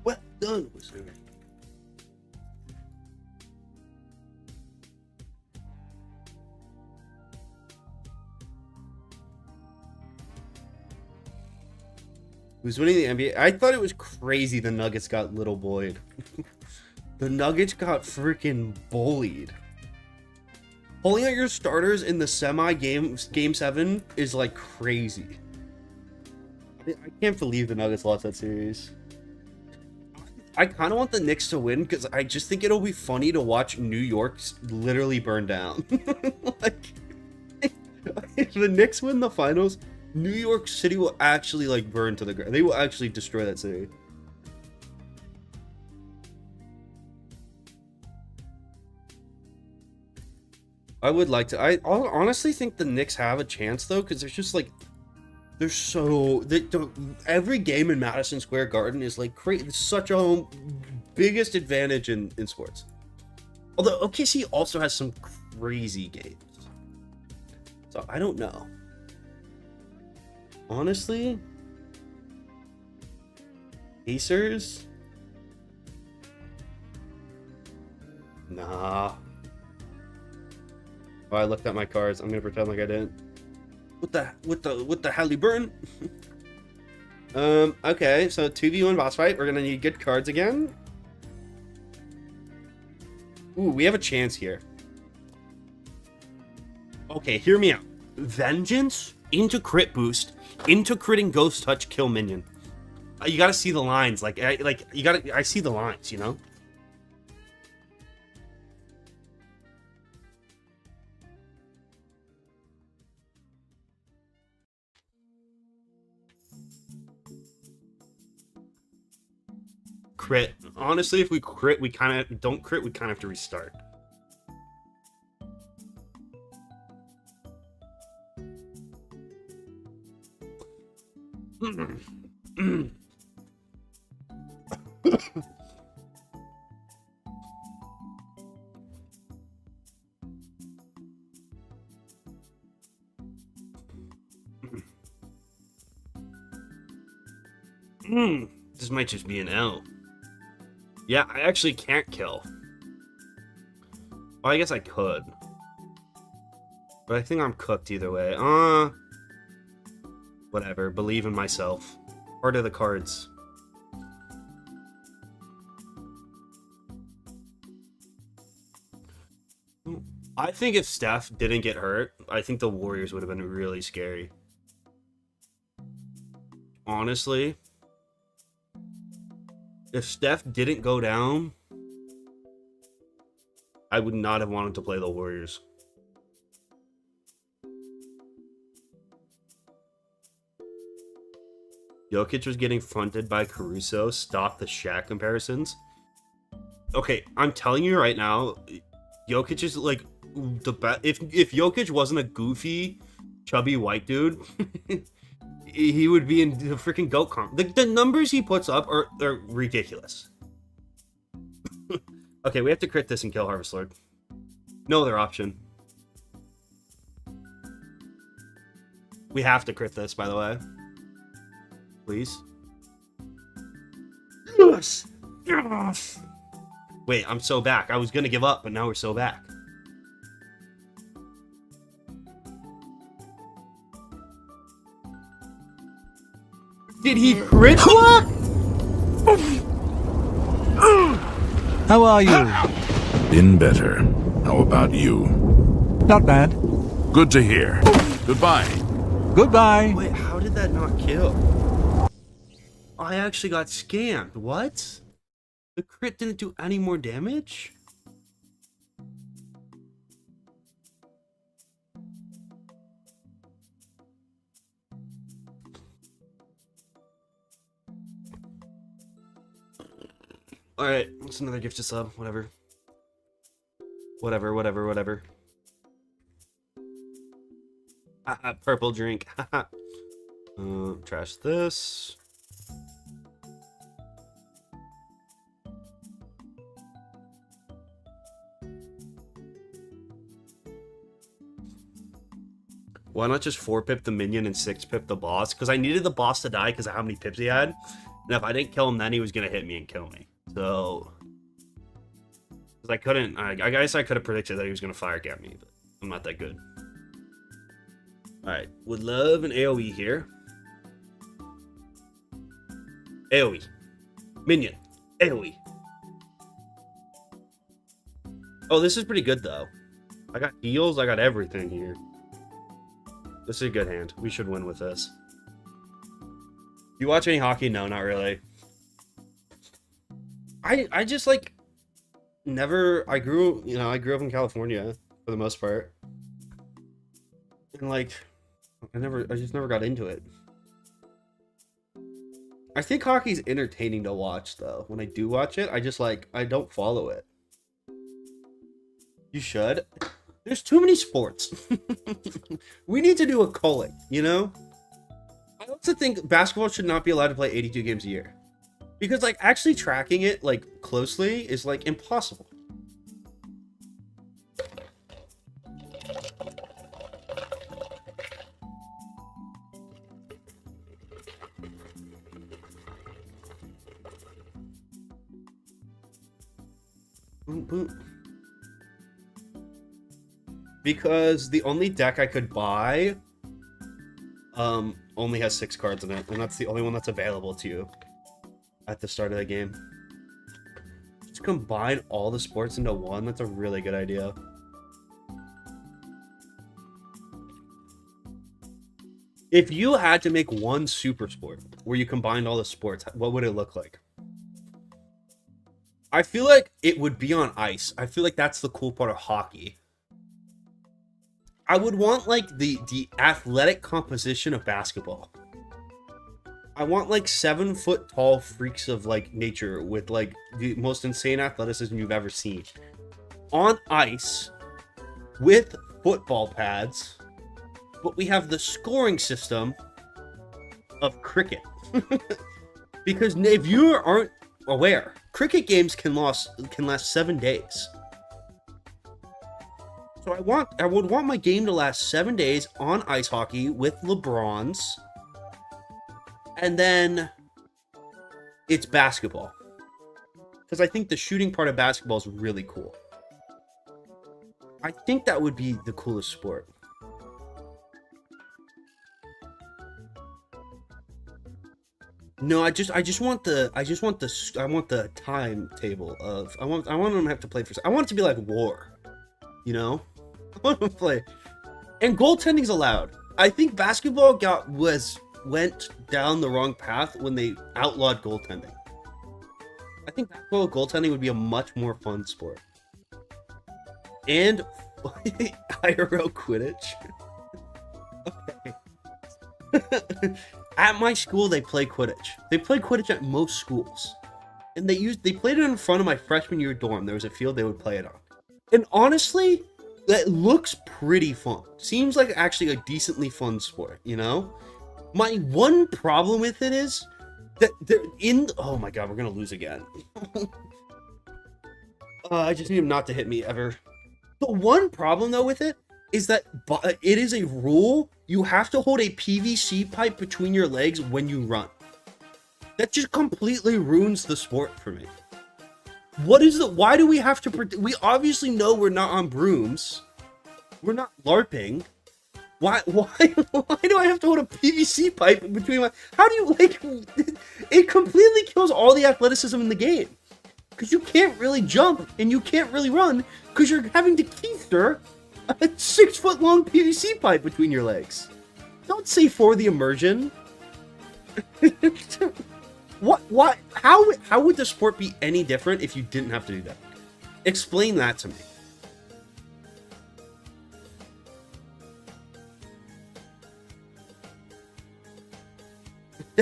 Well done, Wizard. Who's winning the NBA? I thought it was crazy the Nuggets got little Boyd. The Nuggets got freaking bullied. Pulling out your starters in the game 7 is like crazy. I can't believe the Nuggets lost that series. I kind of want the Knicks to win because I just think it'll be funny to watch New York literally burn down. Like, if the Knicks win the finals, New York City will actually like burn to the ground. They will actually destroy that city. I would like to. I honestly think the Knicks have a chance though, because there's just like, they're so every game in Madison Square Garden is like crazy. Such a biggest advantage in sports. Although OKC also has some crazy games, so I don't know. Honestly, Pacers? Nah. Oh, I looked at my cards. I'm gonna pretend like I didn't. With the Halliburton? Okay, so 2v1 boss fight. We're gonna need good cards again. Ooh, we have a chance here. Okay, hear me out. Vengeance into crit boost. Into critting ghost touch kill minion. You gotta see the lines, I see the lines, you know. Crit. Honestly, if we crit, we kind of don't crit. We kind of have to restart. This might just be an L. Yeah, I actually can't kill. I guess I could. But I think I'm cooked either way. Whatever. Believe in myself. Part of the cards. I think if Steph didn't get hurt, I think the Warriors would have been really scary. Honestly. If Steph didn't go down, I would not have wanted to play the Warriors. Jokic was getting fronted by Caruso. Stop the Shaq comparisons. Okay, I'm telling you right now, Jokic is like the best. If Jokic wasn't a goofy, chubby white dude, he would be in the freaking GOAT comp. The numbers he puts up are ridiculous. Okay, we have to crit this and kill Harvest Lord. No other option. We have to crit this, by the way. Please. Yes! Yes! Wait, I'm so back. I was gonna give up, but now we're so back. Did he crit block? How are you? Been better. How about you? Not bad. Good to hear. Goodbye. Goodbye. Wait, how did that not kill? I actually got scammed. What? The crit didn't do any more damage? Alright, it's another gift to sub. Whatever. Whatever. Purple drink. Trash this. Why not just 4-pip the minion and 6-pip the boss? Because I needed the boss to die because of how many pips he had. And if I didn't kill him then, he was going to hit me and kill me. So... Because I couldn't... I guess I could have predicted that he was going to fire at me, but I'm not that good. Alright, would love an AoE here. AoE. Minion. AoE. Oh, this is pretty good, though. I got heals, I got everything here. This is a good hand. We should win with this. You watch any hockey? No, not really. I just, like, never... I grew up in California, for the most part. And, like... I just never got into it. I think hockey's entertaining to watch, though. When I do watch it, I just, like, I don't follow it. You should. There's too many sports. We need to do a culling, you know? I also think basketball should not be allowed to play 82 games a year. Because, like, actually tracking it, like, closely is, like, impossible. Boom, boom. Because the only deck I could buy only has 6 cards in it, and that's the only one that's available to you at the start of the game. Just combine all the sports into one. That's a really good idea. If you had to make one super sport where you combined all the sports, what would it look like? I feel like it would be on ice. I feel like that's the cool part of hockey. I would want, like, the athletic composition of basketball. I want, like, 7-foot tall freaks of, like, nature with, like, the most insane athleticism you've ever seen. On ice, with football pads, but we have the scoring system of cricket. Because if you aren't aware, cricket games can last 7 days. So I would want my game to last 7 days on ice hockey with LeBrons. And then it's basketball. Because I think the shooting part of basketball is really cool. I think that would be the coolest sport. No, I just want the timetable of I want them to have to play for. I want it to be like war, you know. I want them to play, and goaltending's allowed. I think basketball went down the wrong path when they outlawed goaltending. I think basketball goaltending would be a much more fun sport. And IRL Quidditch. Okay. At my school, they play Quidditch. They play Quidditch at most schools, and they played it in front of my freshman year dorm. There was a field they would play it on, and honestly, that looks pretty fun. Seems like actually a decently fun sport, you know? My one problem with it is that they're in... Oh my god, we're gonna lose again. I just need him not to hit me ever. The one problem, though, with it is that it is a rule. You have to hold a PVC pipe between your legs when you run. That just completely ruins the sport for me. Why do we have to... We obviously know we're not on brooms. We're not LARPing. Why do I have to hold a PVC pipe between my... How do you, like... It completely kills all the athleticism in the game. Because you can't really jump, and you can't really run, because you're having to keister a 6-foot-long PVC pipe between your legs. Don't say for the immersion. How would the sport be any different if you didn't have to do that? Explain that to me.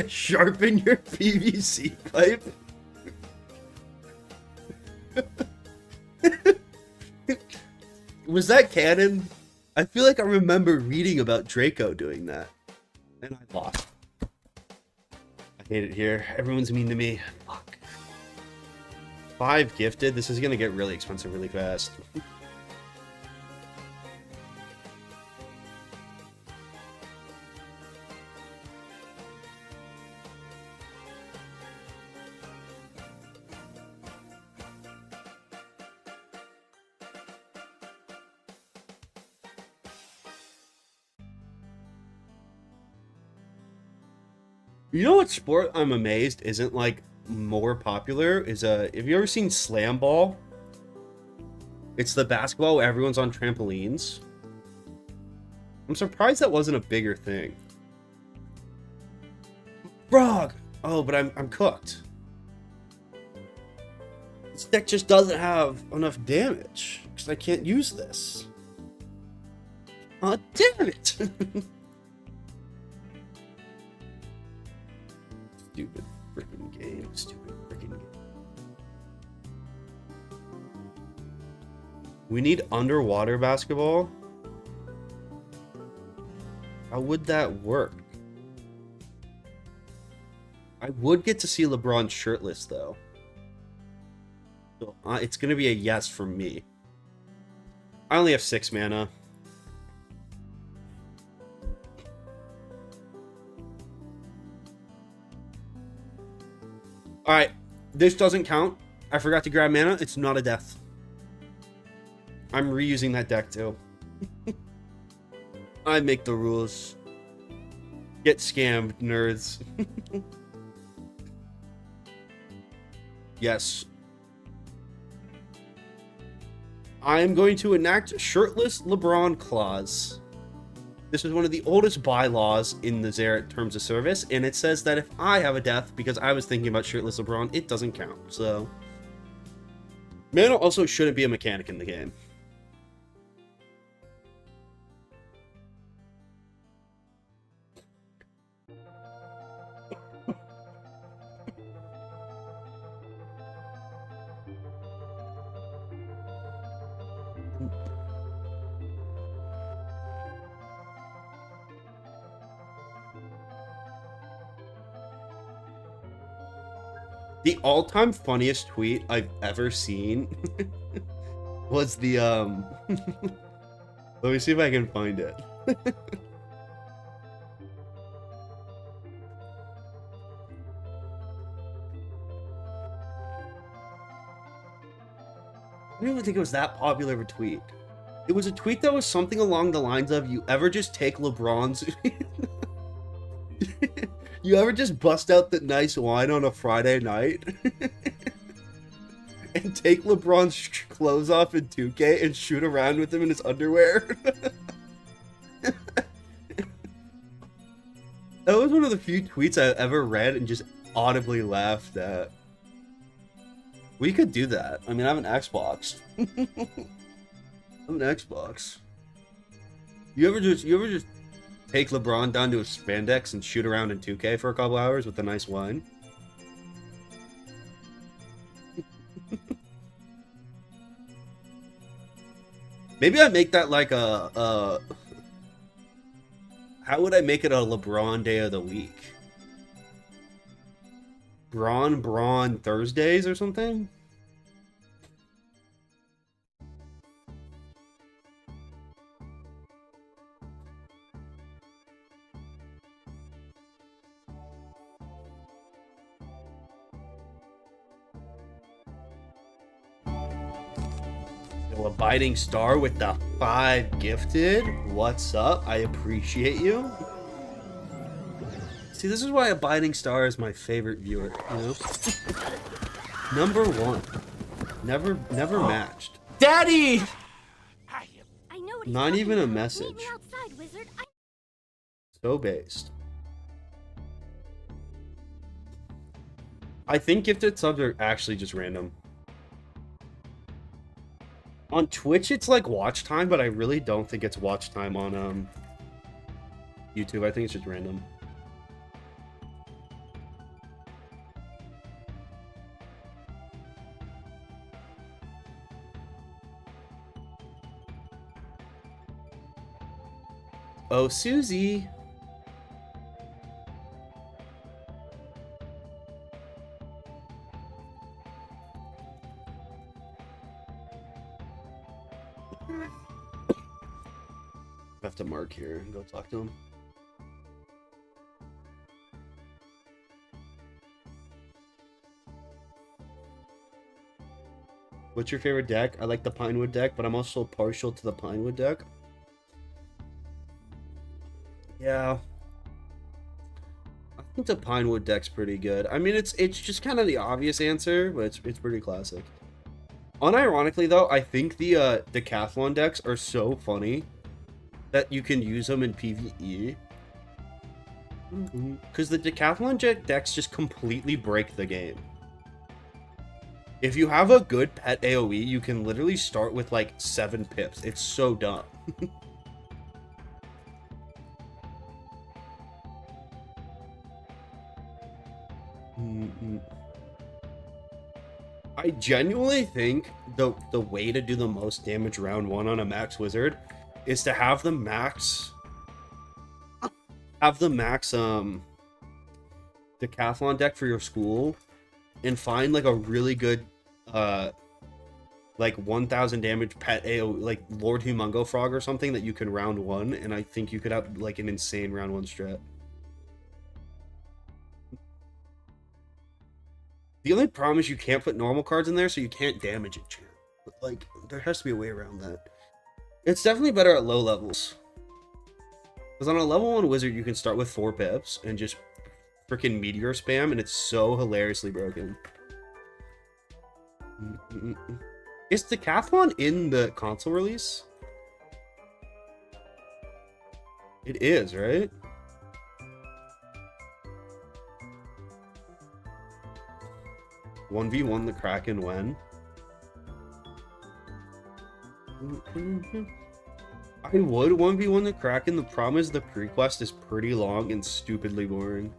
Sharpen your PVC pipe. Was that canon? I feel like I remember reading about Draco doing that. And I lost. I hate it here. Everyone's mean to me. Fuck. 5 gifted? This is gonna get really expensive really fast. You know what sport I'm amazed isn't like more popular is have you ever seen slam ball? It's the basketball where everyone's on trampolines. I'm surprised that wasn't a bigger thing. Frog! Oh, but I'm cooked. This deck just doesn't have enough damage because I can't use this. Oh, damn it! Stupid freaking game. Stupid freaking game. We need underwater basketball. How would that work? I would get to see LeBron shirtless, though. So, it's going to be a yes from me. I only have 6 mana. Alright, this doesn't count. I forgot to grab mana. It's not a death. I'm reusing that deck too. I make the rules. Get scammed, nerds. Yes. I am going to enact shirtless LeBron clause. This is one of the oldest bylaws in the Xerath Terms of Service, and it says that if I have a death because I was thinking about shirtless LeBron, it doesn't count. So, mana also shouldn't be a mechanic in the game. The all-time funniest tweet I've ever seen was the, let me see if I can find it. I don't even think it was that popular of a tweet. It was a tweet that was something along the lines of, you ever just take LeBron's... You ever just bust out the nice wine on a Friday night? And take LeBron's clothes off in 2K and shoot around with him in his underwear? That was one of the few tweets I ever read and just audibly laughed at. We could do that. I mean, I have an Xbox. I have an Xbox. You ever just take LeBron down to a spandex and shoot around in 2K for a couple hours with a nice wine? Maybe I make that like a how would I make it a LeBron day of the week? Braun Thursdays or something? Abiding Star with the 5 gifted. What's up? I appreciate you. See, this is why Abiding Star is my favorite viewer, you know? Number 1. Never matched. Daddy! I know what Not even a message. Meet me outside, Wizard. So based. I think gifted subs are actually just random. On Twitch, it's like watch time, but I really don't think it's watch time on YouTube. I think it's just random. Oh, Susie. I have to mark here and go talk to him. What's your favorite deck? I like the Pinewood deck, but I'm also partial to the Pinewood deck. Yeah. I think the Pinewood deck's pretty good. I mean, it's just kind of the obvious answer, but it's pretty classic. Unironically, though, I think the Decathlon decks are so funny that you can use them in PvE. Because the Decathlon decks just completely break the game. If you have a good pet AoE, you can literally start with like 7 pips. It's so dumb. I genuinely think the way to do the most damage round 1 on a max wizard is to have the max Decathlon deck for your school and find like a really good like 1000 damage pet AO, like Lord Humongo Frog or something that you can round 1, and I think you could have like an insane round 1 strat. The only problem is you can't put normal cards in there, so you can't damage it, chat. But like, there has to be a way around that. It's definitely better at low levels. Because on a level 1 wizard, you can start with 4 pips and just freaking meteor spam, and it's so hilariously broken. Is Decathlon in the console release? It is, right? (1v1) the Kraken when? I would 1v1 the Kraken. The problem is the pre-quest is pretty long and stupidly boring.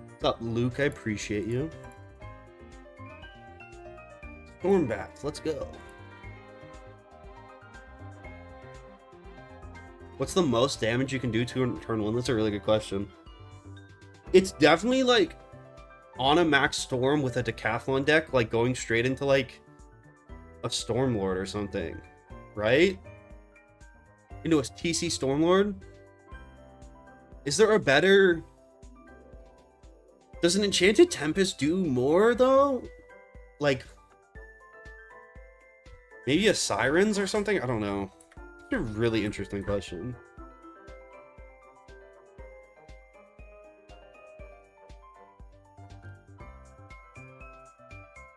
What's up, Luke? I appreciate you. Stormbats, let's go. What's the most damage you can do to turn 1? That's a really good question. It's definitely like on a max storm with a Decathlon deck, like going straight into like a Stormlord or something, right? Into a TC Stormlord? Is there a better... Does an Enchanted Tempest do more though? Like Maybe a sirens or something? I don't know. It's a really interesting question.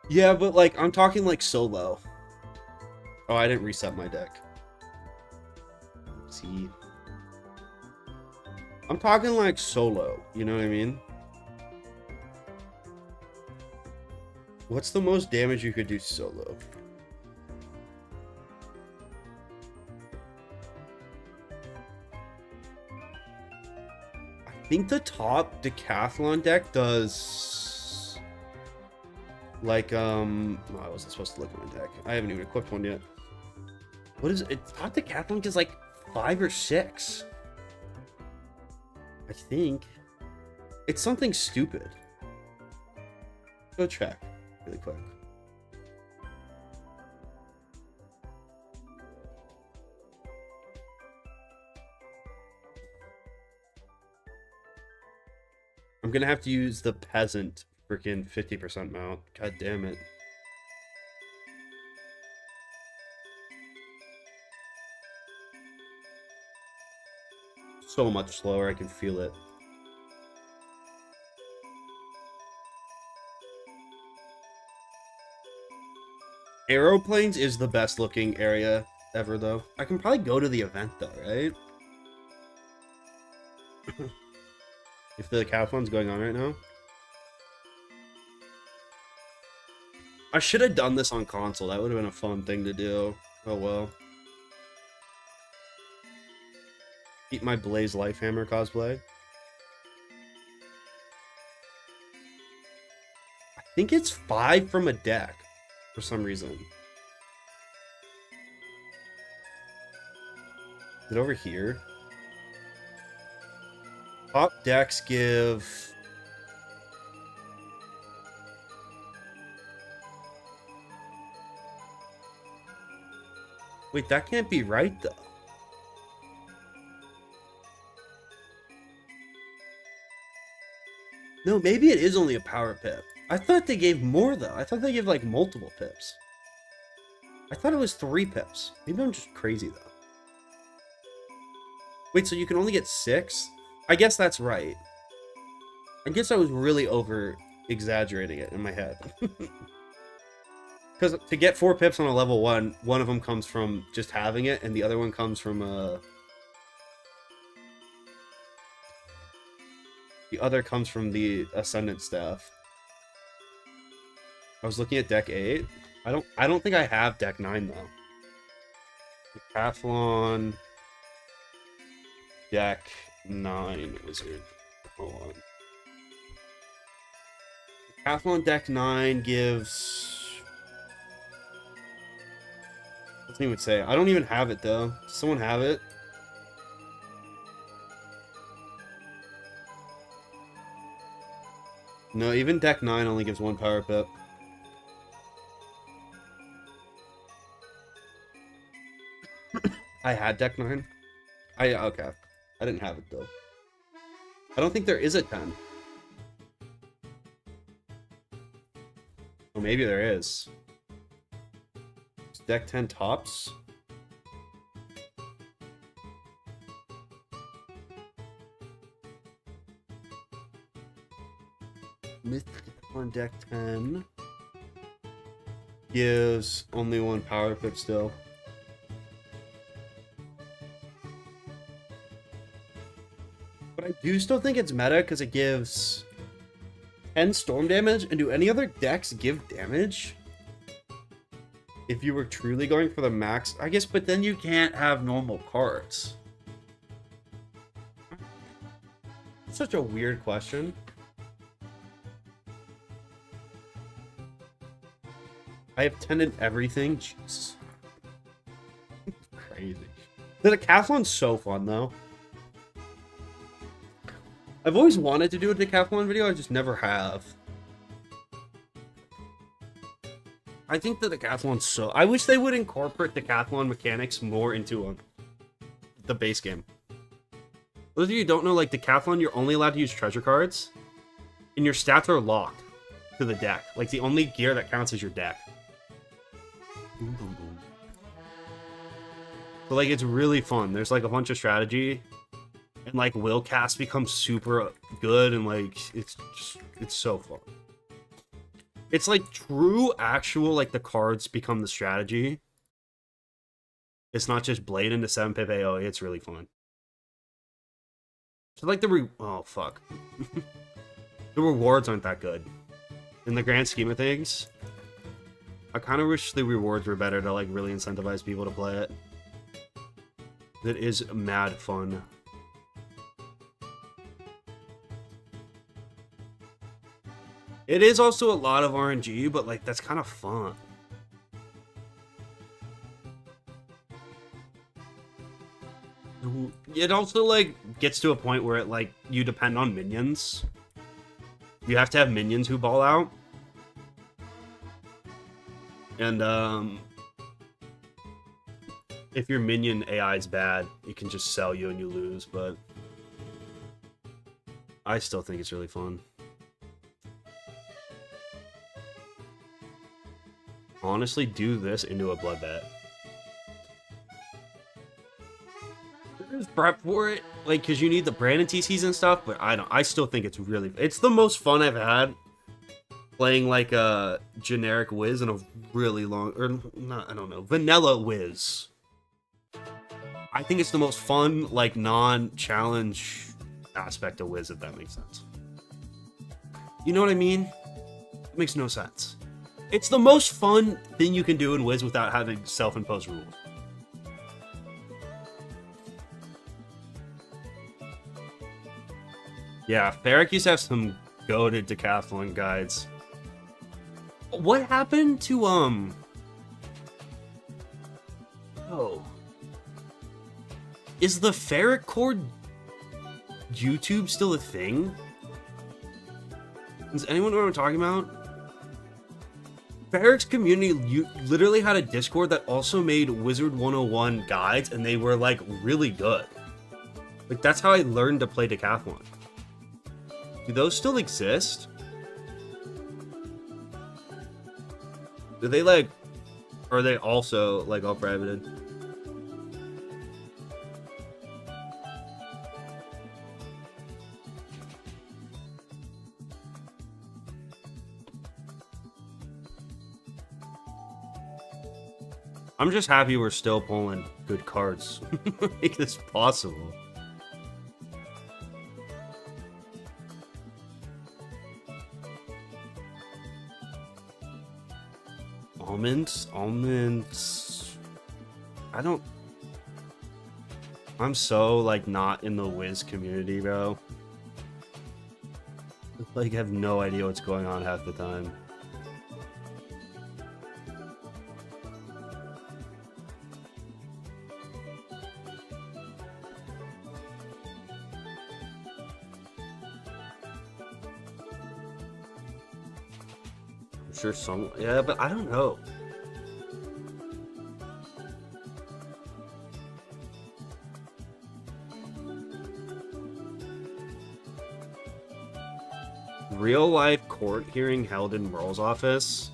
Yeah, but like, I'm talking like solo. Oh, I didn't reset my deck. Let's see. I'm talking like solo, you know what I mean? What's the most damage you could do solo? I think the top decathlon deck does like oh, I wasn't supposed to look at my deck. I haven't even equipped one yet. What is it? Top decathlon is like 5 or 6. I think it's something stupid. Go check really quick. I'm gonna have to use the peasant freaking 50% mount. God damn it. So much slower, I can feel it. Aeroplanes is the best looking area ever, though. I can probably go to the event, though, right? If the decathlon's going on right now. I should have done this on console. That would have been a fun thing to do. Oh well. Keep my Blaze Lifehammer cosplay. I think it's 5 from a deck for some reason. Is it over here? Top decks give... Wait, that can't be right, though. No, maybe it is only a power pip. I thought they gave more, though. I thought they gave, like, multiple pips. I thought it was 3 pips. Maybe I'm just crazy, though. Wait, so you can only get 6? I guess that's right. I guess I was really over-exaggerating it in my head. Because to get 4 pips on a level 1, one of them comes from just having it, and the other one comes from, the other comes from the Ascendant Staff. I was looking at deck 8. I don't think I have deck 9, though. Decathlon... Deck 9 Wizard. Hold on. Decathlon deck 9 gives... Doesn't even say. I don't even have it, though. Does someone have it? No, even deck 9 only gives 1 power pip. I had deck 9. Okay. I didn't have it, though. I don't think there is a 10. Or maybe there is. Is deck 10 tops? Mythic on deck 10 gives only 1 power pip still. But I do still think it's meta because it gives 10 storm damage. And do any other decks give damage? If you were truly going for the max, I guess, but then you can't have normal cards. Such a weird question. I have 10 in everything. Jeez. Crazy. The decathlon's so fun, though. I've always wanted to do a decathlon video, I just never have. I think the decathlon's so... I wish they would incorporate decathlon mechanics more into the base game. Those of you who don't know, like, decathlon, you're only allowed to use treasure cards, and your stats are locked to the deck. Like, the only gear that counts is your deck. Boom, boom, boom. But like it's really fun. There's like a bunch of strategy, and like will cast becomes super good, and like it's so fun. It's like true actual like the cards become the strategy. It's not just blade into 7-pip AoE. It's really fun. So like oh fuck, the rewards aren't that good in the grand scheme of things. I kind of wish the rewards were better to like really incentivize people to play it. It is mad fun. It is also a lot of RNG, but like that's kind of fun. It also like gets to a point where it like you depend on minions. You have to have minions who ball out. And if your minion AI is bad, it can just sell you and you lose, but I still think it's really fun. Honestly, do this into a blood bet. There's prep for it, like, because you need the Brandon TCs and stuff, but I still think it's the most fun I've had playing like a generic Wiz in a really long, or not, I don't know, vanilla Wiz. I think it's the most fun, like, non-challenge aspect of Wiz, if that makes sense. You know what I mean? It makes no sense. It's the most fun thing you can do in Wiz without having self-imposed rules. Yeah, Ferric used to have some goated decathlon guides. What happened to, oh. Is the Ferric Cord YouTube still a thing? Does anyone know what I'm talking about? Ferric's community literally had a Discord that also made WIZARD101 guides, and they were, like, really good. Like, that's how I learned to play decathlon. Do those still exist? Do they, like... Or are they also, like, all privated? I'm just happy we're still pulling good cards. Make this possible. Almonds. I'm so, like, not in the Wiz community, bro. Like, I have no idea what's going on half the time. Sure, some, yeah, but I don't know. Real life court hearing held in Merle's office.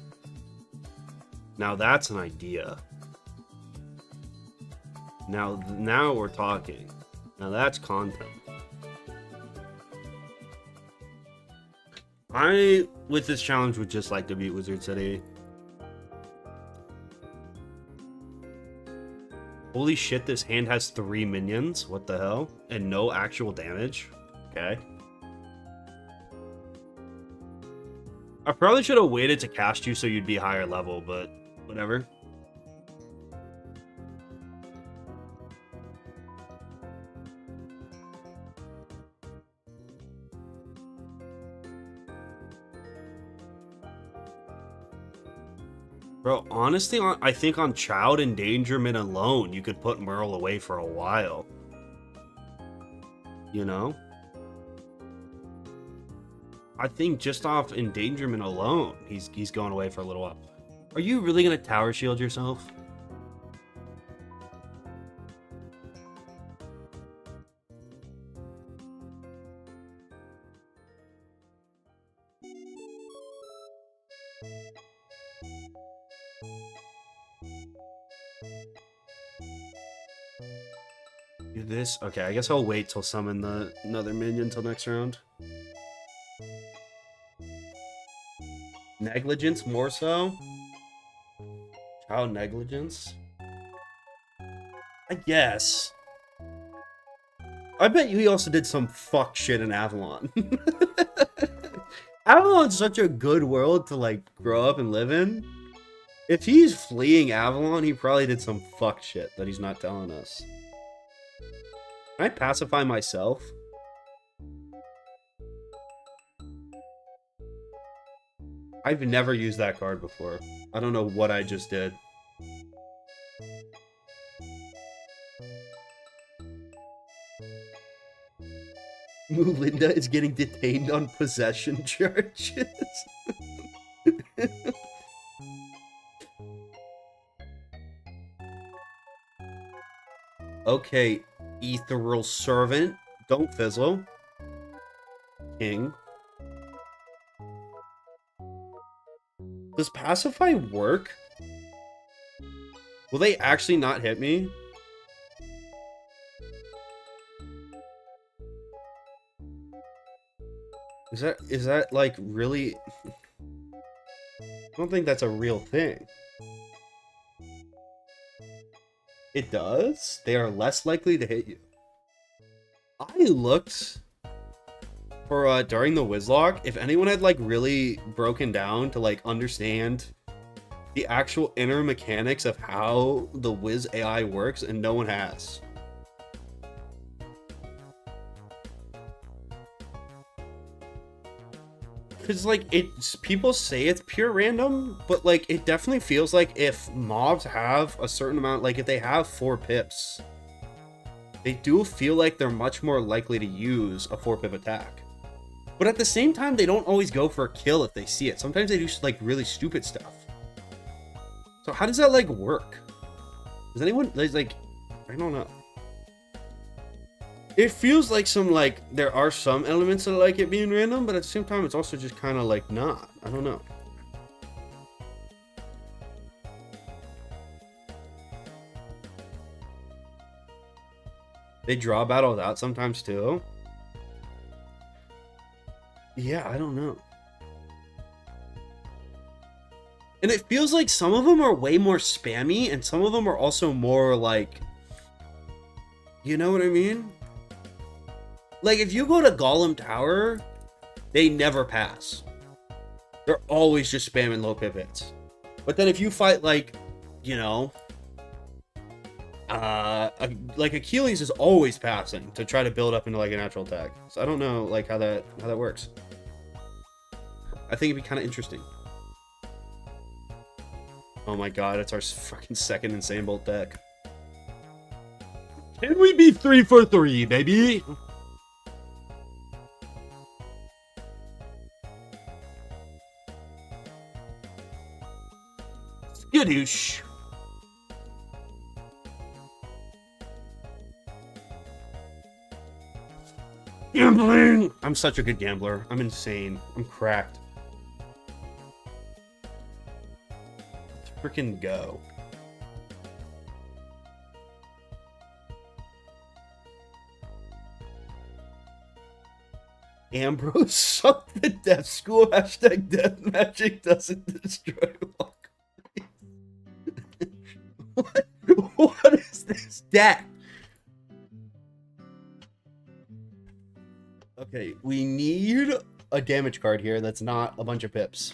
Now that's an idea. Now we're talking. Now that's content. I, with this challenge, would just like to beat Wizard City. Holy shit, this hand has 3 minions. What the hell? And no actual damage. Okay. I probably should have waited to cast you so you'd be higher level, but whatever. Bro, honestly, I think on Child Endangerment alone, you could put Merle away for a while. You know? I think just off Endangerment alone, he's going away for a little while. Are you really gonna tower shield yourself? Do this? Okay, I guess I'll wait till summon the another minion till next round. Negligence more so? Child negligence? I guess. I bet you he also did some fuck shit in Avalon. Avalon's such a good world to like grow up and live in. If he's fleeing Avalon, he probably did some fuck shit that he's not telling us. Can I pacify myself? I've never used that card before. I don't know what I just did. Linda is getting detained on possession charges. Okay, ethereal servant. Don't fizzle. King. Does pacify work? Will they actually not hit me? Is that like really? I don't think that's a real thing. It does? They are less likely to hit you. I looked for during the Wizlock if anyone had like really broken down to like understand the actual inner mechanics of how the Wiz AI works, and no one has. Because, like, people say it's pure random, but, like, it definitely feels like if mobs have a certain amount, like, if they have 4 pips, they do feel like they're much more likely to use a 4-pip attack. But at the same time, they don't always go for a kill if they see it. Sometimes they do, like, really stupid stuff. So how does that, like, work? Does anyone, like, I don't know. It feels like there are some elements that like it being random, but at the same time, it's also just kind of like not. I don't know. They draw battles out sometimes too. Yeah, I don't know. And it feels like some of them are way more spammy, and some of them are also more like, you know what I mean? Like, if you go to Golem Tower, they never pass. They're always just spamming low pivots. But then if you fight, like, you know, like Achilles is always passing to try to build up into, like, a natural attack. So I don't know, like, how that works. I think it'd be kind of interesting. Oh my god, it's our fucking second Insane Bolt deck. Can we be 3 for 3, baby? Skadoosh. Gambling! I'm such a good gambler. I'm insane. I'm cracked. Let's freaking go. Ambrose suck the death school. Hashtag death magic doesn't destroy walk. What is this deck? Okay, we need a damage card here that's not a bunch of pips.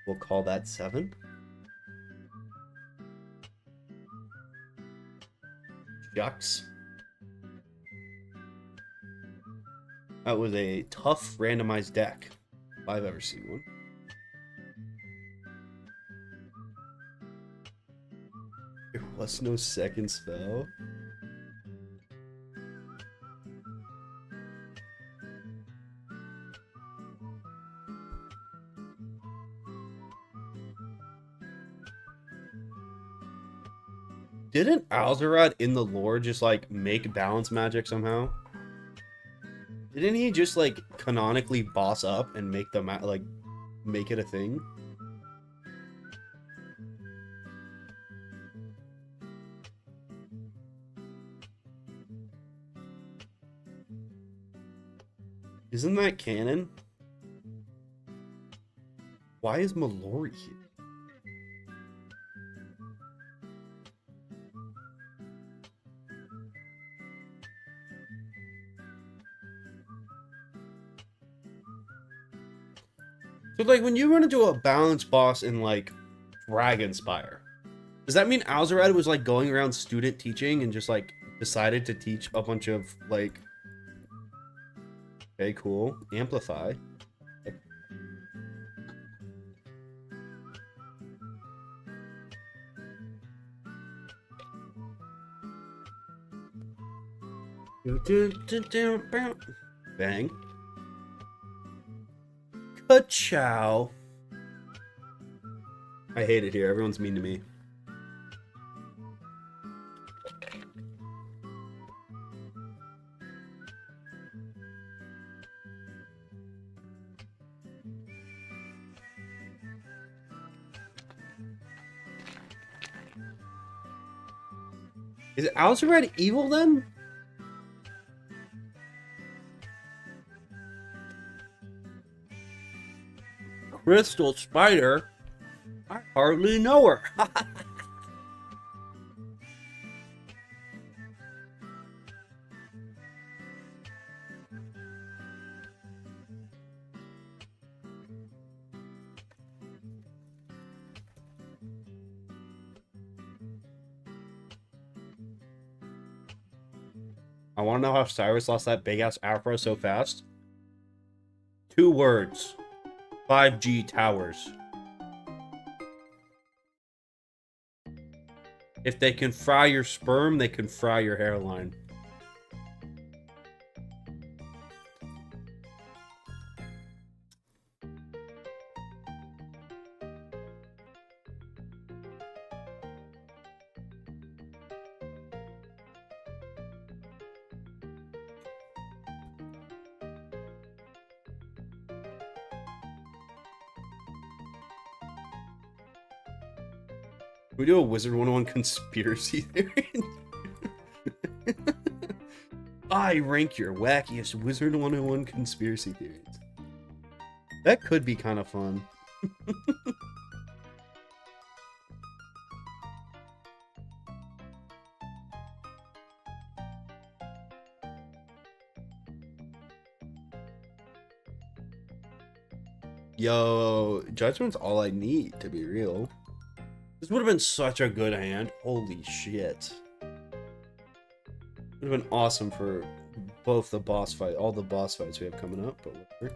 We'll call that 7. Shucks. That was a tough randomized deck, if I've ever seen one. There was no second spell. Didn't Alzarad in the lore just like make balance magic somehow? Didn't he just like canonically boss up and make the make it a thing. Isn't that canon? Why is Mallory here? So, like, when you run into a balanced boss in, like, Dragonspire, does that mean Alzarad was, like, going around student teaching and just, like, decided to teach a bunch of, like... Okay, cool. Amplify. Bang. Ka-chow. I hate it here. Everyone's mean to me. Is Alzarad evil then? Crystal Spider? I hardly know her. I want to know how Cyrus lost that big ass afro so fast. 2 words. 5G towers. If they can fry your sperm, they can fry your hairline. We do a WIZARD101 conspiracy theory. I rank your wackiest WIZARD101 conspiracy theories. That could be kind of fun. Yo, Judgment's all I need, to be real. This would have been such a good hand. Holy shit. Would have been awesome for both the boss fight, all the boss fights we have coming up, but whatever.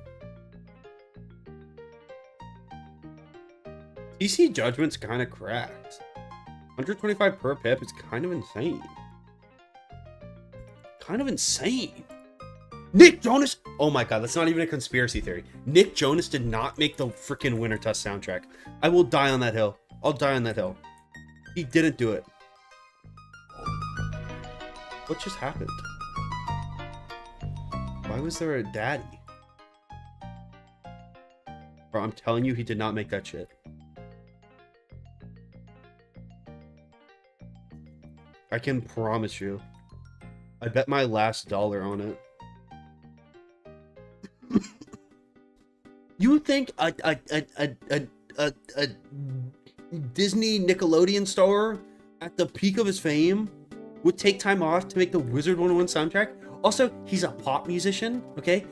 TC Judgment's kind of cracked. 125 per pip is kind of insane. Kind of insane. Nick Jonas! Oh my god, that's not even a conspiracy theory. Nick Jonas did not make the freaking Winter Tusk soundtrack. I will die on that hill. I'll die on that hill. He didn't do it. What just happened? Why was there a daddy? Bro, I'm telling you, he did not make that shit. I can promise you. I bet my last dollar on it. You think a Disney Nickelodeon star at the peak of his fame would take time off to make the WIZARD101 soundtrack? Also, he's a pop musician, okay?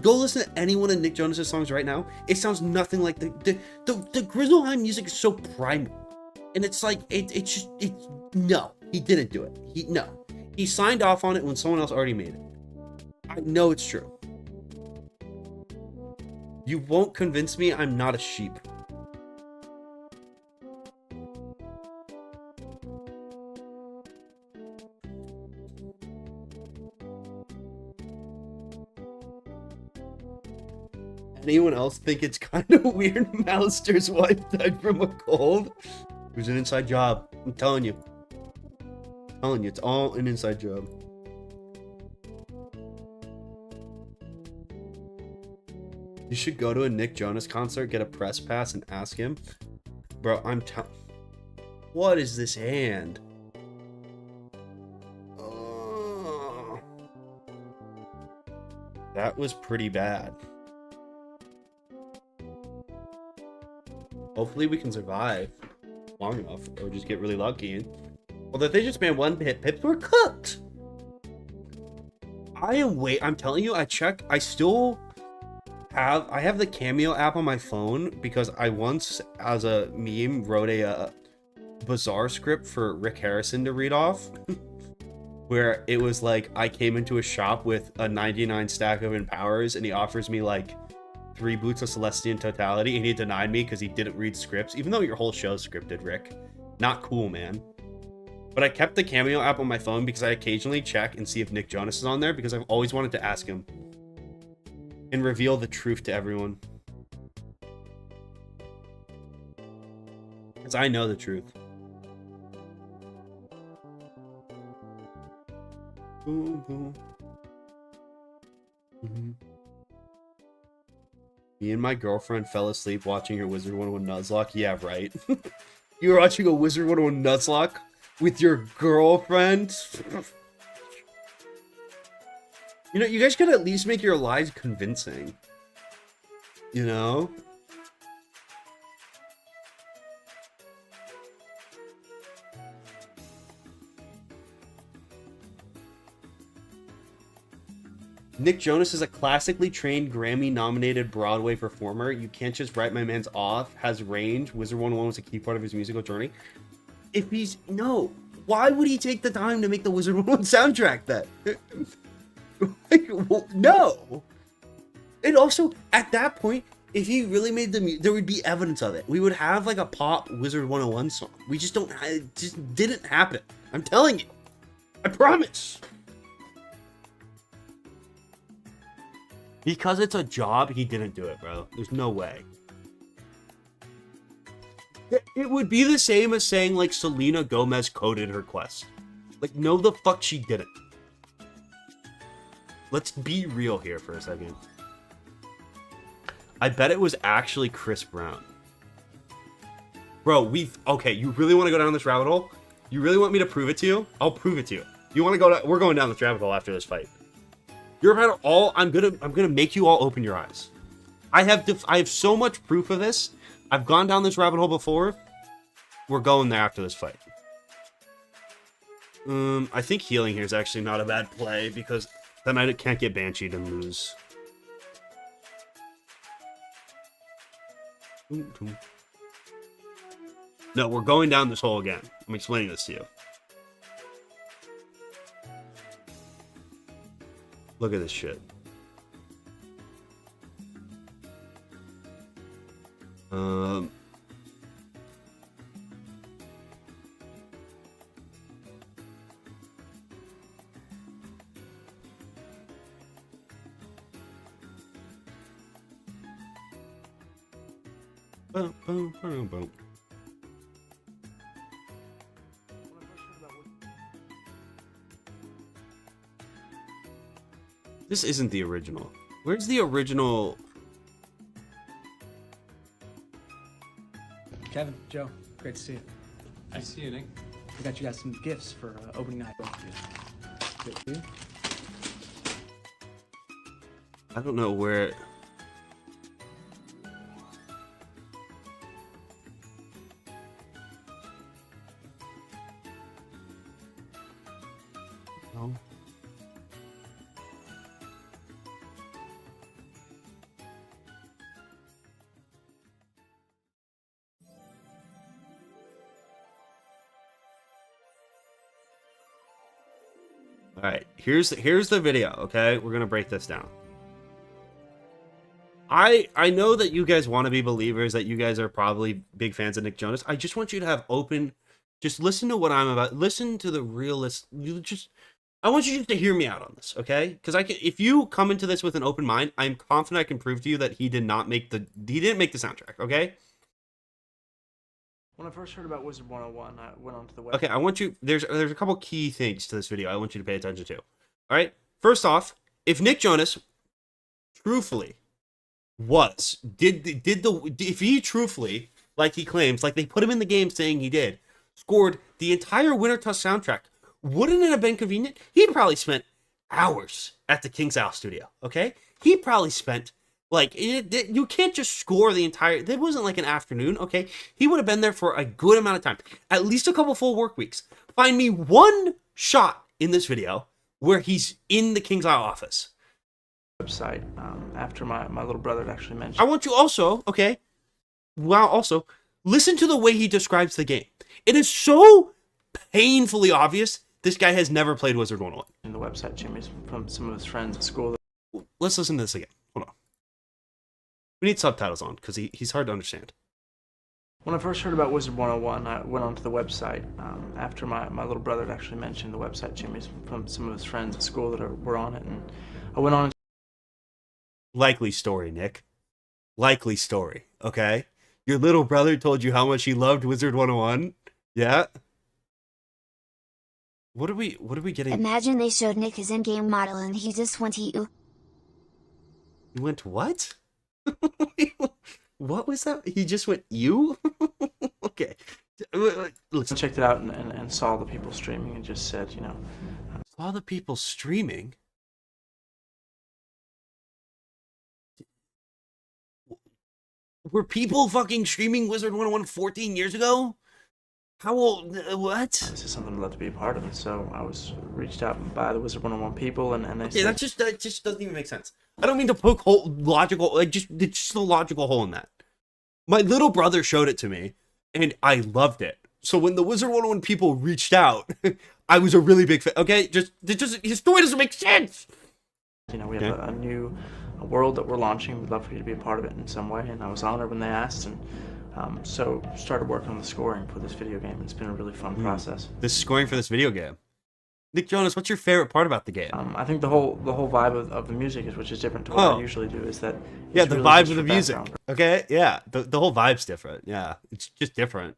Go listen to any one of Nick Jonas' songs right now. It sounds nothing like the Grizzleheim music is so primal. And it's like, no, he didn't do it. He signed off on it when someone else already made it. I know it's true. You won't convince me I'm not a sheep. Anyone else think it's kind of weird Malister's wife died from a cold? It was an inside job. I'm telling you. It's all an inside job. You should go to a Nick Jonas concert, get a press pass, and ask him. Bro, what is this hand? That was pretty bad. Hopefully we can survive long enough, or just get really lucky. Although if they just banned one hit pips, we're cooked. I'm telling you, I have the Cameo app on my phone because I once, as a meme, wrote a bizarre script for Rick Harrison to read off. Where it was like, I came into a shop with a 99 stack of Empowers and he offers me like 3 boots of Celestian Totality and he denied me because he didn't read scripts, even though your whole show's scripted, Rick. Not cool, man. But I kept the Cameo app on my phone because I occasionally check and see if Nick Jonas is on there because I've always wanted to ask him and reveal the truth to everyone. Because I know the truth. Boom, boom. Me and my girlfriend fell asleep watching your WIZARD101 Nuzlocke. Yeah, right. You were watching a WIZARD101 Nuzlocke with your girlfriend? You know, you guys could at least make your lies convincing. You know? Nick Jonas is a classically trained Grammy-nominated Broadway performer. You can't just write my man's off. Has range. WIZARD101 was a key part of his musical journey. If he's... No. Why would he take the time to make the WIZARD101 soundtrack then? Like, well, no. And also, at that point, if he really made the music, there would be evidence of it. We would have like a pop WIZARD101 song. We just don't... It just didn't happen. I'm telling you. I promise. Because it's a job, he didn't do it, bro. There's no way. It would be the same as saying, like, Selena Gomez coded her quest. Like, no, the fuck she didn't. Let's be real here for a second. I bet it was actually Chris Brown. Bro, okay, you really want to go down this rabbit hole? You really want me to prove it to you? I'll prove it to you. You want to go we're going down this rabbit hole after this fight. You're about all. I'm gonna make you all open your eyes. I have so much proof of this. I've gone down this rabbit hole before. We're going there after this fight. I think healing here is actually not a bad play because then I can't get bansheed and lose. No, we're going down this hole again. I'm explaining this to you. Look at this shit. Boom, boom, boom, boom. This isn't the original. Where's the original? Kevin, Joe, great to see you. I see you, Nick. I got you guys some gifts for opening night. Good for you. I don't know where. No. All right, here's the video, okay? We're going to break this down. I know that you guys want to be believers, that you guys are probably big fans of Nick Jonas. I just want you to have open, just listen to what I'm about. Listen to the realist. I want you just to hear me out on this, okay? Because if you come into this with an open mind, I'm confident I can prove to you that he didn't make the soundtrack, okay? When I first heard about WIZARD101, I went onto the website. Okay, I want you. There's a couple key things to this video I want you to pay attention to. All right. First off, if Nick Jonas, truthfully, was, if he truthfully, like he claims, like they put him in the game saying he did, scored the entire Winter Tusk soundtrack, wouldn't it have been convenient? He probably spent hours at the King's Isle studio, okay? He probably spent, like, you can't just score the entire, it wasn't like an afternoon, okay? He would have been there for a good amount of time, at least a couple full work weeks. Find me one shot in this video where he's in the King's Isle office. Website, after my little brother had actually mentioned. I want you also, okay, well, also, listen to the way he describes the game. It is so painfully obvious this guy has never played Wizard 101. In the website, Jimmy's from some of his friends at school. Let's listen to this again. Hold on. We need subtitles on, because he's hard to understand. When I first heard about Wizard 101, I went onto the website, after my little brother had actually mentioned the website, Jimmy's from some of his friends at school that were on it, and I went on. Likely story, Nick. Likely story, okay? Your little brother told you how much he loved Wizard 101? Yeah? What are we getting? Imagine they showed Nick his in-game model and he just went to you. He went what? What was that? He just went you? Okay. I checked it out and saw the people streaming and just said, you know. Saw the people streaming? Were people fucking streaming Wizard 101 14 years ago? How old? What? This is something I'd love to be a part of, and so I was reached out by the Wizard 101 people, and they said... that just doesn't even make sense. I don't mean to poke logical, it's just a logical hole in that. My little brother showed it to me, and I loved it. So when the Wizard 101 people reached out, I was a really big fan. Okay, his story doesn't make sense. You know, we have a new world that we're launching. We'd love for you to be a part of it in some way, and I was honored when they asked, and so started working on the scoring for this video game. It's been a really fun process. The scoring for this video game. Nick Jonas, what's your favorite part about the game? I think the whole vibe of the music which is different to what I usually do, is that yeah, the really vibe just of the for music. background. Okay, yeah, the whole vibe's different. Yeah, it's just different.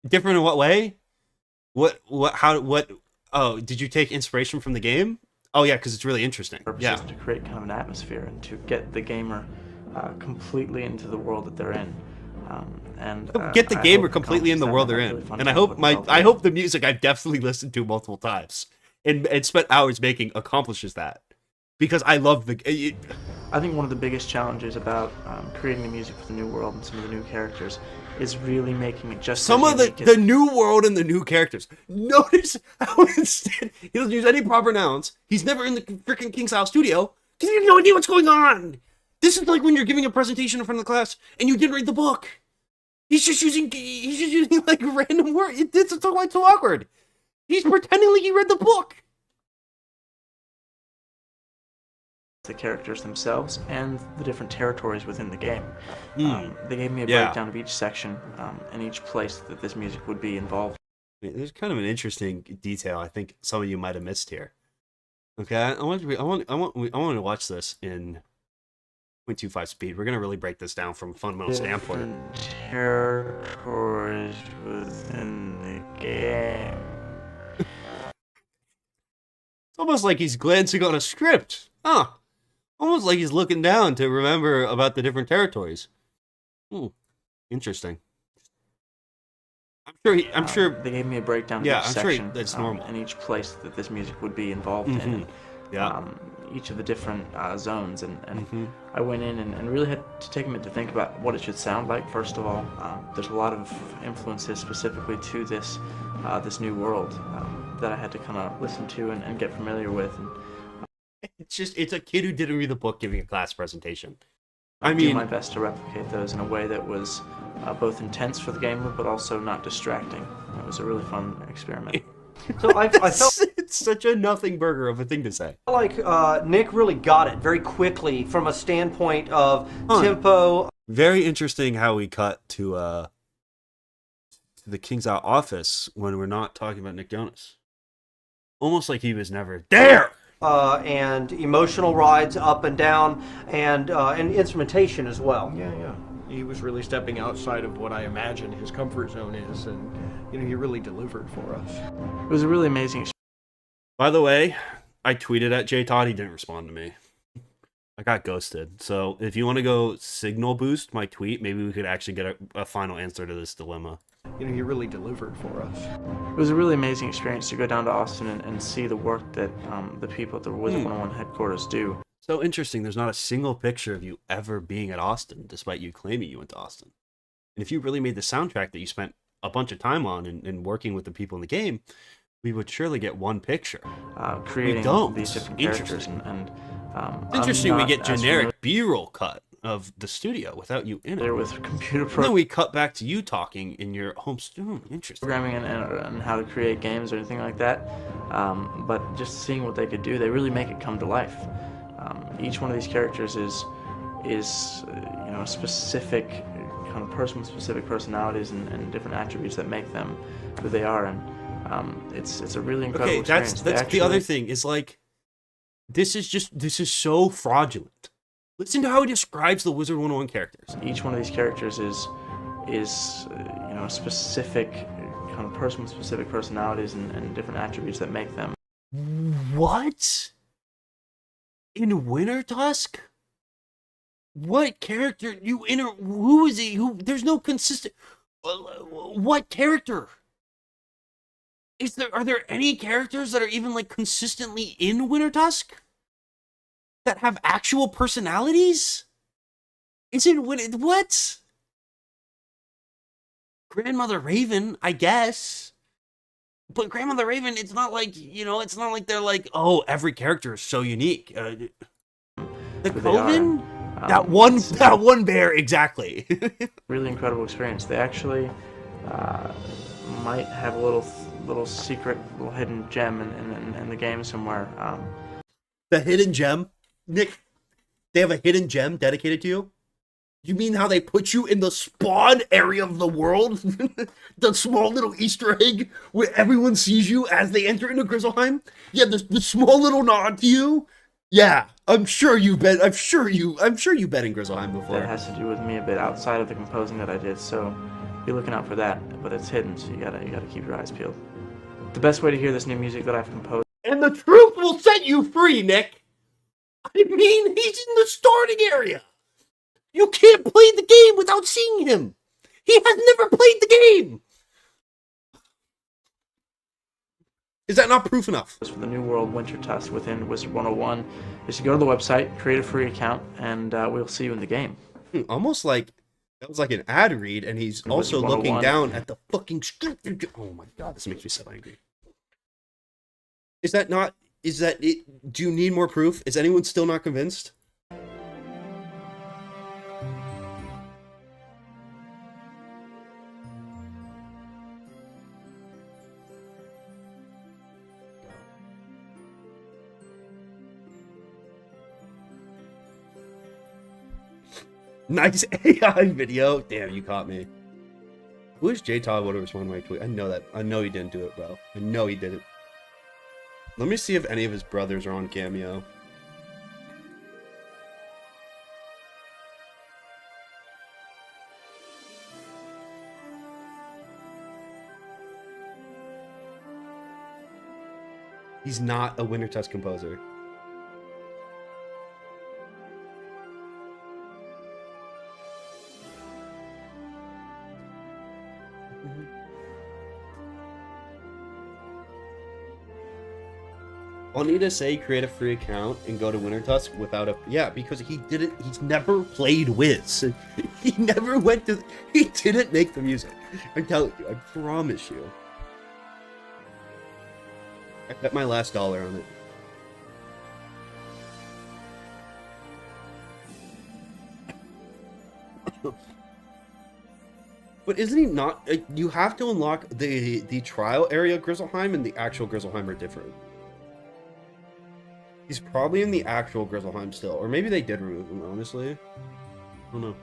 Different in what way? What? Oh, did you take inspiration from the game? Oh yeah, because it's really interesting. Yeah, to create kind of an atmosphere and to get the gamer completely into the world that they're in. And get the I gamer hope completely in the world they're in, and I hope the music I've definitely listened to multiple times and spent hours making accomplishes that, because I love the. I think one of the biggest challenges about creating the music for the new world and some of the new characters is really making it just some of the new world and the new characters. Notice how instead he doesn't use any proper nouns. He's never in the freaking King's Isle studio because he has no idea what's going on. This is like when you're giving a presentation in front of the class and you didn't read the book. He's just using like random words. It's so awkward. He's pretending like he read the book. The characters themselves and the different territories within the game. They gave me a breakdown of each section and each place that this music would be involved. There's kind of an interesting detail I think some of you might have missed here. Okay, I want to watch this in 0.25 speed. We're gonna really break this down from a fundamental standpoint. Territories within the game. It's almost like he's glancing on a script, huh? Almost like he's looking down to remember about the different territories. Interesting. I'm sure they gave me a breakdown of each section, that's normal. And each place that this music would be involved in. And, each of the different zones, and I went in and really had to take a minute to think about what it should sound like. First of all, there's a lot of influences specifically to this this new world that I had to kind of listen to and get familiar with. And it's a kid who didn't read the book giving a class presentation. I do my best to replicate those in a way that was both intense for the gamer but also not distracting. It was a really fun experiment. So I felt it's such a nothing burger of a thing to say. like Nick really got it very quickly from a standpoint of tempo. Very interesting how we cut to the King's Isle office when we're not talking about Nick Jonas. Almost like he was never there. And emotional rides up and down, and instrumentation as well. Yeah. He was really stepping outside of what I imagine his comfort zone is, and he really delivered for us. It was a really amazing experience. By the way, I tweeted at J Todd. He didn't respond to me. I got ghosted. So if you want to go signal boost my tweet, maybe we could actually get a final answer to this dilemma. You know, he really delivered for us. It was a really amazing experience to go down to Austin and see the work that the people at the WIZARD101 headquarters do. So interesting. There's not a single picture of you ever being at Austin, despite you claiming you went to Austin. And if you really made the soundtrack that you spent a bunch of time on and working with the people in the game, we would surely get one picture. Creating we don't. These different characters and it's interesting we get generic B-roll cut of the studio without you in it. There with computer and then we cut back to you talking in your home studio. Interesting. Programming and how to create games or anything like that. But just seeing what they could do, they really make it come to life. Each one of these characters is you know, a specific kind of person with specific personalities and different attributes that make them who they are, and it's a really incredible experience. That's the other thing is like this is so fraudulent. Listen to how he describes the WIZARD101 characters. Each one of these characters is you know, a specific kind of person with specific personalities and different attributes that make them. What? In Winter Tusk? What character who is he? There's no consistent. What character? Are there any characters that are even like consistently in Winter Tusk that have actual personalities? What? Grandmother Raven, I guess. But Grandmother Raven, it's not like, you know, it's not like they're like, oh, every character is so unique. The Coven? That one bear, exactly. Really incredible experience. They actually might have a little secret, little hidden gem in the game somewhere. The hidden gem? Nick, they have a hidden gem dedicated to you? You mean how they put you in the spawn area of the world? The small little Easter egg where everyone sees you as they enter into Grizzleheim? Yeah, the small little nod to you? Yeah, I'm sure you've been in Grizzleheim before. That has to do with me a bit outside of the composing that I did, so be looking out for that. But it's hidden, so you gotta keep your eyes peeled. The best way to hear this new music that I've composed. And the truth will set you free, Nick. I mean, he's in the starting area. You can't play the game without seeing him. He has never played the game. Is that not proof enough? For the New World Winter Tusk within WIZARD101 is to go to the website, create a free account, and we'll see you in the game. Almost like that was like an ad read, and he's also looking down at the fucking script. Oh my god, this makes me so angry. Is that it? Do you need more proof? Is anyone still not convinced? Nice AI video. Damn, you caught me. Who is J Todd would have responded to my tweet? I know that. I know he didn't do it, bro. I know he didn't. Let me see if any of his brothers are on Cameo. He's not a Winter Tusk composer. I'll need to say create a free account and go to Winter Tusk without a... Yeah, because he's never played Wiz. He never went to... He didn't make the music. I'm telling you, I promise you. I bet my last dollar on it. But isn't he not... You have to unlock the trial area of Grizzleheim, and the actual Grizzleheim are different. He's probably in the actual Grizzleheim still. Or maybe they did remove him, honestly. I don't know.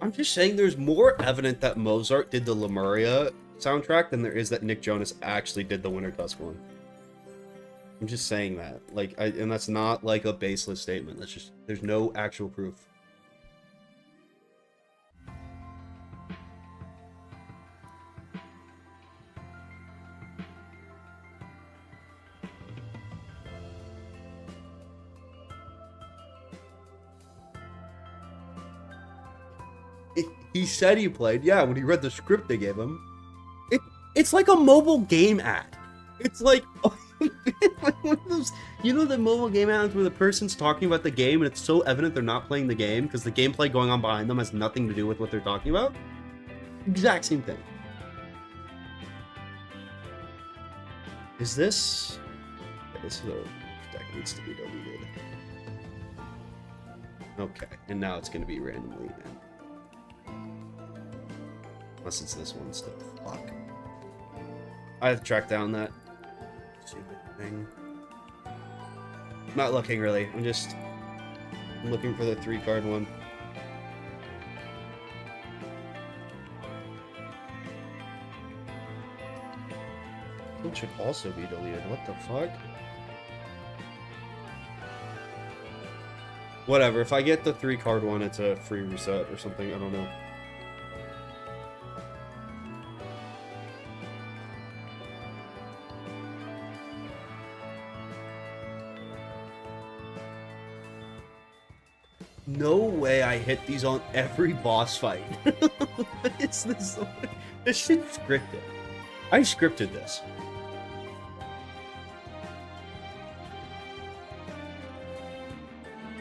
I'm just saying there's more evidence that Mozart did the Lemuria soundtrack than there is that Nick Jonas actually did the Winter Tusk one. I'm just saying that. And that's not like a baseless statement. That's just, there's no actual proof. He said he played. Yeah, when he read the script they gave him. It's like a mobile game ad. It's like one of those, you know, the mobile game ads where the person's talking about the game and it's so evident they're not playing the game because the gameplay going on behind them has nothing to do with what they're talking about. Exact same thing. Is this? Yeah, this is a deck needs to be deleted. Okay, and now it's going to be randomly in. Unless it's this one still. Fuck. I have to track down that stupid thing. I'm not looking really. I'm looking for the 3-card one. It should also be deleted. What the fuck? Whatever. If I get the 3-card one, it's a free reset or something. I don't know. No way I hit these on every boss fight. It's this shit's scripted. I scripted this.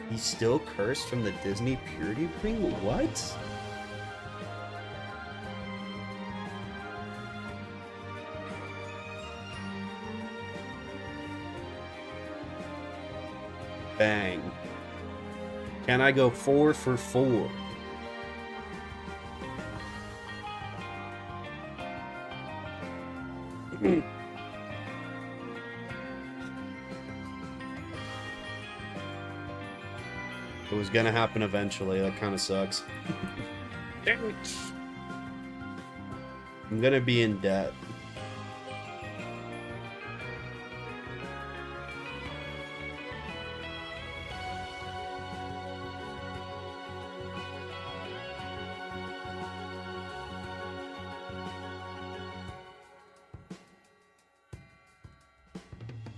He's still cursed from the Disney purity ring? What? Bang. Can I go 4 for 4? It was gonna happen eventually. That kind of sucks. I'm gonna be in debt.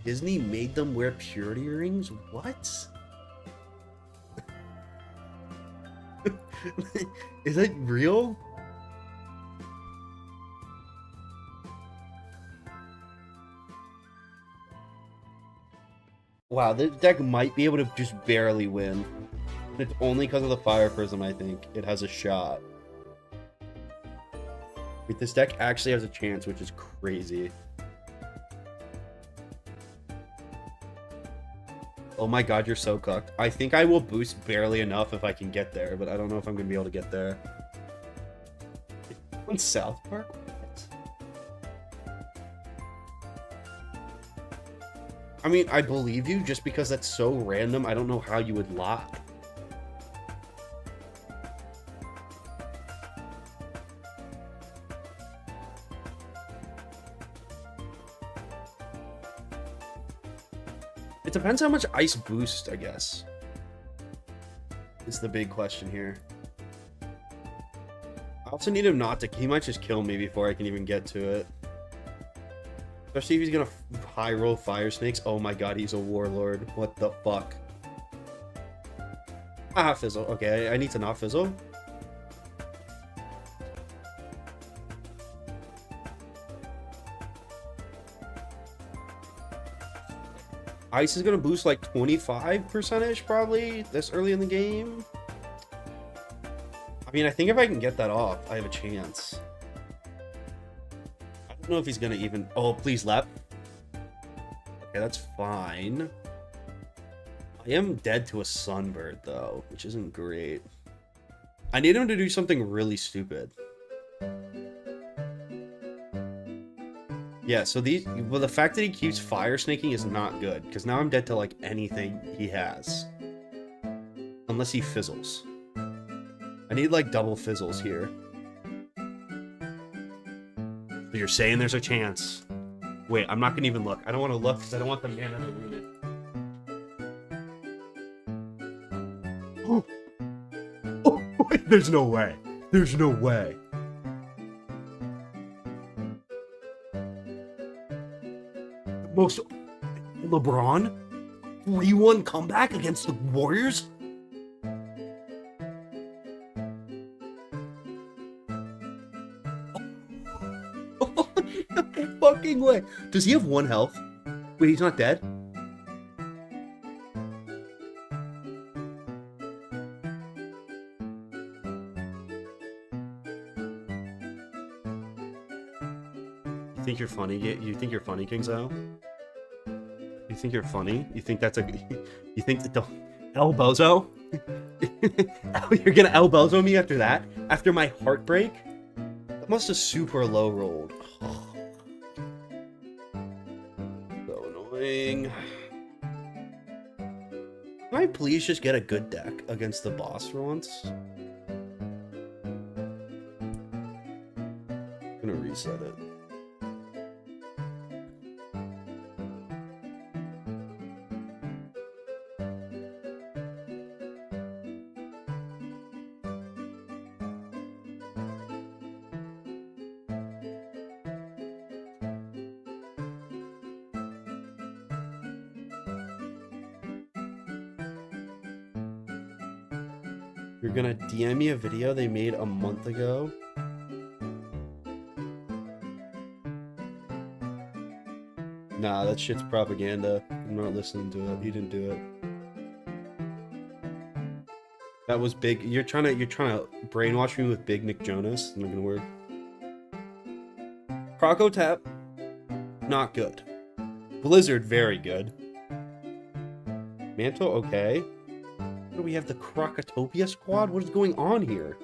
Disney made them wear purity rings? What? Is that real? Wow, this deck might be able to just barely win. It's only because of the Fire Prism, I think. It has a shot. Wait, this deck actually has a chance, which is crazy. Oh my god, you're so cooked. I think I will boost barely enough if I can get there, but I don't know if I'm going to be able to get there. On South Park? What? I mean, I believe you just because that's so random. I don't know how you would lie. It depends how much ice boost, I guess. Is the big question here. I also need him not to... He might just kill me before I can even get to it. Especially if he's gonna high roll fire snakes. Oh my god, he's a warlord. What the fuck? Ah, fizzle. Okay, I need to not fizzle. Ice is going to boost like 25% probably this early in the game. I mean, I think if I can get that off, I have a chance. I don't know if he's going to even... Oh, please, Lep. Okay, that's fine. I am dead to a Sunbird, though, which isn't great. I need him to do something really stupid. Yeah, so well, the fact that he keeps fire snaking is not good, because now I'm dead to, like, anything he has. Unless he fizzles. I need, like, double fizzles here. You're saying there's a chance. Wait, I'm not gonna even look. I don't want to look, because I don't want the mana to ruin it. Oh! Oh, wait, there's no way. There's no way. Most LeBron 3-1 comeback against the Warriors? No fucking way. Does he have 1 health? Wait, he's not dead? You think you're funny? You think you're funny, Kingzo? You think you're funny? You think that's a... You think... El Bozo? You're gonna El Bozo me after that? After my heartbreak? That must have super low rolled. So annoying. Can I please just get a good deck against the boss for once? I'm gonna reset it. You're gonna DM me a video they made a month ago? Nah, that shit's propaganda. I'm not listening to it. He didn't do it. That was big. You're trying to brainwash me with Big Nick Jonas. It's not gonna work. Crocotap, not good. Blizzard, very good. Mantle, okay. What do we have? The Crocotopia squad? What is going on here?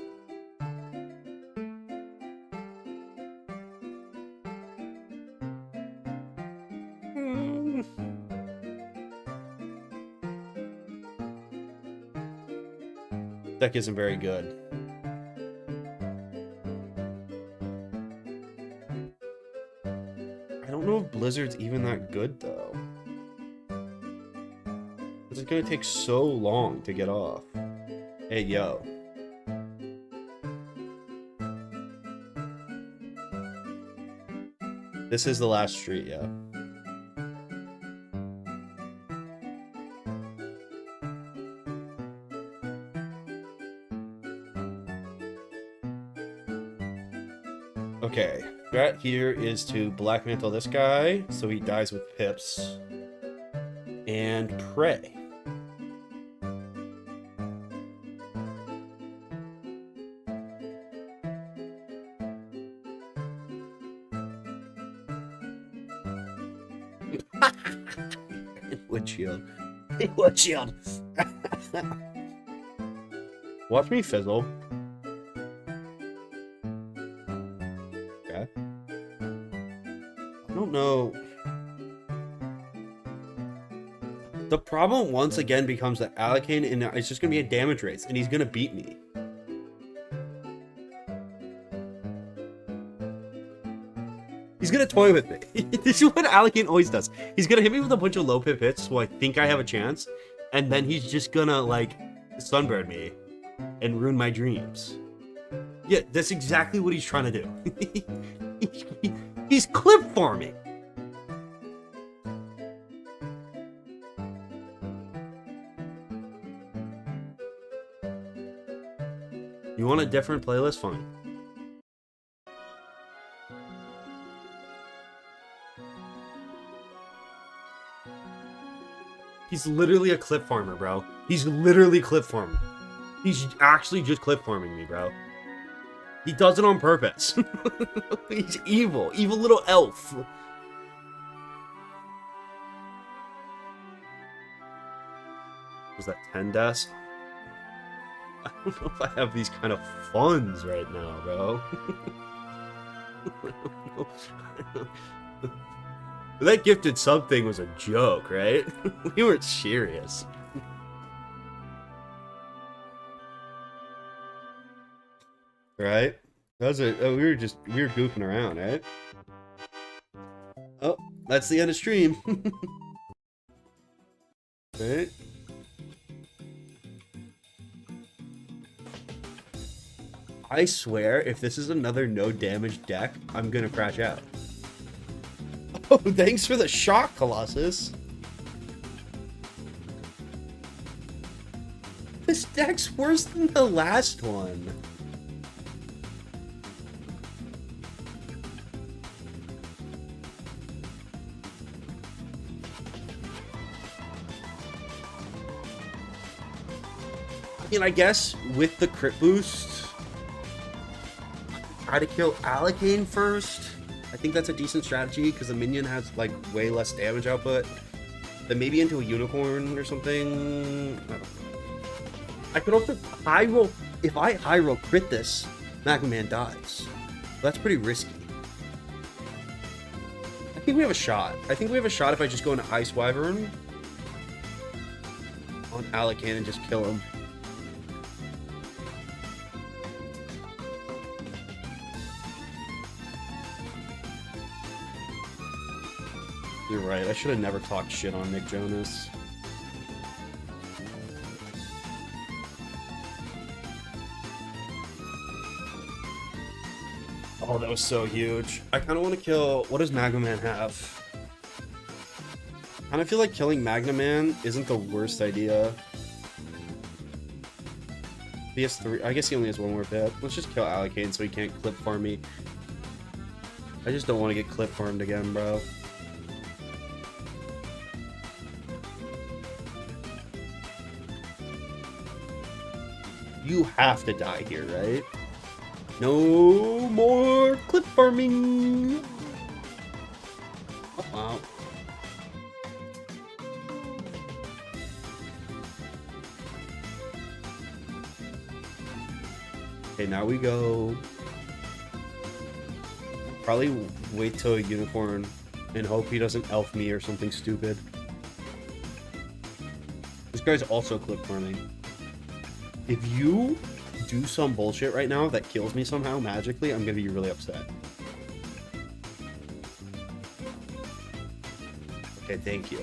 Deck isn't very good. I don't know if Blizzard's even that good, though. It's gonna take so long to get off. Hey, yo. This is the last street, yeah. Okay, threat here is to Black Mantle this guy, so he dies with pips. And pray. Wood shield. Wood shield. Watch me fizzle. Okay. I don't know. The problem once again becomes that Alakane, and it's just gonna be a damage race, and he's gonna beat me. He's gonna toy with me. This is what Alakane always does. He's gonna hit me with a bunch of low pip hits, so I think I have a chance, and then he's just gonna, like, sunburn me and ruin my dreams. Yeah, that's exactly what he's trying to do. He's clip farming. You want a different playlist? Fine. He's literally a clip farmer, bro. He's literally clip farming. He's actually just clip farming me, bro. He does it on purpose. He's evil. Evil little elf. Was that 10 deaths? I don't know if I have these kind of funds right now, bro. That gifted sub thing was a joke, right? We weren't serious. Right? That was we were goofing around, right? Oh, that's the end of stream. Right? I swear, if this is another no damage deck, I'm gonna crash out. Oh, thanks for the shock, Colossus. This deck's worse than the last one. I mean, I guess with the crit boost, try to kill Alakane first. I think that's a decent strategy because the minion has like way less damage output. Then maybe into a unicorn or something. I don't know. I could also high roll. If I high roll crit this, Magma Man dies. That's pretty risky. I think we have a shot. I think we have a shot if I just go into Ice Wyvern on Alakane and just kill him. You're right. I should have never talked shit on Nick Jonas. Oh, that was so huge. I kind of want to kill... What does Magma Man have? I kind of feel like killing Magma Man isn't the worst idea. He has 3... I guess he only has 1 more bit. Let's just kill Alakane so he can't clip farm me. I just don't want to get clip farmed again, bro. You have to die here, right? No more clip farming. Oh, wow. Okay, now we go. Probably wait till a unicorn and hope he doesn't elf me or something stupid. This guy's also clip farming. If you do some bullshit right now that kills me somehow magically, I'm gonna be really upset. Okay, thank you.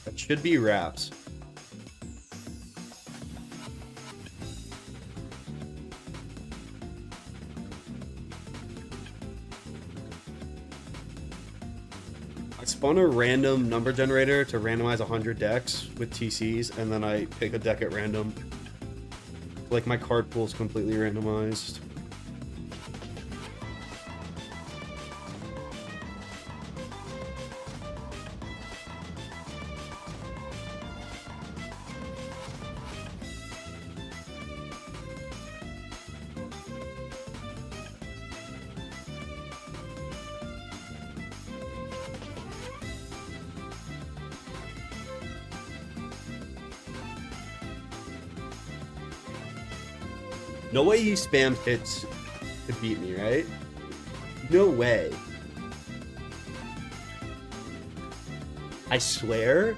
That should be wraps. I spawn a random number generator to randomize 100 decks with TCs, and then I pick a deck at random. Like, my card pool is completely randomized. No way he spammed hits to beat me, right? No way. I swear,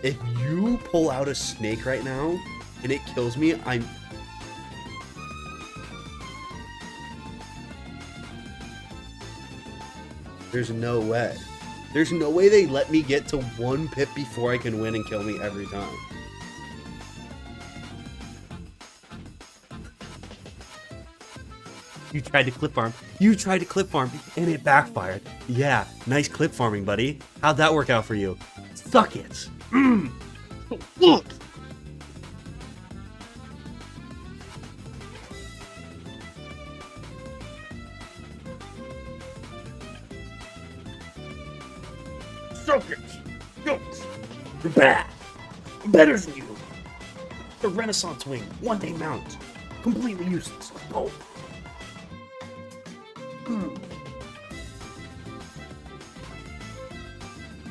if you pull out a snake right now and it kills me, I'm... There's no way. There's no way they let me get to 1 pip before I can win and kill me every time. You tried to clip farm. You tried to clip farm, and it backfired. Yeah, nice clip farming, buddy. How'd that work out for you? Suck it. Look. Suck it. You're bad. I'm better than you. The Renaissance Wing, 1-day mount. Completely useless. Oh.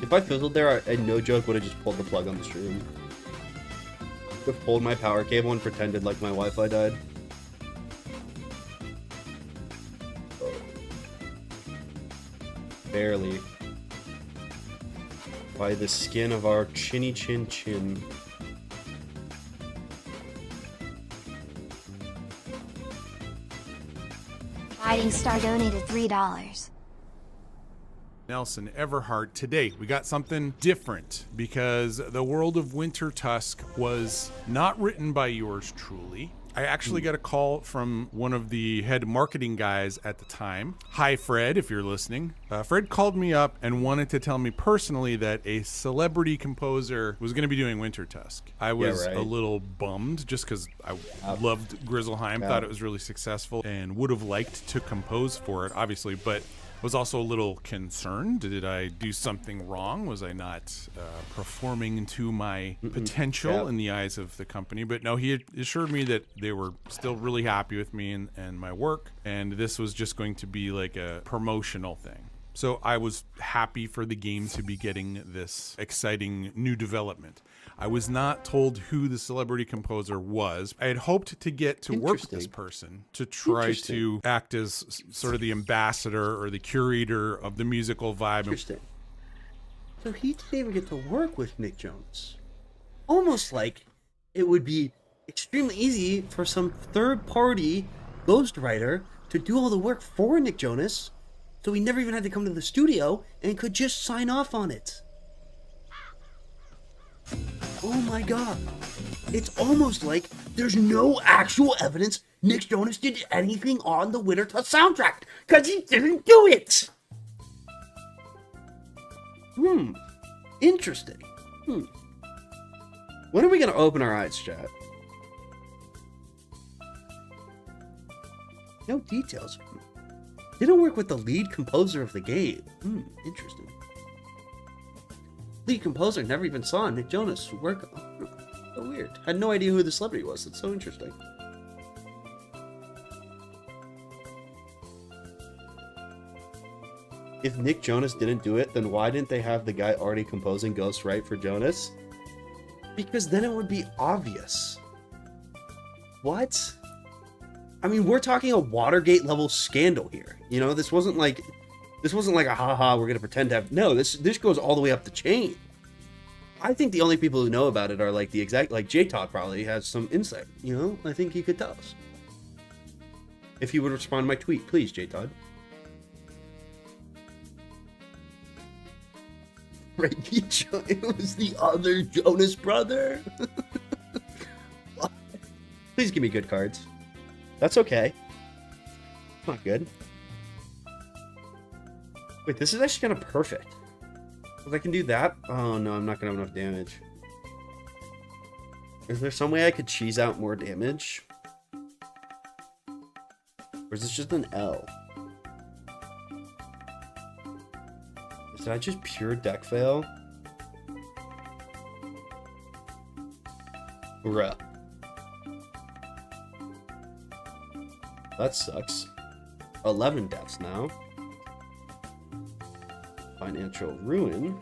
If I fizzled there, I no joke would have just pulled the plug on the stream. Would have pulled my power cable and pretended like my Wi-Fi died. Barely. By the skin of our chinny chin chin. Fighting Star donated $3. Nelson Everhart, today we got something different because the world of Winter Tusk was not written by yours truly. I actually got a call from one of the head marketing guys at the time. Hi, Fred, if you're listening. Fred called me up and wanted to tell me personally that a celebrity composer was going to be doing Winter Tusk. I was a little bummed just because I loved Grizzleheim, thought it was really successful, and would have liked to compose for it, obviously. But was also a little concerned. Did I do something wrong? Was I not performing to my potential in the eyes of the company? But no, he assured me that they were still really happy with me and my work, and this was just going to be like a promotional thing. So I was happy for the game to be getting this exciting new development. I was not told who the celebrity composer was. I had hoped to get to work with this person to try to act as sort of the ambassador or the curator of the musical vibe. Interesting. So he didn't even get to work with Nick Jonas. Almost like it would be extremely easy for some third-party ghostwriter to do all the work for Nick Jonas, so he never even had to come to the studio and could just sign off on it. Oh my god. It's almost like there's no actual evidence Nick Jonas did anything on the Winter Tusk soundtrack, because he didn't do it! Interesting. When are we going to open our eyes, chat? No details. Didn't work with the lead composer of the game. Interesting. Lead composer never even saw Nick Jonas work. So weird. Had no idea who the celebrity was. That's so interesting. If Nick Jonas didn't do it, then why didn't they have the guy already composing Ghost write for Jonas? Because then it would be obvious. What? I mean, we're talking a Watergate level scandal here. You know, this wasn't like a haha, we're gonna pretend to have. No, this goes all the way up the chain. I think the only people who know about it are like the exact, like J-Todd probably has some insight. You know, I think he could tell us. If he would respond to my tweet, please, J-Todd. Frankie it was the other Jonas brother. Please give me good cards. That's okay. It's not good. Wait, this is actually kind of perfect. If I can do that. Oh no, I'm not gonna have enough damage. Is there some way I could cheese out more damage? Or is this just an L? Did I just pure deck fail? Bruh. That sucks. 11 deaths now. Financial ruin.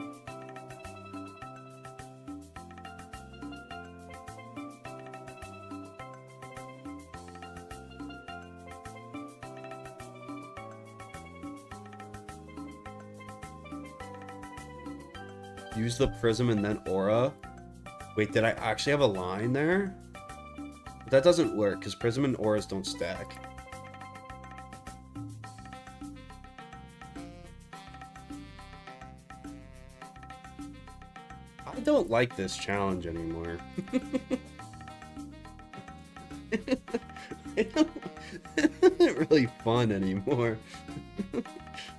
Use the prism and then aura. Wait, did I actually have a line there? That doesn't work because prism and auras don't stack. I don't like this challenge anymore. It's not really fun anymore.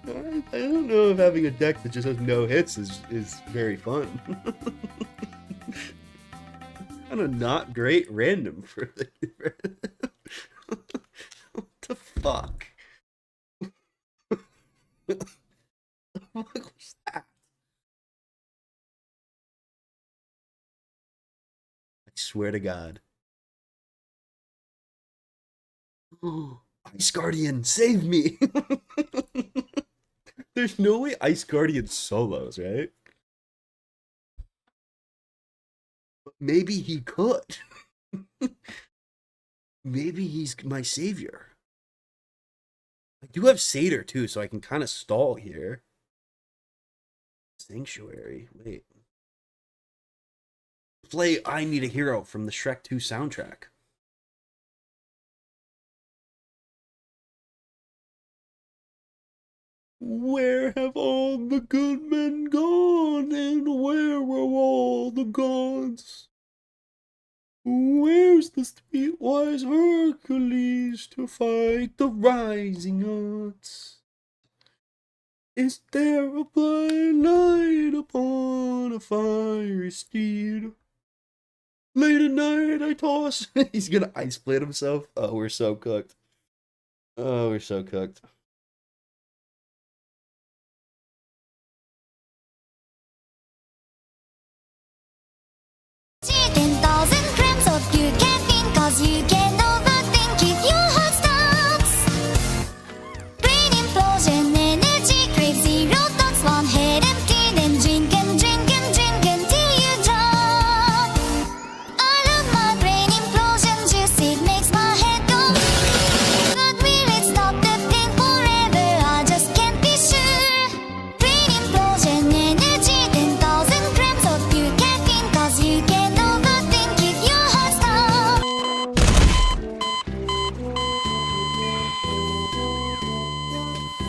I don't know if having a deck that just has no hits is very fun. Kind of not great random for the... What the fuck? What the fuck was that? I swear to God. Oh, Ice Guardian, save me! There's no way Ice Guardian solos, right? But maybe he could. Maybe he's my savior. I do have Satyr too, so I can kind of stall here. Sanctuary, wait. Play I Need a Hero from the Shrek 2 soundtrack. Where have all the good men gone, and where are all the gods? Where's the streetwise Hercules to fight the rising odds? Is there a blind light upon a fiery steed? Late at night I toss. He's gonna ice blade himself. Oh, we're so cooked. Oh, we're so cooked. of pure caffeine, cause you can overthink if your heart stops. Brain implosion energy, crave zero thoughts, one head empty, then drink and drink and drink until you drop. I love my brain implosion juice, it makes my head go. But will it stop the pain forever? I just can't be sure. Brain implosion energy, 10,000 grams of pure caffeine, cause you can overthink if your heart stops.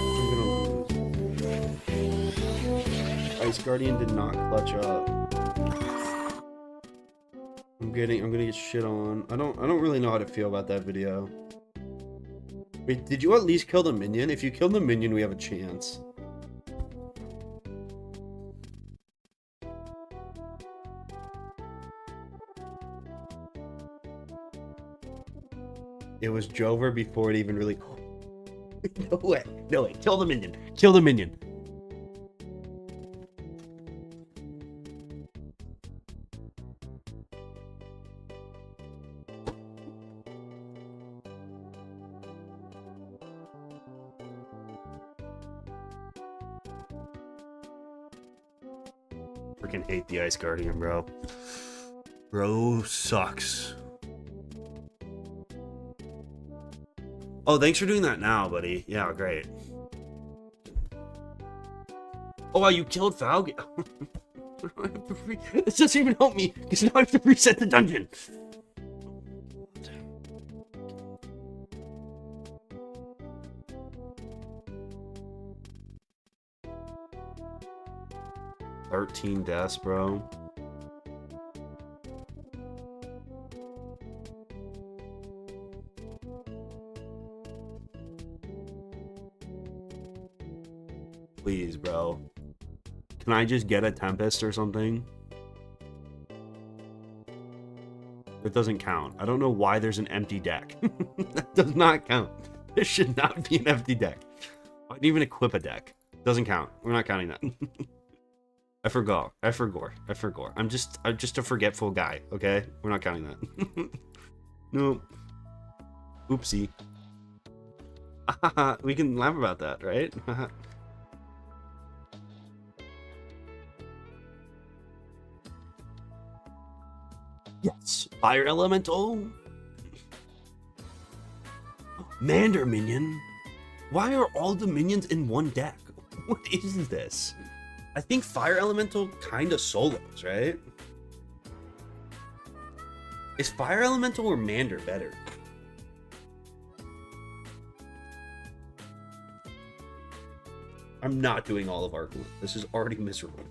I'm gonna lose. Ice Guardian did not clutch up. I'm gonna get shit on. I don't really know how to feel about that video. Wait, did you at least kill the minion? If you kill the minion, we have a chance. It was Jover before it even really. No way. No way. Kill the minion. Kill the minion. Freaking hate the Ice Guardian, bro. Bro sucks. Oh, thanks for doing that now, buddy. Yeah, great. Oh, wow, you killed Falcon. This doesn't even help me, because now I have to reset the dungeon. "13 deaths, bro." Please, bro. Can I just get a Tempest or something? It doesn't count. I don't know why there's an empty deck. That does not count. This should not be an empty deck. I didn't even equip a deck. Doesn't count. We're not counting that. I forgot. I'm just a forgetful guy, okay? We're not counting that. No. Oopsie. We can laugh about that, right? Yes, Fire Elemental. Mander Minion. Why are all the minions in one deck? What is this? I think Fire Elemental kind of solos, right? Is Fire Elemental or Mander better? I'm not doing all of Arkham. This is already miserable.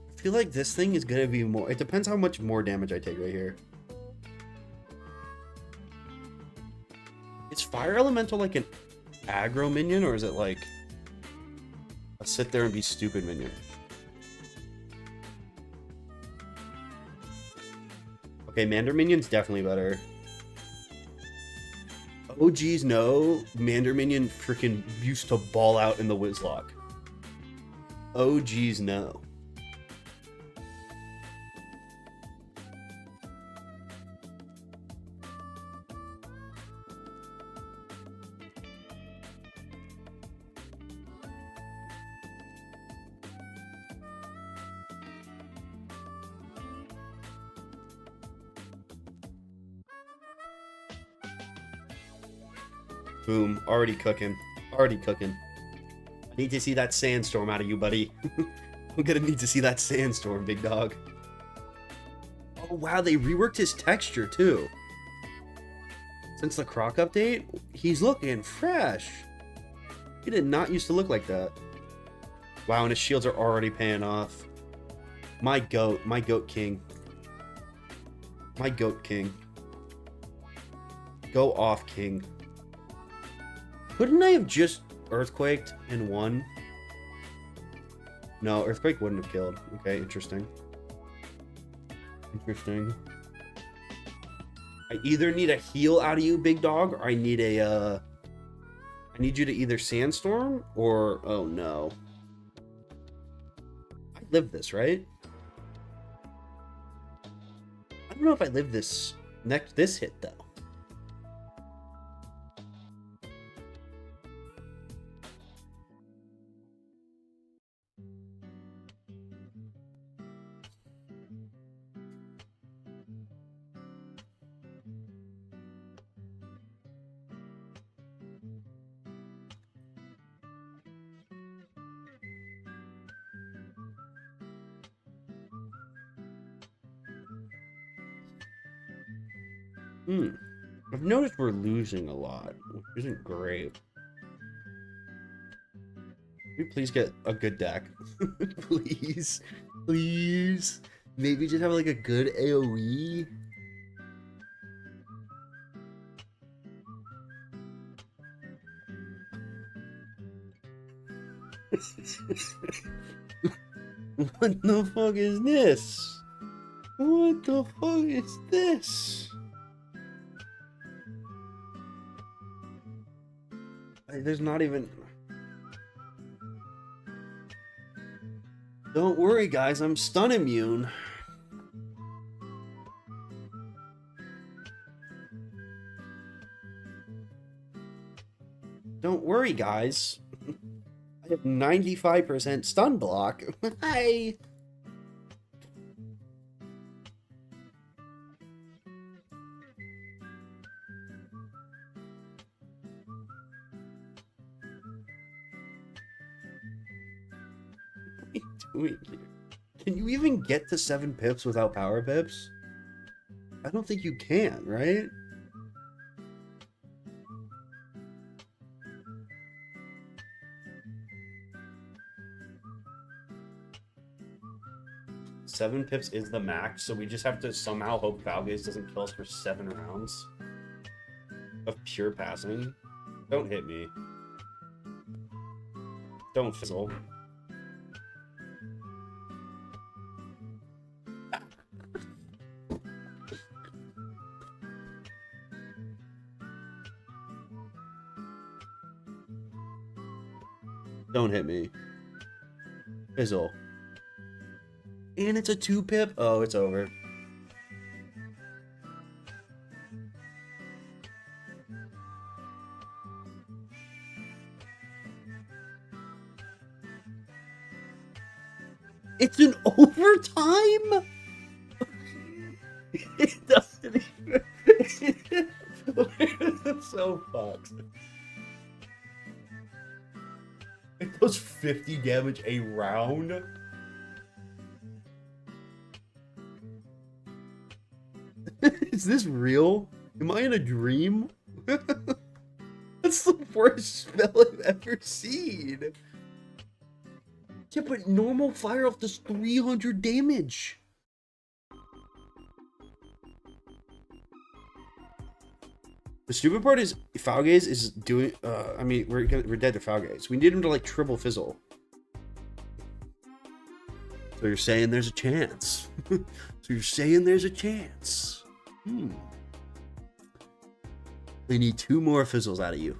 I feel like this thing is gonna be more. It depends how much more damage I take right here. Is Fire Elemental like an aggro minion, or is it like a sit there and be stupid minion? Okay, Mander Minion's definitely better. Oh geez, no. Mander Minion freaking used to ball out in the Wizlock. Oh geez, no. Boom. Already cooking. Already cooking. I need to see that sandstorm out of you, buddy. I'm gonna need to see that sandstorm, big dog. Oh, wow. They reworked his texture, too. Since the Croc update, he's looking fresh. He did not used to look like that. Wow, and his shields are already paying off. My goat king. My goat king. Go off, king. Couldn't I have just earthquaked and won? No, earthquake wouldn't have killed. Okay, interesting. Interesting. I either need a heal out of you, big dog, or I need a I need you to either sandstorm or... Oh, no. I lived this, right? I don't know if I lived this this hit, though. I've noticed we're losing a lot, which isn't great. Can we please get a good deck? Please. Please. Maybe just have like a good AoE. What the fuck is this? What the fuck is this? There's not even... Don't worry, guys. I'm stun immune. Don't worry, guys. I have 95% stun block. Hi. Can you even get to 7 pips without power pips? I don't think you can, right? Seven pips is the max, so we just have to somehow hope Falgaze doesn't kill us for 7 rounds of pure passing. Don't hit me. Don't fizzle. Don't hit me. Fizzle. And it's a 2-pip? Oh, it's over. It's an overtime? It doesn't even... It's so fucked. It does 50 damage a round? Is this real? Am I in a dream? That's the worst spell I've ever seen. Yeah, but normal fire off does 300 damage. The stupid part is Falgaze is doing. I mean, we're dead to Falgaze. We need him to like triple fizzle. So you're saying there's a chance. So you're saying there's a chance. We need 2 more fizzles out of you.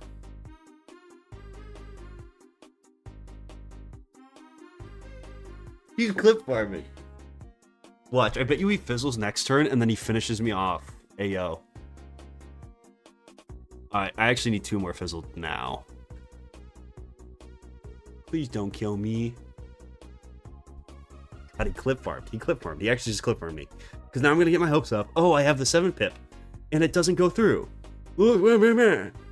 He's clip farming. Watch, I bet you he fizzles next turn and then he finishes me off. Ayo. Alright, I actually need 2 more fizzles now. Please don't kill me. How'd he clip farmed? He clip farmed. He actually just clip farmed me. Because now I'm going to get my hopes up. Oh, I have the 7-pip. And it doesn't go through. Look,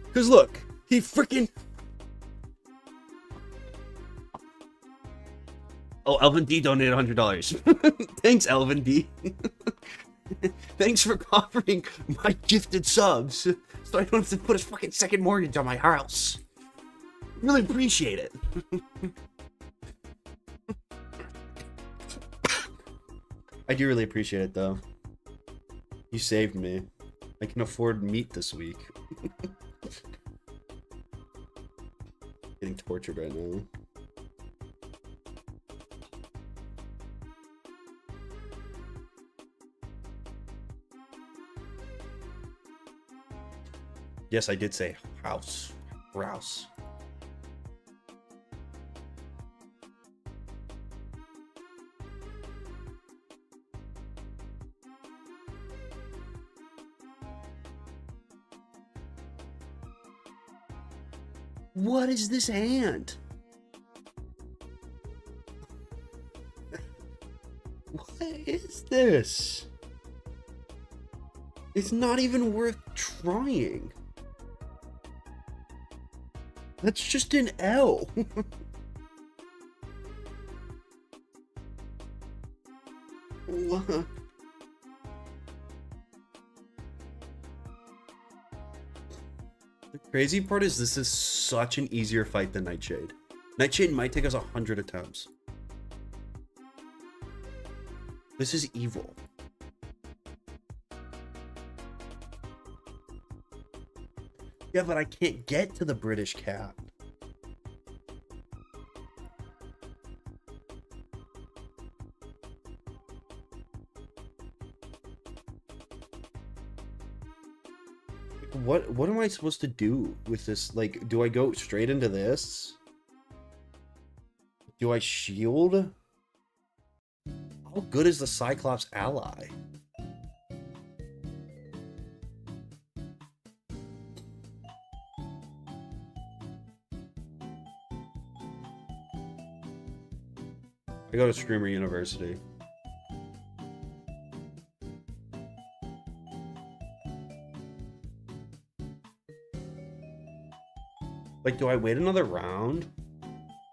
because look, he freaking... Oh, Elvin D donated $100. Thanks, Elvin D. Thanks for covering my gifted subs, so I don't have to put a fucking second mortgage on my house. Really appreciate it. I do really appreciate it, though. You saved me. I can afford meat this week. Getting tortured right now. Yes, I did say house. Rouse. What is this hand? What is this? It's not even worth trying. That's just an L. What? The crazy part is this is such an easier fight than Nightshade. Nightshade might take us 100 attempts. This is evil. Yeah, but I can't get to the British cat. What am I supposed to do with this? Like, do I go straight into this? Do I shield? How good is the Cyclops ally? I go to Streamer University. Like, do I wait another round?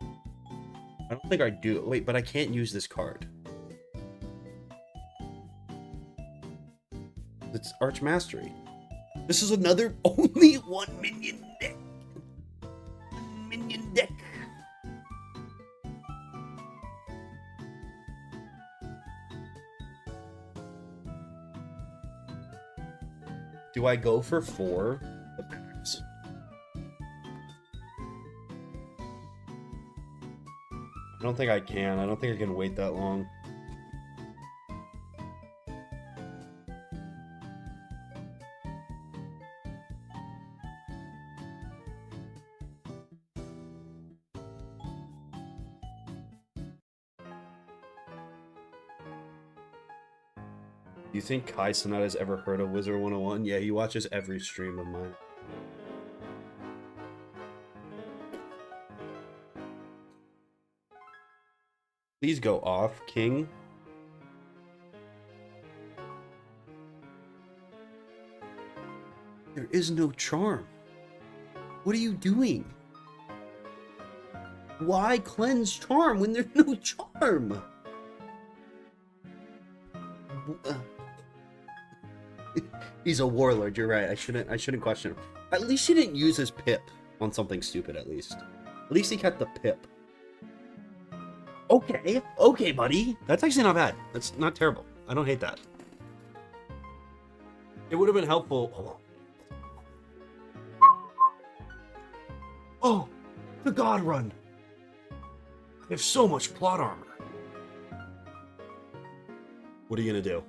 I don't think I do. Wait, but I can't use this card. It's Arch Mastery. This is another only 1 minion deck. Minion deck. Do I go for 4? The packs. I don't think I can. I don't think I can wait that long. Do you think Kai Cenat has ever heard of WIZARD101? Yeah, he watches every stream of mine. Please go off, King. There is no charm. What are you doing? Why cleanse charm when there's no charm? He's a warlord, you're right. I shouldn't question him. At least he didn't use his pip on something stupid, at least. At least he kept the pip. Okay, okay, buddy. That's actually not bad. That's not terrible. I don't hate that. It would have been helpful. Oh, the God Run. I have so much plot armor. What are you gonna do?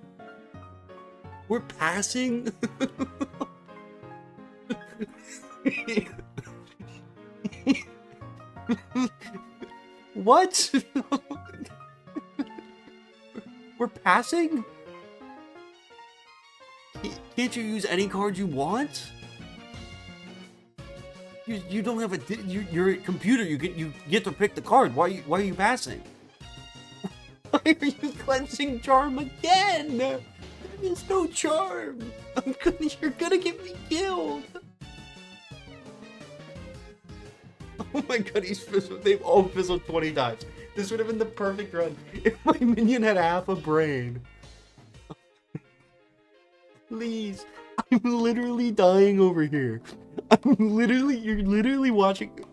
We're passing? What? We're passing? Can't you use any card you want? You don't have a you're a computer. You get to pick the card. Why are you passing? Why are you cleansing charm again? There is no charm. You're gonna get me killed. Oh my god, he's fizzled. They've all fizzled 20 times. This would have been the perfect run if my minion had half a brain. Please. I'm literally dying over here. You're literally watching.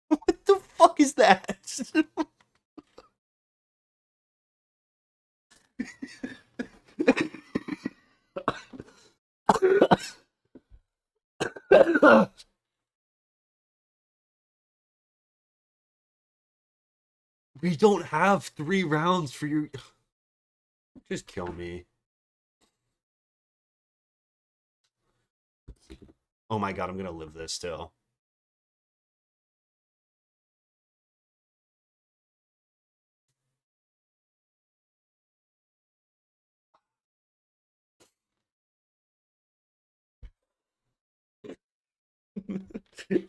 What the fuck is that? We don't have 3 rounds for you. Just kill me. Oh my god, I'm gonna live this still.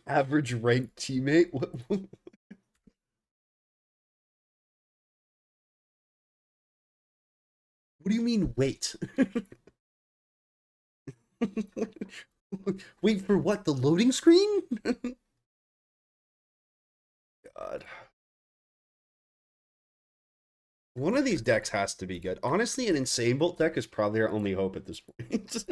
Average ranked teammate? What do you mean, wait? Wait for what? The loading screen? God. One of these decks has to be good. Honestly, an Insane Bolt deck is probably our only hope at this point.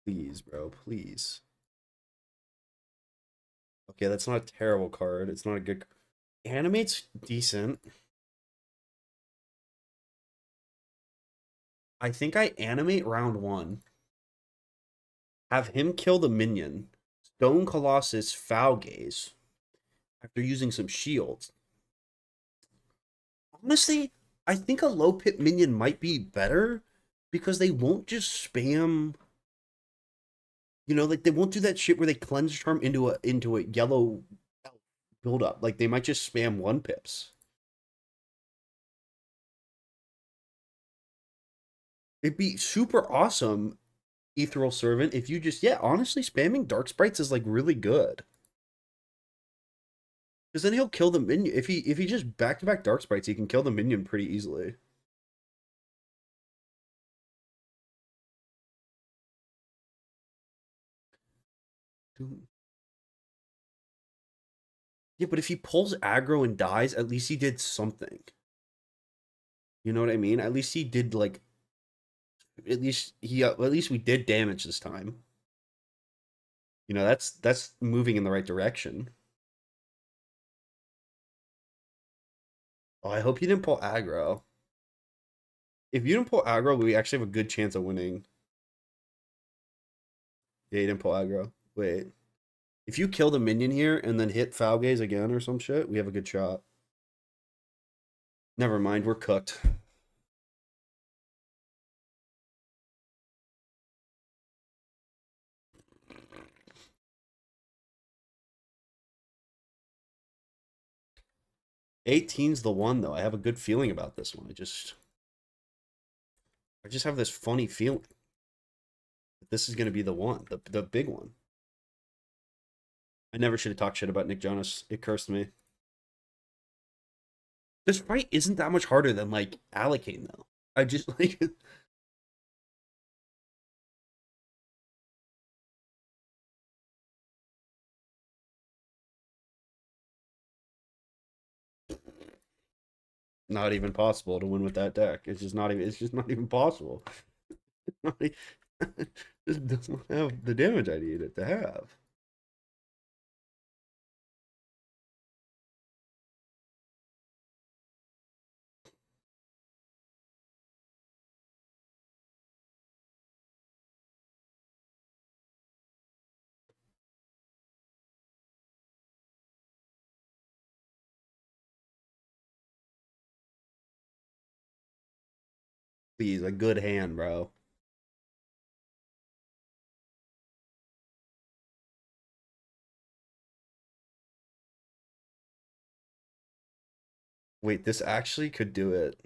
Please, bro, please. Okay, that's not a terrible card. It's not a good... Animate's decent. I think I animate round 1. Have him kill the minion. Stone Colossus Foul Gaze. After using some shields. Honestly, I think a low pit minion might be better. Because they won't just spam... You know, like, they won't do that shit where they cleanse charm into a yellow build-up. Like, they might just spam 1 pips. It'd be super awesome, Ethereal Servant, if you just, yeah, honestly, spamming Dark Sprites is, like, really good. Because then he'll kill the minion. If he just back-to-back Dark Sprites, he can kill the minion pretty easily. Dude. Yeah, but if he pulls aggro and dies, at least he did something. You know what I mean? At least he did, like... At least we did damage this time. You know, that's moving in the right direction. Oh, I hope you didn't pull aggro. If you didn't pull aggro, we actually have a good chance of winning. Yeah, you didn't pull aggro. Wait. If you kill the minion here and then hit Foul Gaze again or some shit, we have a good shot. Never mind, we're cooked. '18's the one, though. I have a good feeling about this one. I just have this funny feeling that this is going to be the one, the big one. I never should have talked shit about Nick Jonas. It cursed me. This fight isn't that much harder than, like, Alicane, though. I just, like... Not even possible to win with that deck. It's just not even possible. This doesn't have the damage I need it to have. Please, a good hand, bro. Wait, this actually could do it.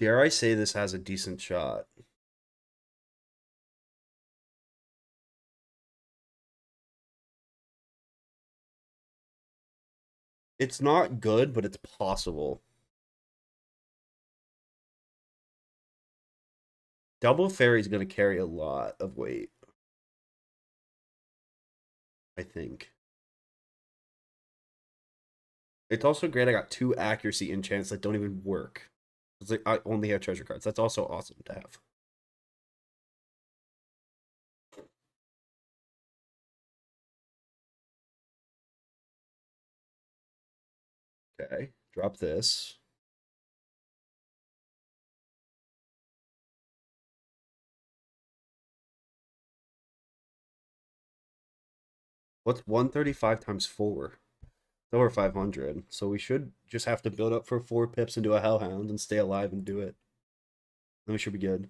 Dare I say this has a decent shot? It's not good, but it's possible. Double Fairy's going to carry a lot of weight. I think. It's also great I got 2 accuracy enchants that don't even work. It's like I only have treasure cards. That's also awesome to have. Okay, drop this. What's 135 times 4? It's over 500. So we should just have to build up for 4 pips into a Hellhound and stay alive and do it. Then we should be good.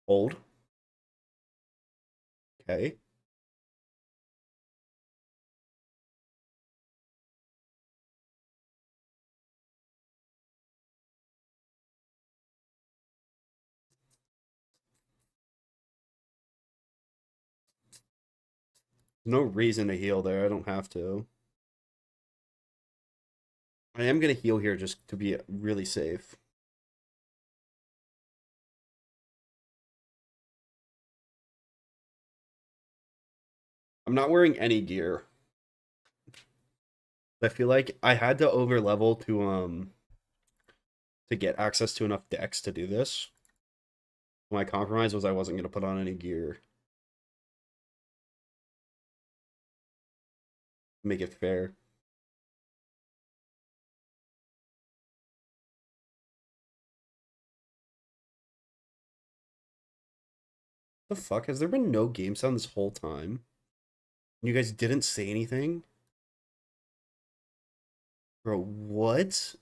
Hold. Okay. No reason to heal there. I don't have to. I am going to heal here just to be really safe. I'm not wearing any gear. I feel like I had to over level to get access to enough decks to do this. My compromise was I wasn't going to put on any gear. Make it fair. The fuck? Has there been no game sound this whole time? You guys didn't say anything? Bro, what?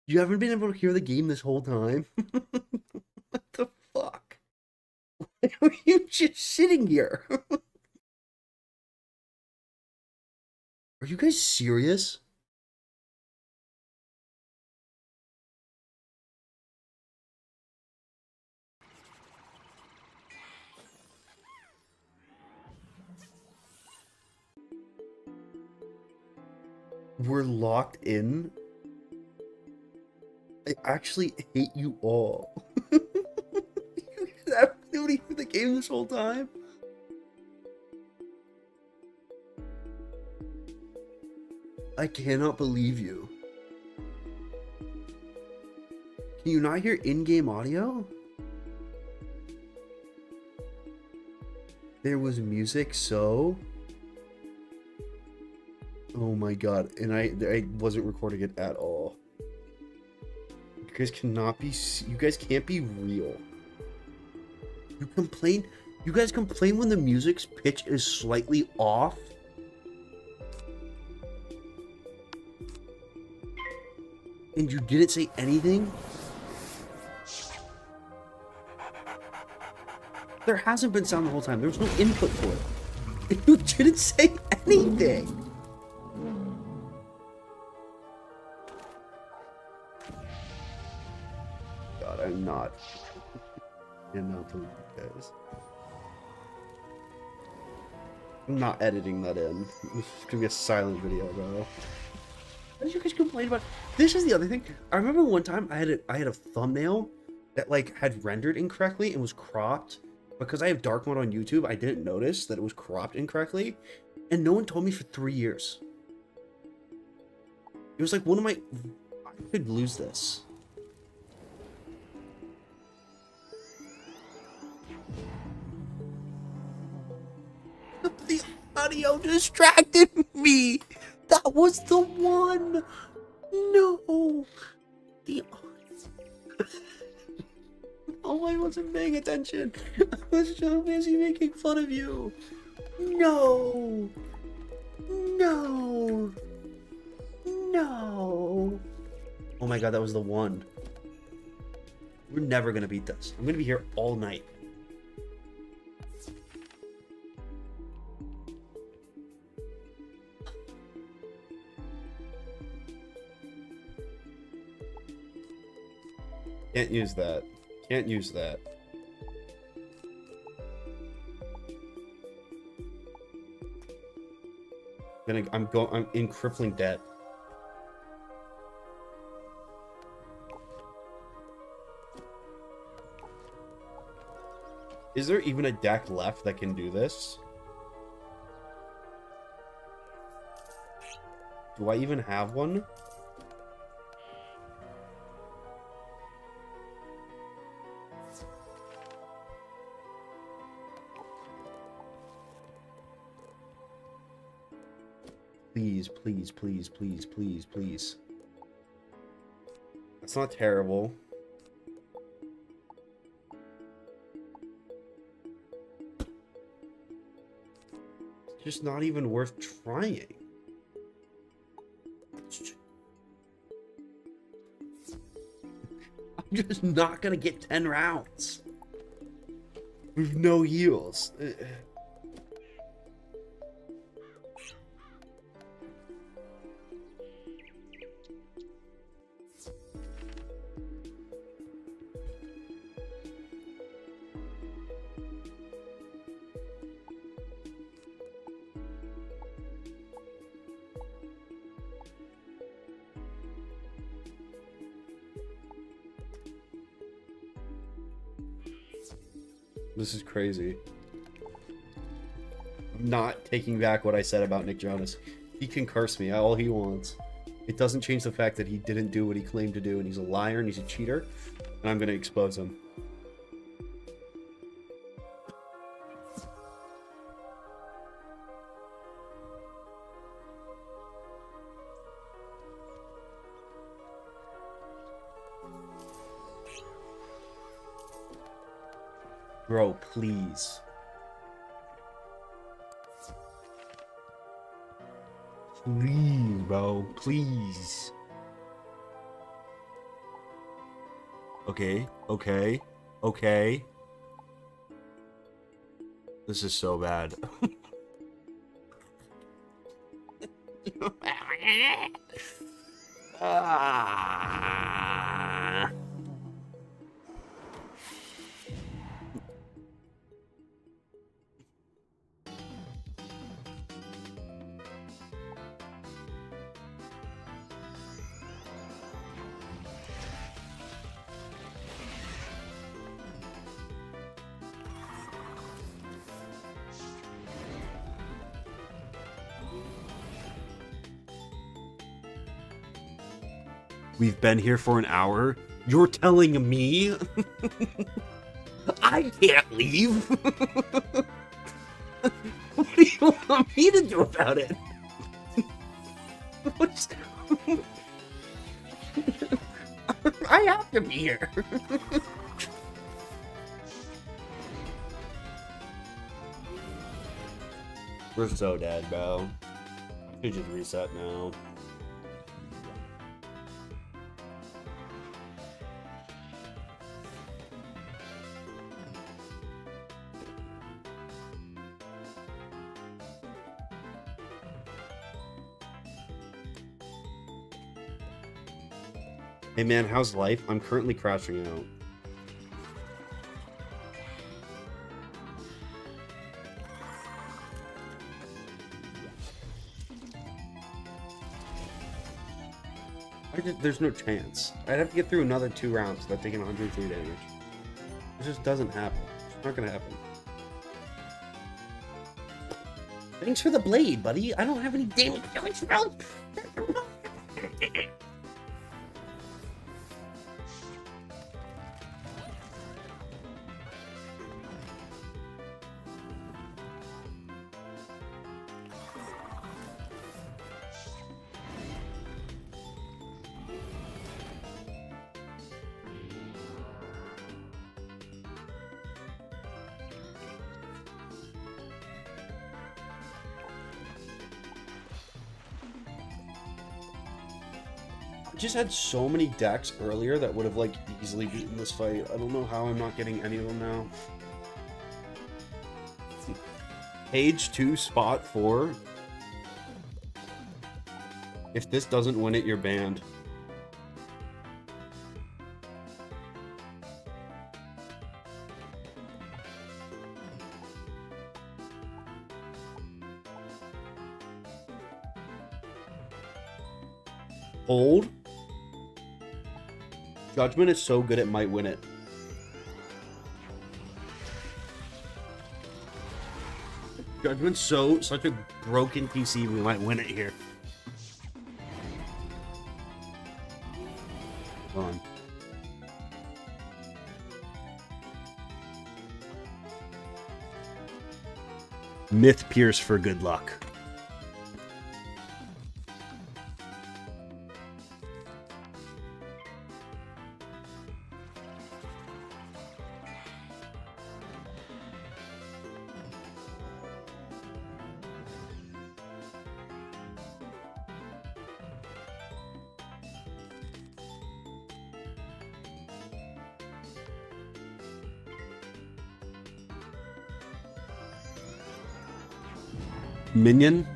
You haven't been able to hear the game this whole time? What the fuck? Why are you just sitting here? Are you guys serious? We're locked in? I actually hate you all. You guys haven't been able to hear the game this whole time? I cannot believe you. Can you not hear in-game audio? There was music, so... Oh my god, and I wasn't recording it at all. You guys cannot be... You guys can't be real. You guys complain when the music's pitch is slightly off? And you didn't say anything? There hasn't been sound the whole time. There was no input for it. You didn't say anything. God, I'm not. Cannot believe you guys. I'm not editing that in. This is gonna be a silent video, bro. What did you guys complain about? This is the other thing. I remember one time I had a thumbnail that like had rendered incorrectly and was cropped. Because I have dark mode on YouTube, I didn't notice that it was cropped incorrectly, and no one told me for 3 years. It was like one of my... I could lose this. The audio distracted me! That was the one! No! The... Oh, I wasn't paying attention. I was so busy making fun of you. No. No. No. Oh my god, that was the one. We're never gonna beat this. I'm gonna be here all night. Can't use that. Can't use that. I'm in crippling debt. Is there even a deck left that can do this? Do I even have one? Please, please, please, please, please, please. That's not terrible. It's just not even worth trying. I'm just not gonna get 10 rounds. With no heals. This is crazy. I'm not taking back what I said about Nick Jonas. He can curse me all he wants. It doesn't change the fact that he didn't do what he claimed to do, and he's a liar and he's a cheater, and I'm going to expose him. Bro, please. Please, bro. Please. Okay. Okay. Okay. This is so bad. Ah. We've been here for an hour. You're telling me I can't leave? What do you want me to do about it? I have to be here. We're so dead, bro. I should just reset now. Hey man, how's life? I'm currently crashing out. There's no chance. I'd have to get through another 2 rounds without taking 103 damage. It just doesn't happen. It's not gonna happen. Thanks for the blade, buddy. I don't have any damage. Just had so many decks earlier that would have like easily beaten this fight. I don't know how I'm not getting any of them now. Page 2, spot 4. If this doesn't win it, you're banned. Hold. Judgment is so good it might win it. Judgment's such a broken PC we might win it here. Hold on. Myth Pierce for good luck. Minion,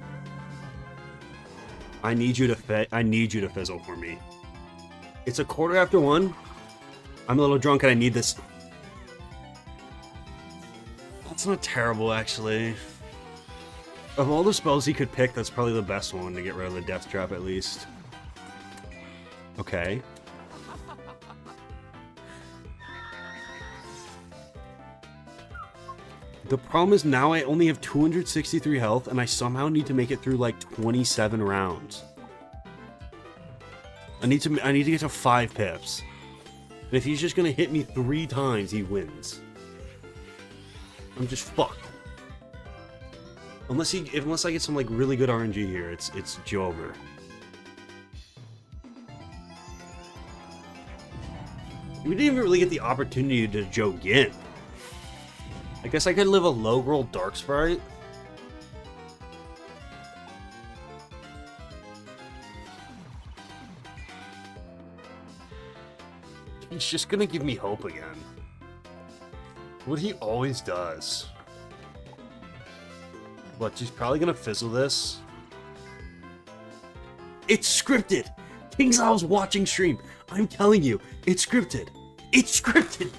I need you to fizzle for me. It's a 1:15. I'm a little drunk and I need this. That's not terrible, actually. Of all the spells he could pick, that's probably the best one to get rid of the death trap, at least. Okay. The problem is now I only have 263 health, and I somehow need to make it through like 27 rounds. I need to get to 5 pips. And if he's just gonna hit me 3 times, he wins. I'm just fucked. Unless I get some like really good RNG here, it's over. We didn't even really get the opportunity to joke in. I guess I could live a low roll Dark Sprite. He's just gonna give me hope again. What he always does. But he's probably gonna fizzle this. It's scripted! King's I was watching stream. I'm telling you, it's scripted. It's scripted!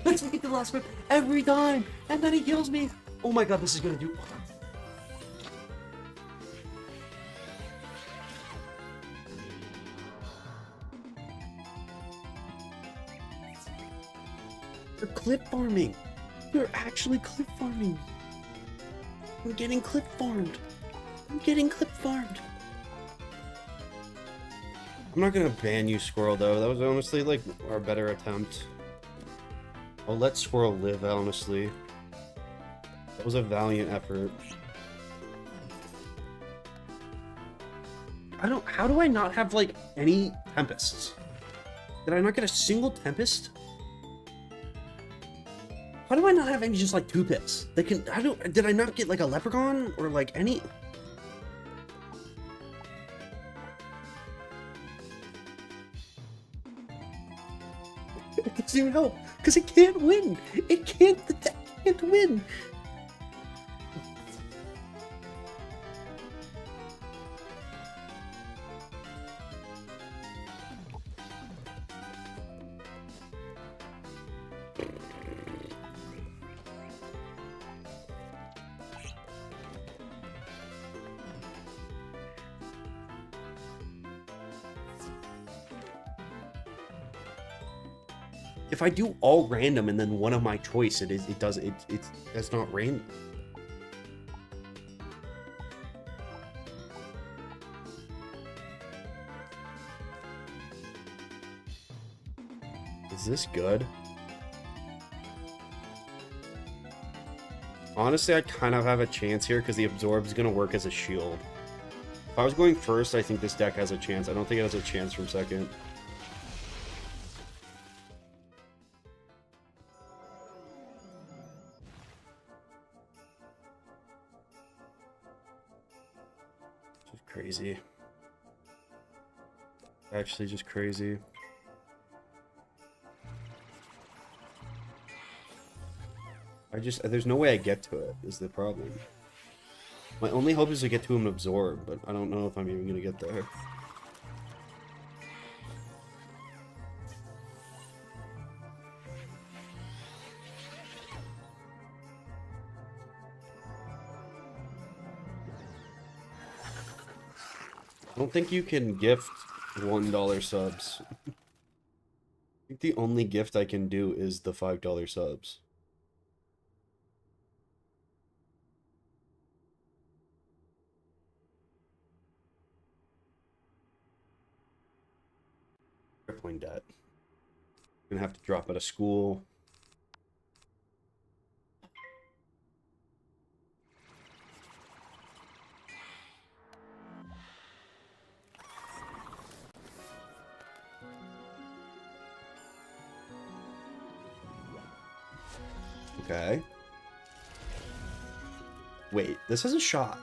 Let's make the last rip every time! And then he kills me! Oh my god, this is gonna do... You're clip farming! You're actually clip farming! I'm getting clip farmed! I'm getting clip farmed! I'm not gonna ban you, Squirrel, though. That was honestly, like, our better attempt. I'll let Squirrel live, honestly. That was a valiant effort. How do I not have, like, any Tempests? Did I not get a single Tempest? How do I not have any just, like, 2 pips? Did I not get, like, a Leprechaun? Or, like, any... It doesn't even help, because it can't win. It can't. The deck can't win. If I do all random and then one of my choice, that's not random. Is this good? Honestly, I kind of have a chance here because the Absorb is going to work as a shield. If I was going first, I think this deck has a chance. I don't think it has a chance from second. Crazy. Actually, just crazy. There's no way I get to it, is the problem. My only hope is to get to him and Absorb, but I don't know if I'm even gonna get there. I don't think you can gift $1 subs. I think the only gift I can do is the $5 subs. Crippling debt. I'm gonna have to drop out of school. Okay. Wait, this is a shot.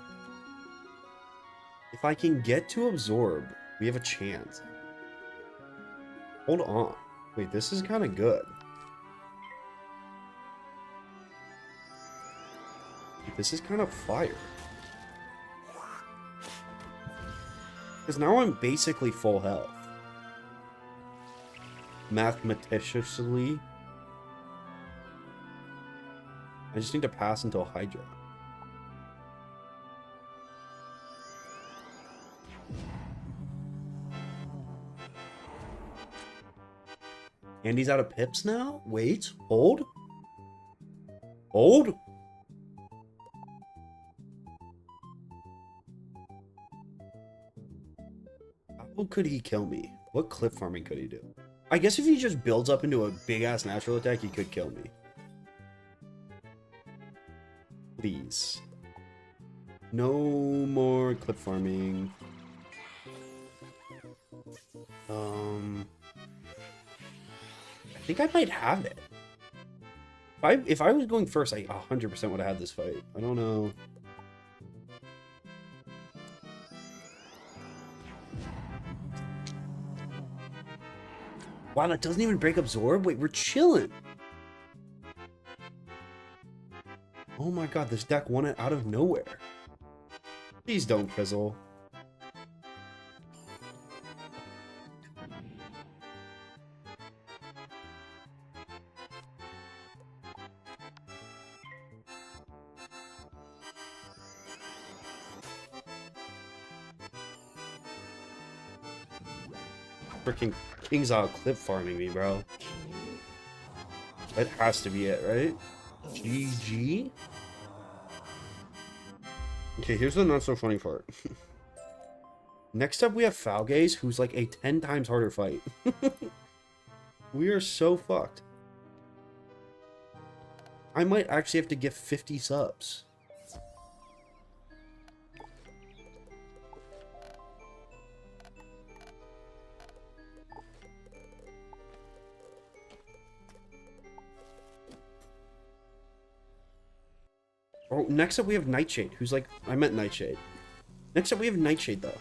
If I can get to Absorb, we have a chance. Hold on. Wait, this is kind of good. This is kind of fire. Because now I'm basically full health. Mathematically. I just need to pass until Hydra. Andy's out of pips now? Wait, hold? Hold? How could he kill me? What clip farming could he do? I guess if he just builds up into a big-ass natural attack, he could kill me. Please. No more clip farming. I think I might have it. If I was going first, I 100% would have had this fight. I don't know. Wow, that doesn't even break absorb? Wait, we're chilling. Oh my god, this deck won it out of nowhere. Please don't fizzle. Freaking King's out clip farming me, bro. That has to be it, right? GG? Okay, here's the not so funny part. Next up, we have Falgaze, who's like a 10 times harder fight. We are so fucked. I might actually have to get 50 subs. Oh, next up we have Nightshade, who's like, I meant Nightshade. Next up we have Nightshade though.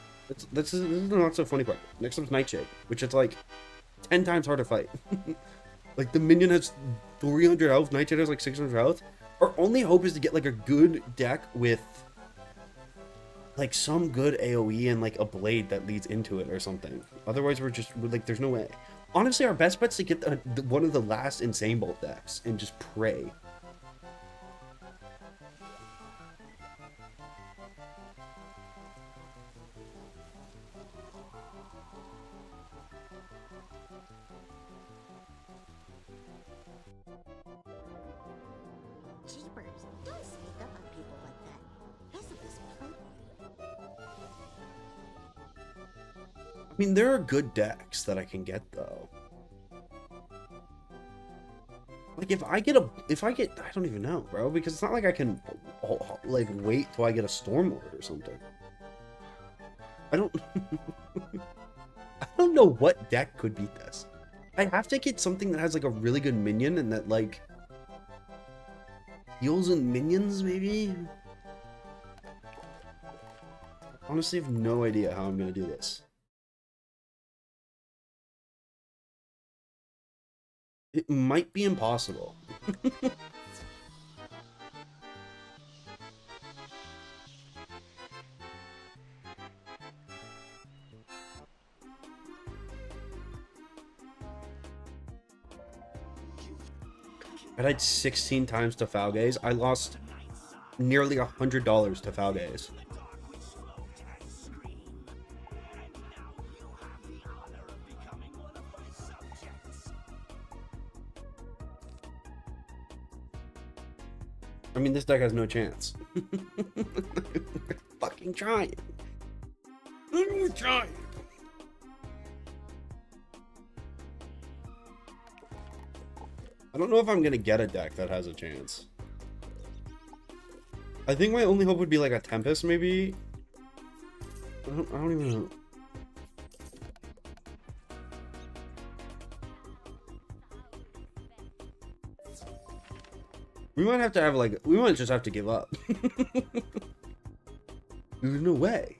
This is the not so funny part. Next up is Nightshade, which is like 10 times harder to fight. Like the minion has 300 health, Nightshade has like 600 health. Our only hope is to get like a good deck with like some good AoE and like a blade that leads into it or something. Otherwise we're like, there's no way. Honestly, our best bet's to get one of the last Insane Bolt decks and just pray. Jeepers, don't sneak up on people like that. Here's this I mean, there are good decks that I can get though. Like I don't even know, bro, because it's not like I can like wait till I get a Stormlord or something. I don't I don't know what deck could beat this. I have to get something that has like a really good minion and that like heals and minions, maybe? Honestly, I have no idea how I'm gonna do this. It might be impossible. I died 16 times to Falgaze. I lost nearly $100 to Falgaze. I mean, this deck has no chance. Fucking trying. I'm trying. I don't know if I'm gonna get a deck that has a chance. I think my only hope would be like a Tempest, maybe. I don't even know. We might have to have like, we might just have to give up. There's no way.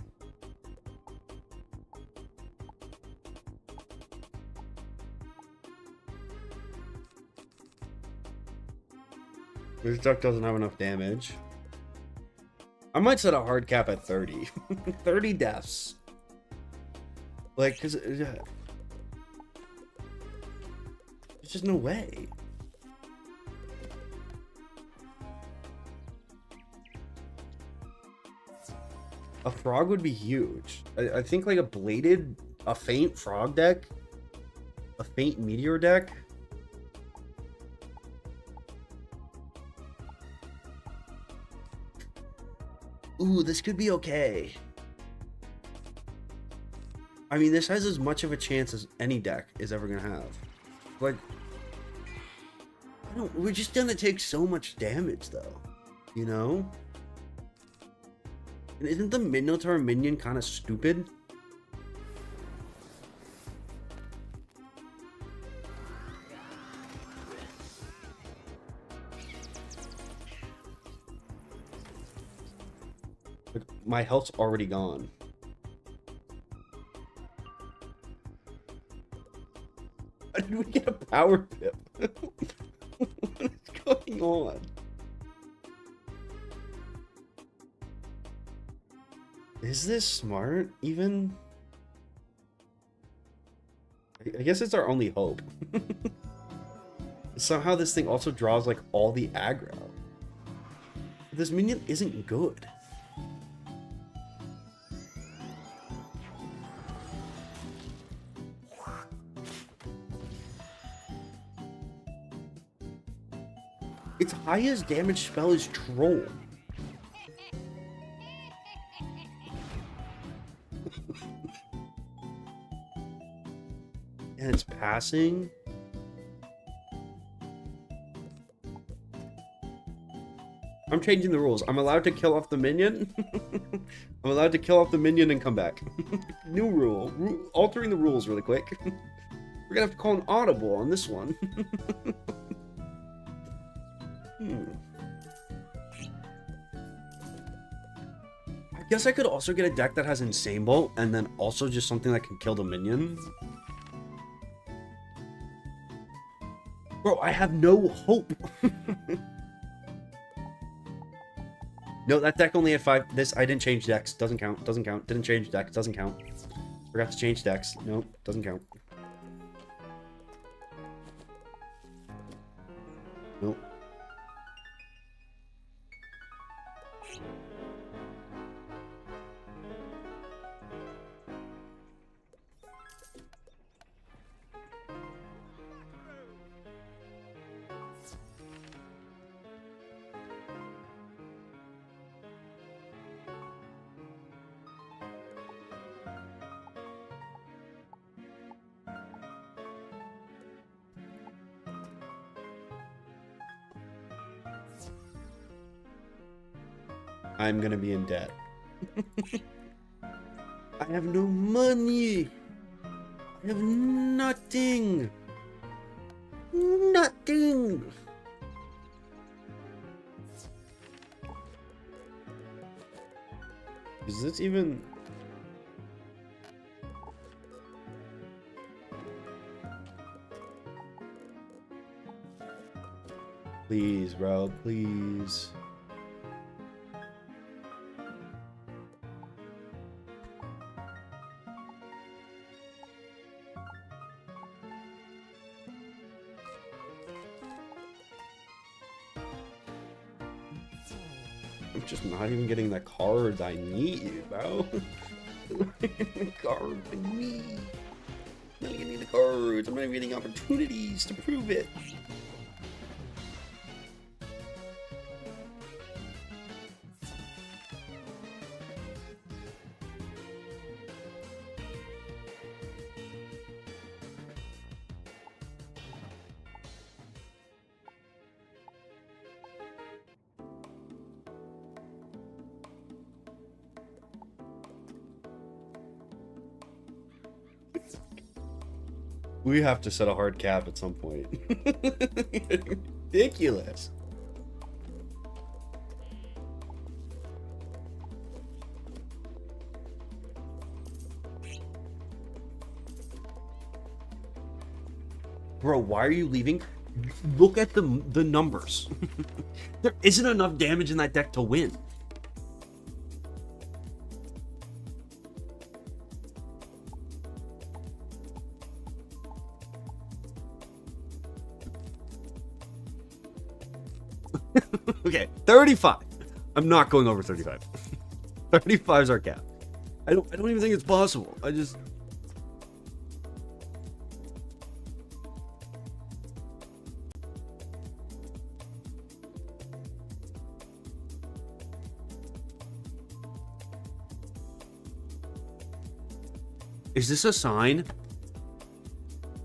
This deck doesn't have enough damage. I might set a hard cap at 30. 30 deaths. Like, cause there's just no way. A frog would be huge. I think like a faint frog deck, a faint meteor deck. Ooh, this could be okay. I mean, this has as much of a chance as any deck is ever gonna have. Like, we're just gonna take so much damage though, you know? And isn't the Minotaur minion kind of stupid? Like, my health's already gone. How did we get a power pip? What is going on? Is this smart, even? I guess it's our only hope. Somehow this thing also draws, like, all the aggro. This minion isn't good. Its highest damage spell is Troll. And it's passing. I'm changing the rules. I'm allowed to kill off the minion. I'm allowed to kill off the minion and come back. New rule. Altering the rules really quick. We're gonna have to call an audible on this one. I guess I could also get a deck that has Insane Bolt and then also just something that can kill the minion. Bro, I have no hope. No, that deck only had 5. I didn't change decks. Doesn't count. Doesn't count. Didn't change decks. Doesn't count. Forgot to change decks. Nope. Doesn't count. Nope. I'm gonna be in debt. I have no money. I have nothing. Nothing. Is this even... Please, bro, please. I'm just not even getting the cards I need, bro. The cards I need. I'm not getting the cards. I'm not even getting opportunities to prove it. We have to set a hard cap at some point. Ridiculous. Bro, why are you leaving? Look at the numbers. There isn't enough damage in that deck to win. Okay, 35. I'm not going over 35. 35 is our cap. I don't even think it's possible. I just... Is this a sign?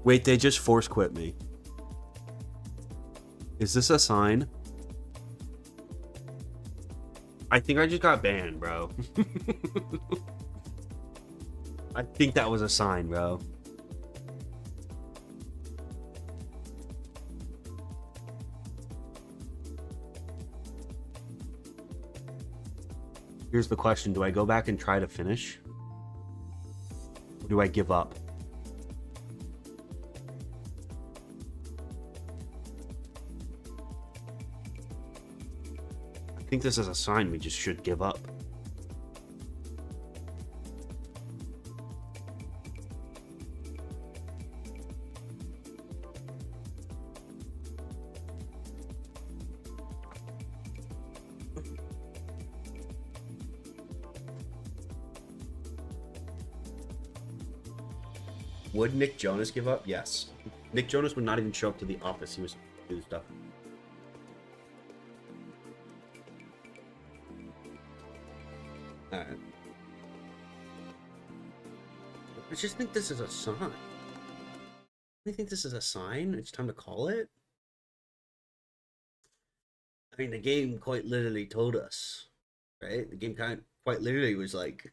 Wait, they just force quit me. Is this a sign? I think I just got banned, bro. I think that was a sign, bro. Here's the question. Do I go back and try to finish? Or do I give up? I think this is a sign we just should give up. Would Nick Jonas give up? Yes. Nick Jonas would not even show up to the office. He was doing stuff. Alright. I just think this is a sign. I think this is a sign. It's time to call it. I mean, the game quite literally told us, right? The game quite literally was like,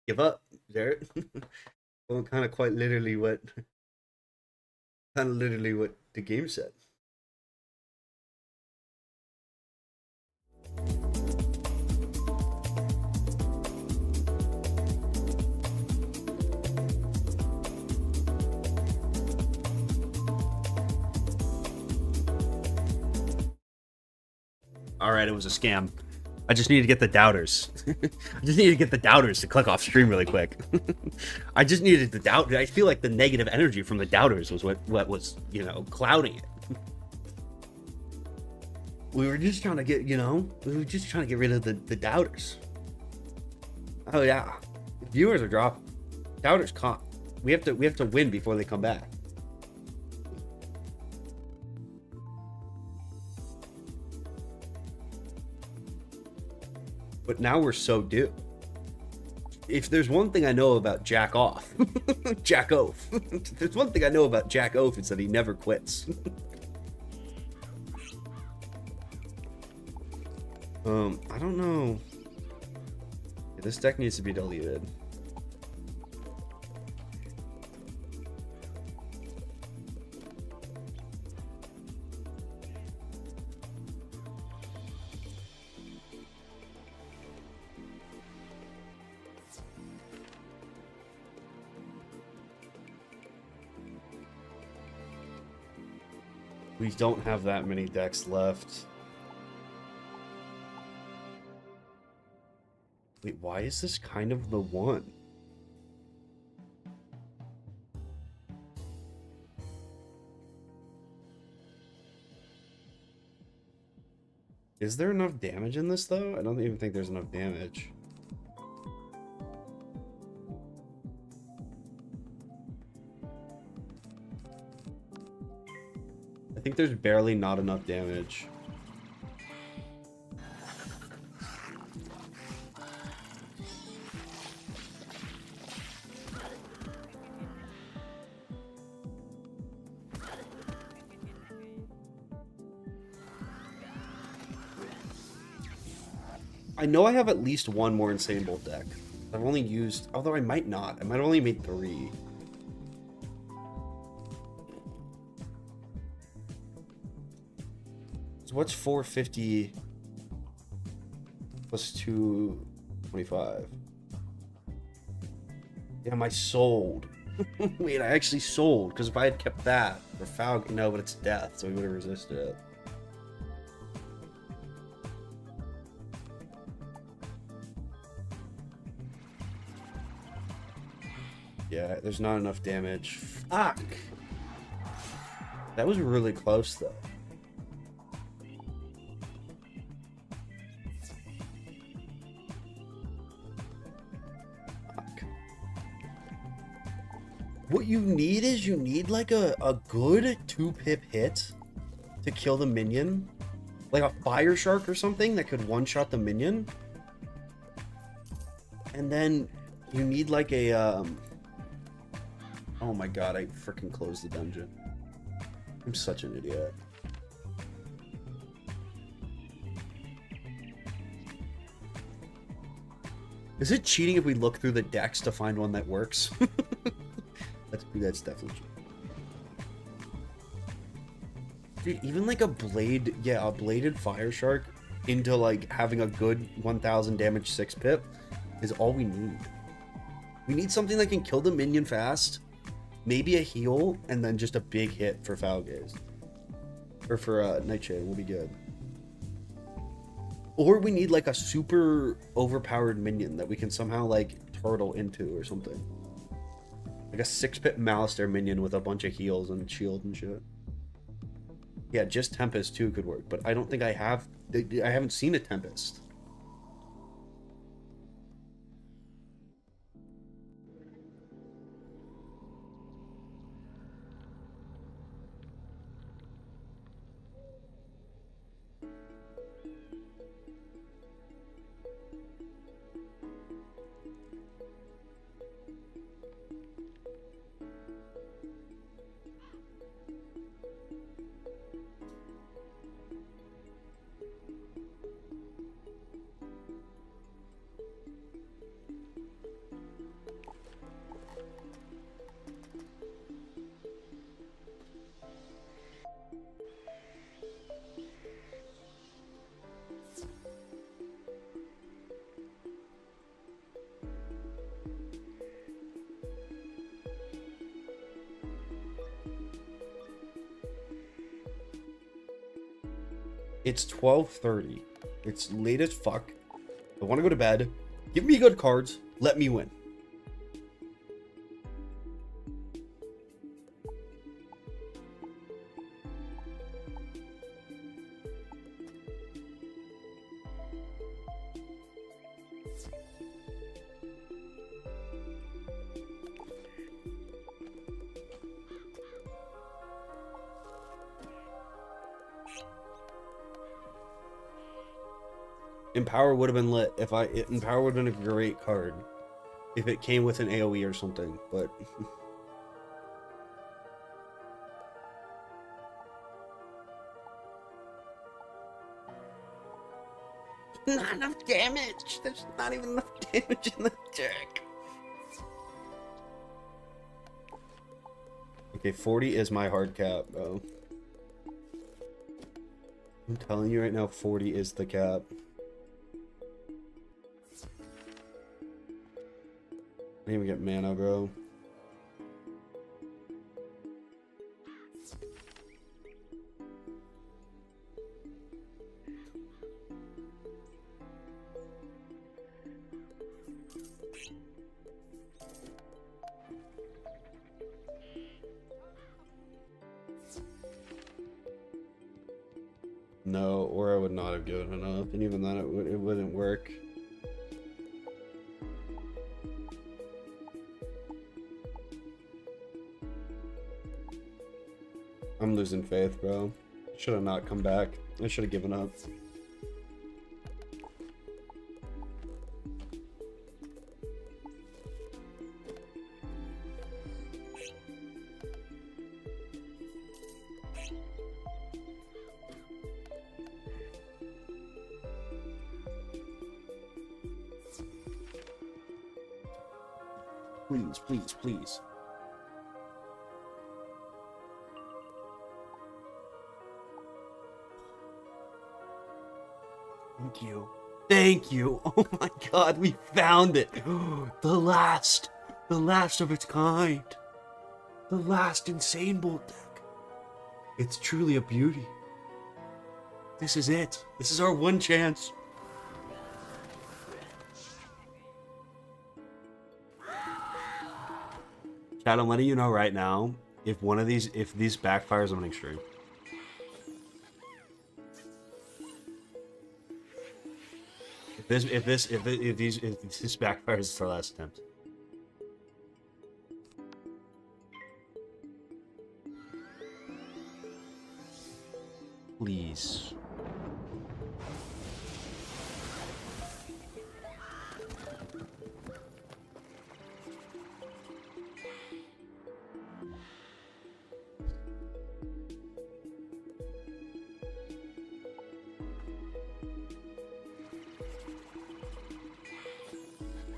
give up, Zareth. Well, kind of literally what the game said. All right, it was a scam. I just need to get the doubters. I just need to get the doubters to click off stream really quick. I just needed the doubt. I feel like the negative energy from the doubters was what was, you know, clouding it. We were just trying to get, we were just trying to get rid of the doubters. Oh yeah, viewers are dropping. Doubters caught. We have to win before they come back. But now we're so due. If there's one thing I know about Jack Off, Jack Oaf. If there's one thing I know about Jack Oaf, it's that he never quits. I don't know. Yeah, this deck needs to be deleted. We don't have that many decks left. Wait, why is this kind of the one? Is there enough damage in this, though? I don't even think there's enough damage. I think there's barely not enough damage. I know I have at least one more Insane Bolt deck. I've only used, although I might not. I might have only made 3. So what's 450 plus 225? Damn, I sold. Wait, I actually sold, because if I had kept that for Falcon, no, but it's death, so we would have resisted it. Yeah, there's not enough damage. Fuck! That was really close, though. What you need is you need like a good 2-pip hit to kill the minion. Like a fire shark or something that could one-shot the minion. And then you need like a oh my god, I freaking closed the dungeon. I'm such an idiot. Is it cheating if we look through the decks to find one that works? That's definitely cheating. Dude, even like a blade, yeah, a bladed fire shark into like having a good 1000 damage 6-pip is all we need. We need something that can kill the minion fast, maybe a heal, and then just a big hit for Falgaze. Or for Nightshade will be good. Or we need like a super overpowered minion that we can somehow like turtle into or something. Like a 6-pip Malistaire minion with a bunch of heals and shield and shit. Yeah, just Tempest too could work, but I don't think I haven't seen a Tempest. It's 12:30. It's late as fuck. I want to go to bed. Give me good cards. Let me win. Empower would have been lit if Empower would have been a great card if it came with an AoE or something, but not enough damage. There's not even enough damage in the deck. Okay, 40 is my hard cap, bro. I'm telling you right now, 40 is the cap. I didn't even get mana, bro. No, or I would not have given enough, and even then it wouldn't work. I'm losing faith, bro. Should have not come back. I should have given up. Please, please, please. Thank you. Thank you. Oh my god, we found it. The last of its kind. The last Insane Bolt deck. It's truly a beauty. This is it. This is our one chance. Chad, I'm letting you know right now, if these backfires, I'm an extreme. If this backfires, it's our last attempt. Please.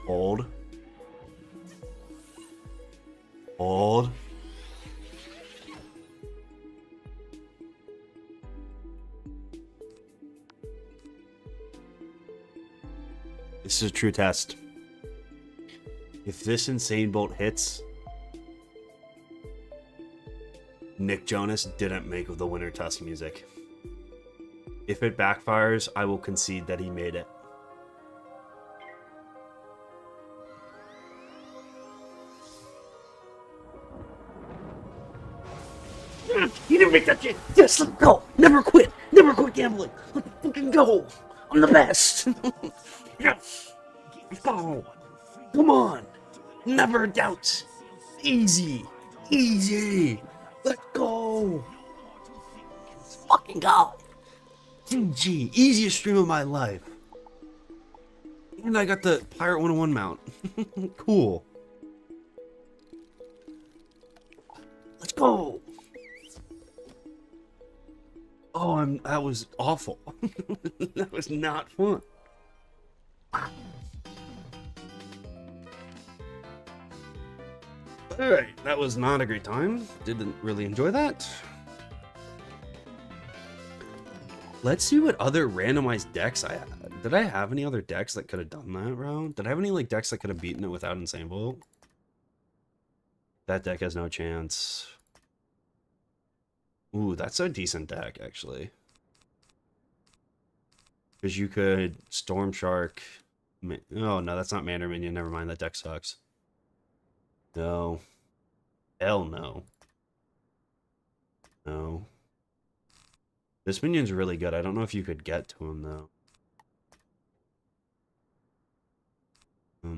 Hold. Hold. This is a true test. If this insane bolt hits, Nick Jonas didn't make the Winter Tusk music. If it backfires, I will concede that he made it. You didn't make that shit. Yes, let's go. Never quit. Never quit gambling. Let's fucking go. I'm the best. Yes. Let's go. Come on. Never doubt. Easy. Easy. Let's go. Let's fucking go. GG. Easiest stream of my life. And I got the Pirate 101 mount. Cool. Let's go. Oh, that was awful. That was not fun. Alright, that was not a great time. Didn't really enjoy that. Let's see what other randomized decks I had. Did I have any other decks that could have done that round? Did I have any like decks that could have beaten it without Insane Bolt? That deck has no chance. Ooh, that's a decent deck, actually. Because you could Storm Shark. Oh, no, that's not Manor Minion. Never mind, that deck sucks. No. Hell no. No. This minion's really good. I don't know if you could get to him, though.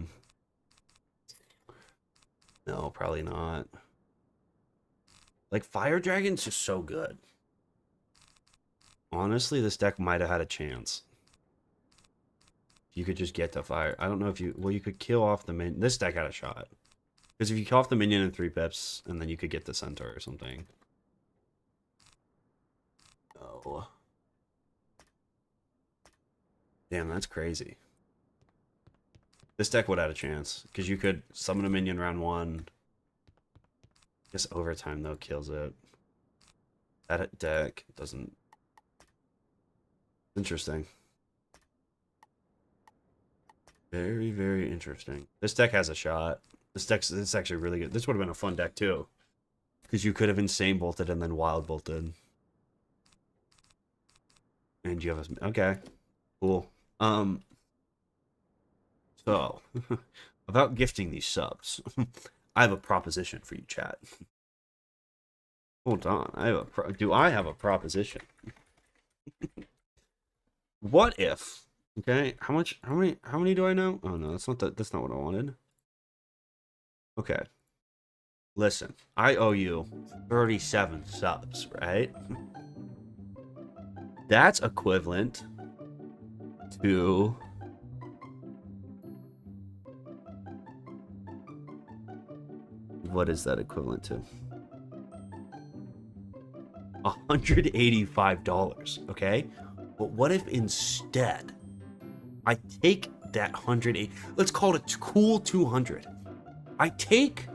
No, probably not. Like, Fire Dragon's just so good. Honestly, this deck might have had a chance. You could just get to fire. I don't know if you... Well, you could kill off the minion. This deck had a shot. Because if you kill off the minion in 3 pips, and then you could get the centaur or something. Oh. Damn, that's crazy. This deck would have had a chance. Because you could summon a minion round 1. Just overtime, though, kills it. That deck doesn't... Interesting. Very, very interesting. This deck has a shot. This is actually really good. This would have been a fun deck, too. Because you could have Insane Bolted and then Wild Bolted. And you have a... Okay. Cool. So, about gifting these subs. I have a proposition for you, chat. Hold on. Do I have a proposition? What if... Okay, how many do I know? Oh no, that's not what I wanted. Okay. Listen, I owe you 37 subs, right? That's equivalent to what is that equivalent to? $185, okay? But what if instead I take that 180, let's call it a cool 200. I take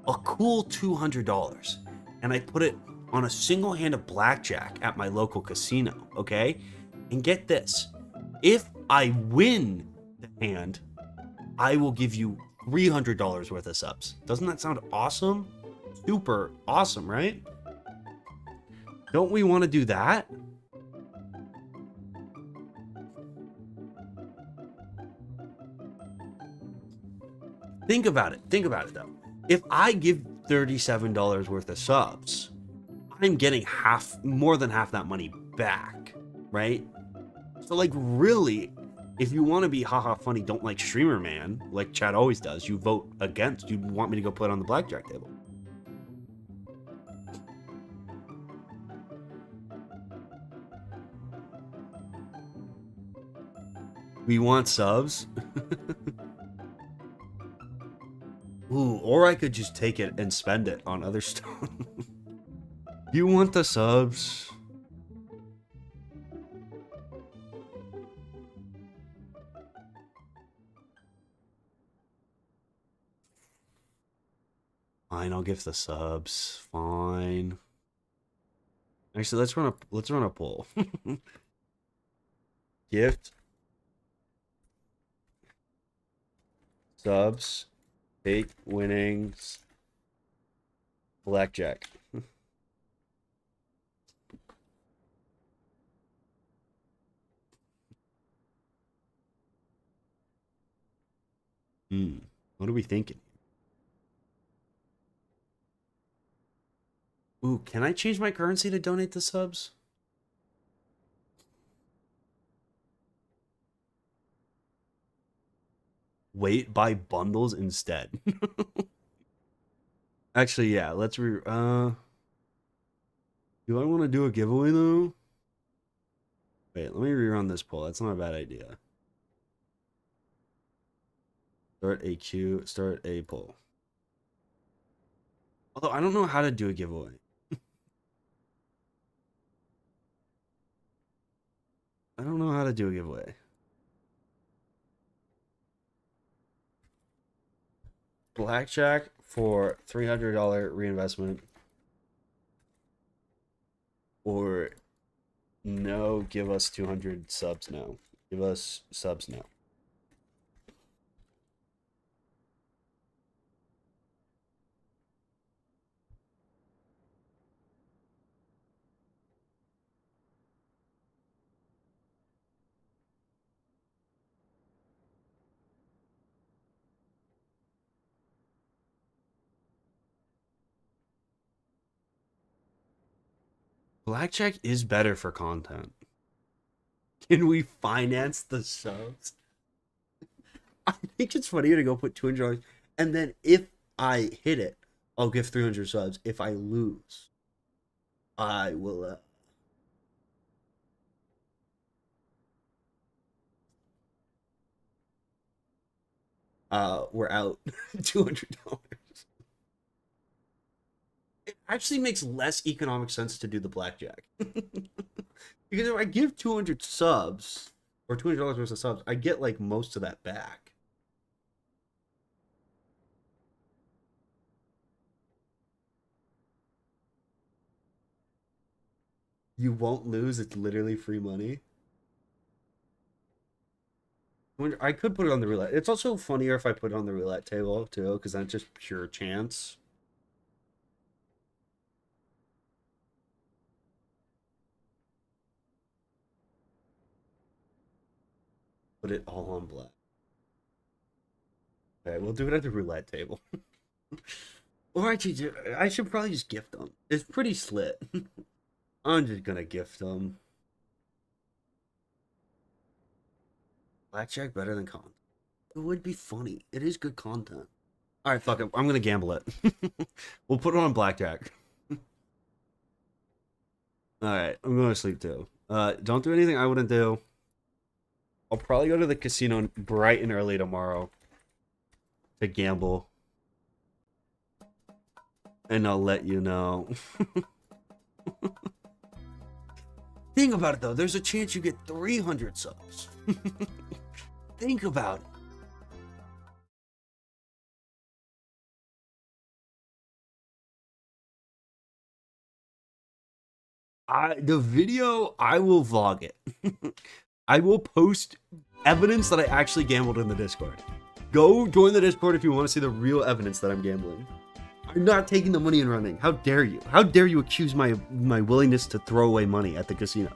a cool $200 and I put it on a single hand of blackjack at my local casino, okay? And get this, if I win the hand, I will give you $300 worth of subs. Doesn't that sound awesome? Super awesome, right? Don't we want to do that? Think about it. Think about it, though. If I give $37 worth of subs, I'm getting more than half that money back, right? So, like, really, if you want to be haha funny, don't like streamer man, like Chad always does, you vote against. You want me to go put it on the blackjack table. We want subs. Ooh, or I could just take it and spend it on other stuff. You want the subs? Fine, I'll give the subs. Fine. Actually, let's run a poll. Gift subs, take winnings, blackjack. What are we thinking? Ooh, can I change my currency to donate the subs? Wait, buy bundles instead. Actually, yeah, let's do I want to do a giveaway though? Wait, let me rerun this poll. That's not a bad idea. Start a poll. Although I don't know how to do a giveaway. I don't know how to do a giveaway. Blackjack for $300 reinvestment. Or no, give us 200 subs now. Give us subs now. Blackjack is better for content. Can we finance the subs? I think it's funnier to go put $200 and then if I hit it, I'll give 300 subs. If I lose, I will we're out $200. It actually makes less economic sense to do the blackjack. Because if I give 200 subs or $200 worth of subs, I get like most of that back. You won't lose. It's literally free money. I could put it on the roulette. It's also funnier if I put it on the roulette table too, because that's just pure chance. Put it all on black. Okay, we'll do it at the roulette table. Or actually, I should probably just gift them. It's pretty slit. I'm just gonna gift them. Blackjack better than content. It would be funny. It is good content. All right, fuck it. I'm gonna gamble it. We'll put it on blackjack. All right, I'm going to sleep too. Don't do anything I wouldn't do. I'll probably go to the casino bright and early tomorrow to gamble. And I'll let you know. Think about it though. There's a chance you get 300 subs. Think about it. The video, I will vlog it. I will post evidence that I actually gambled in the Discord. Go join the Discord if you want to see the real evidence that I'm gambling. I'm not taking the money and running. How dare you? How dare you accuse my willingness to throw away money at the casino?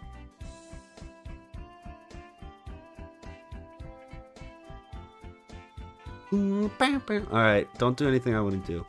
Alright, don't do anything I wouldn't do.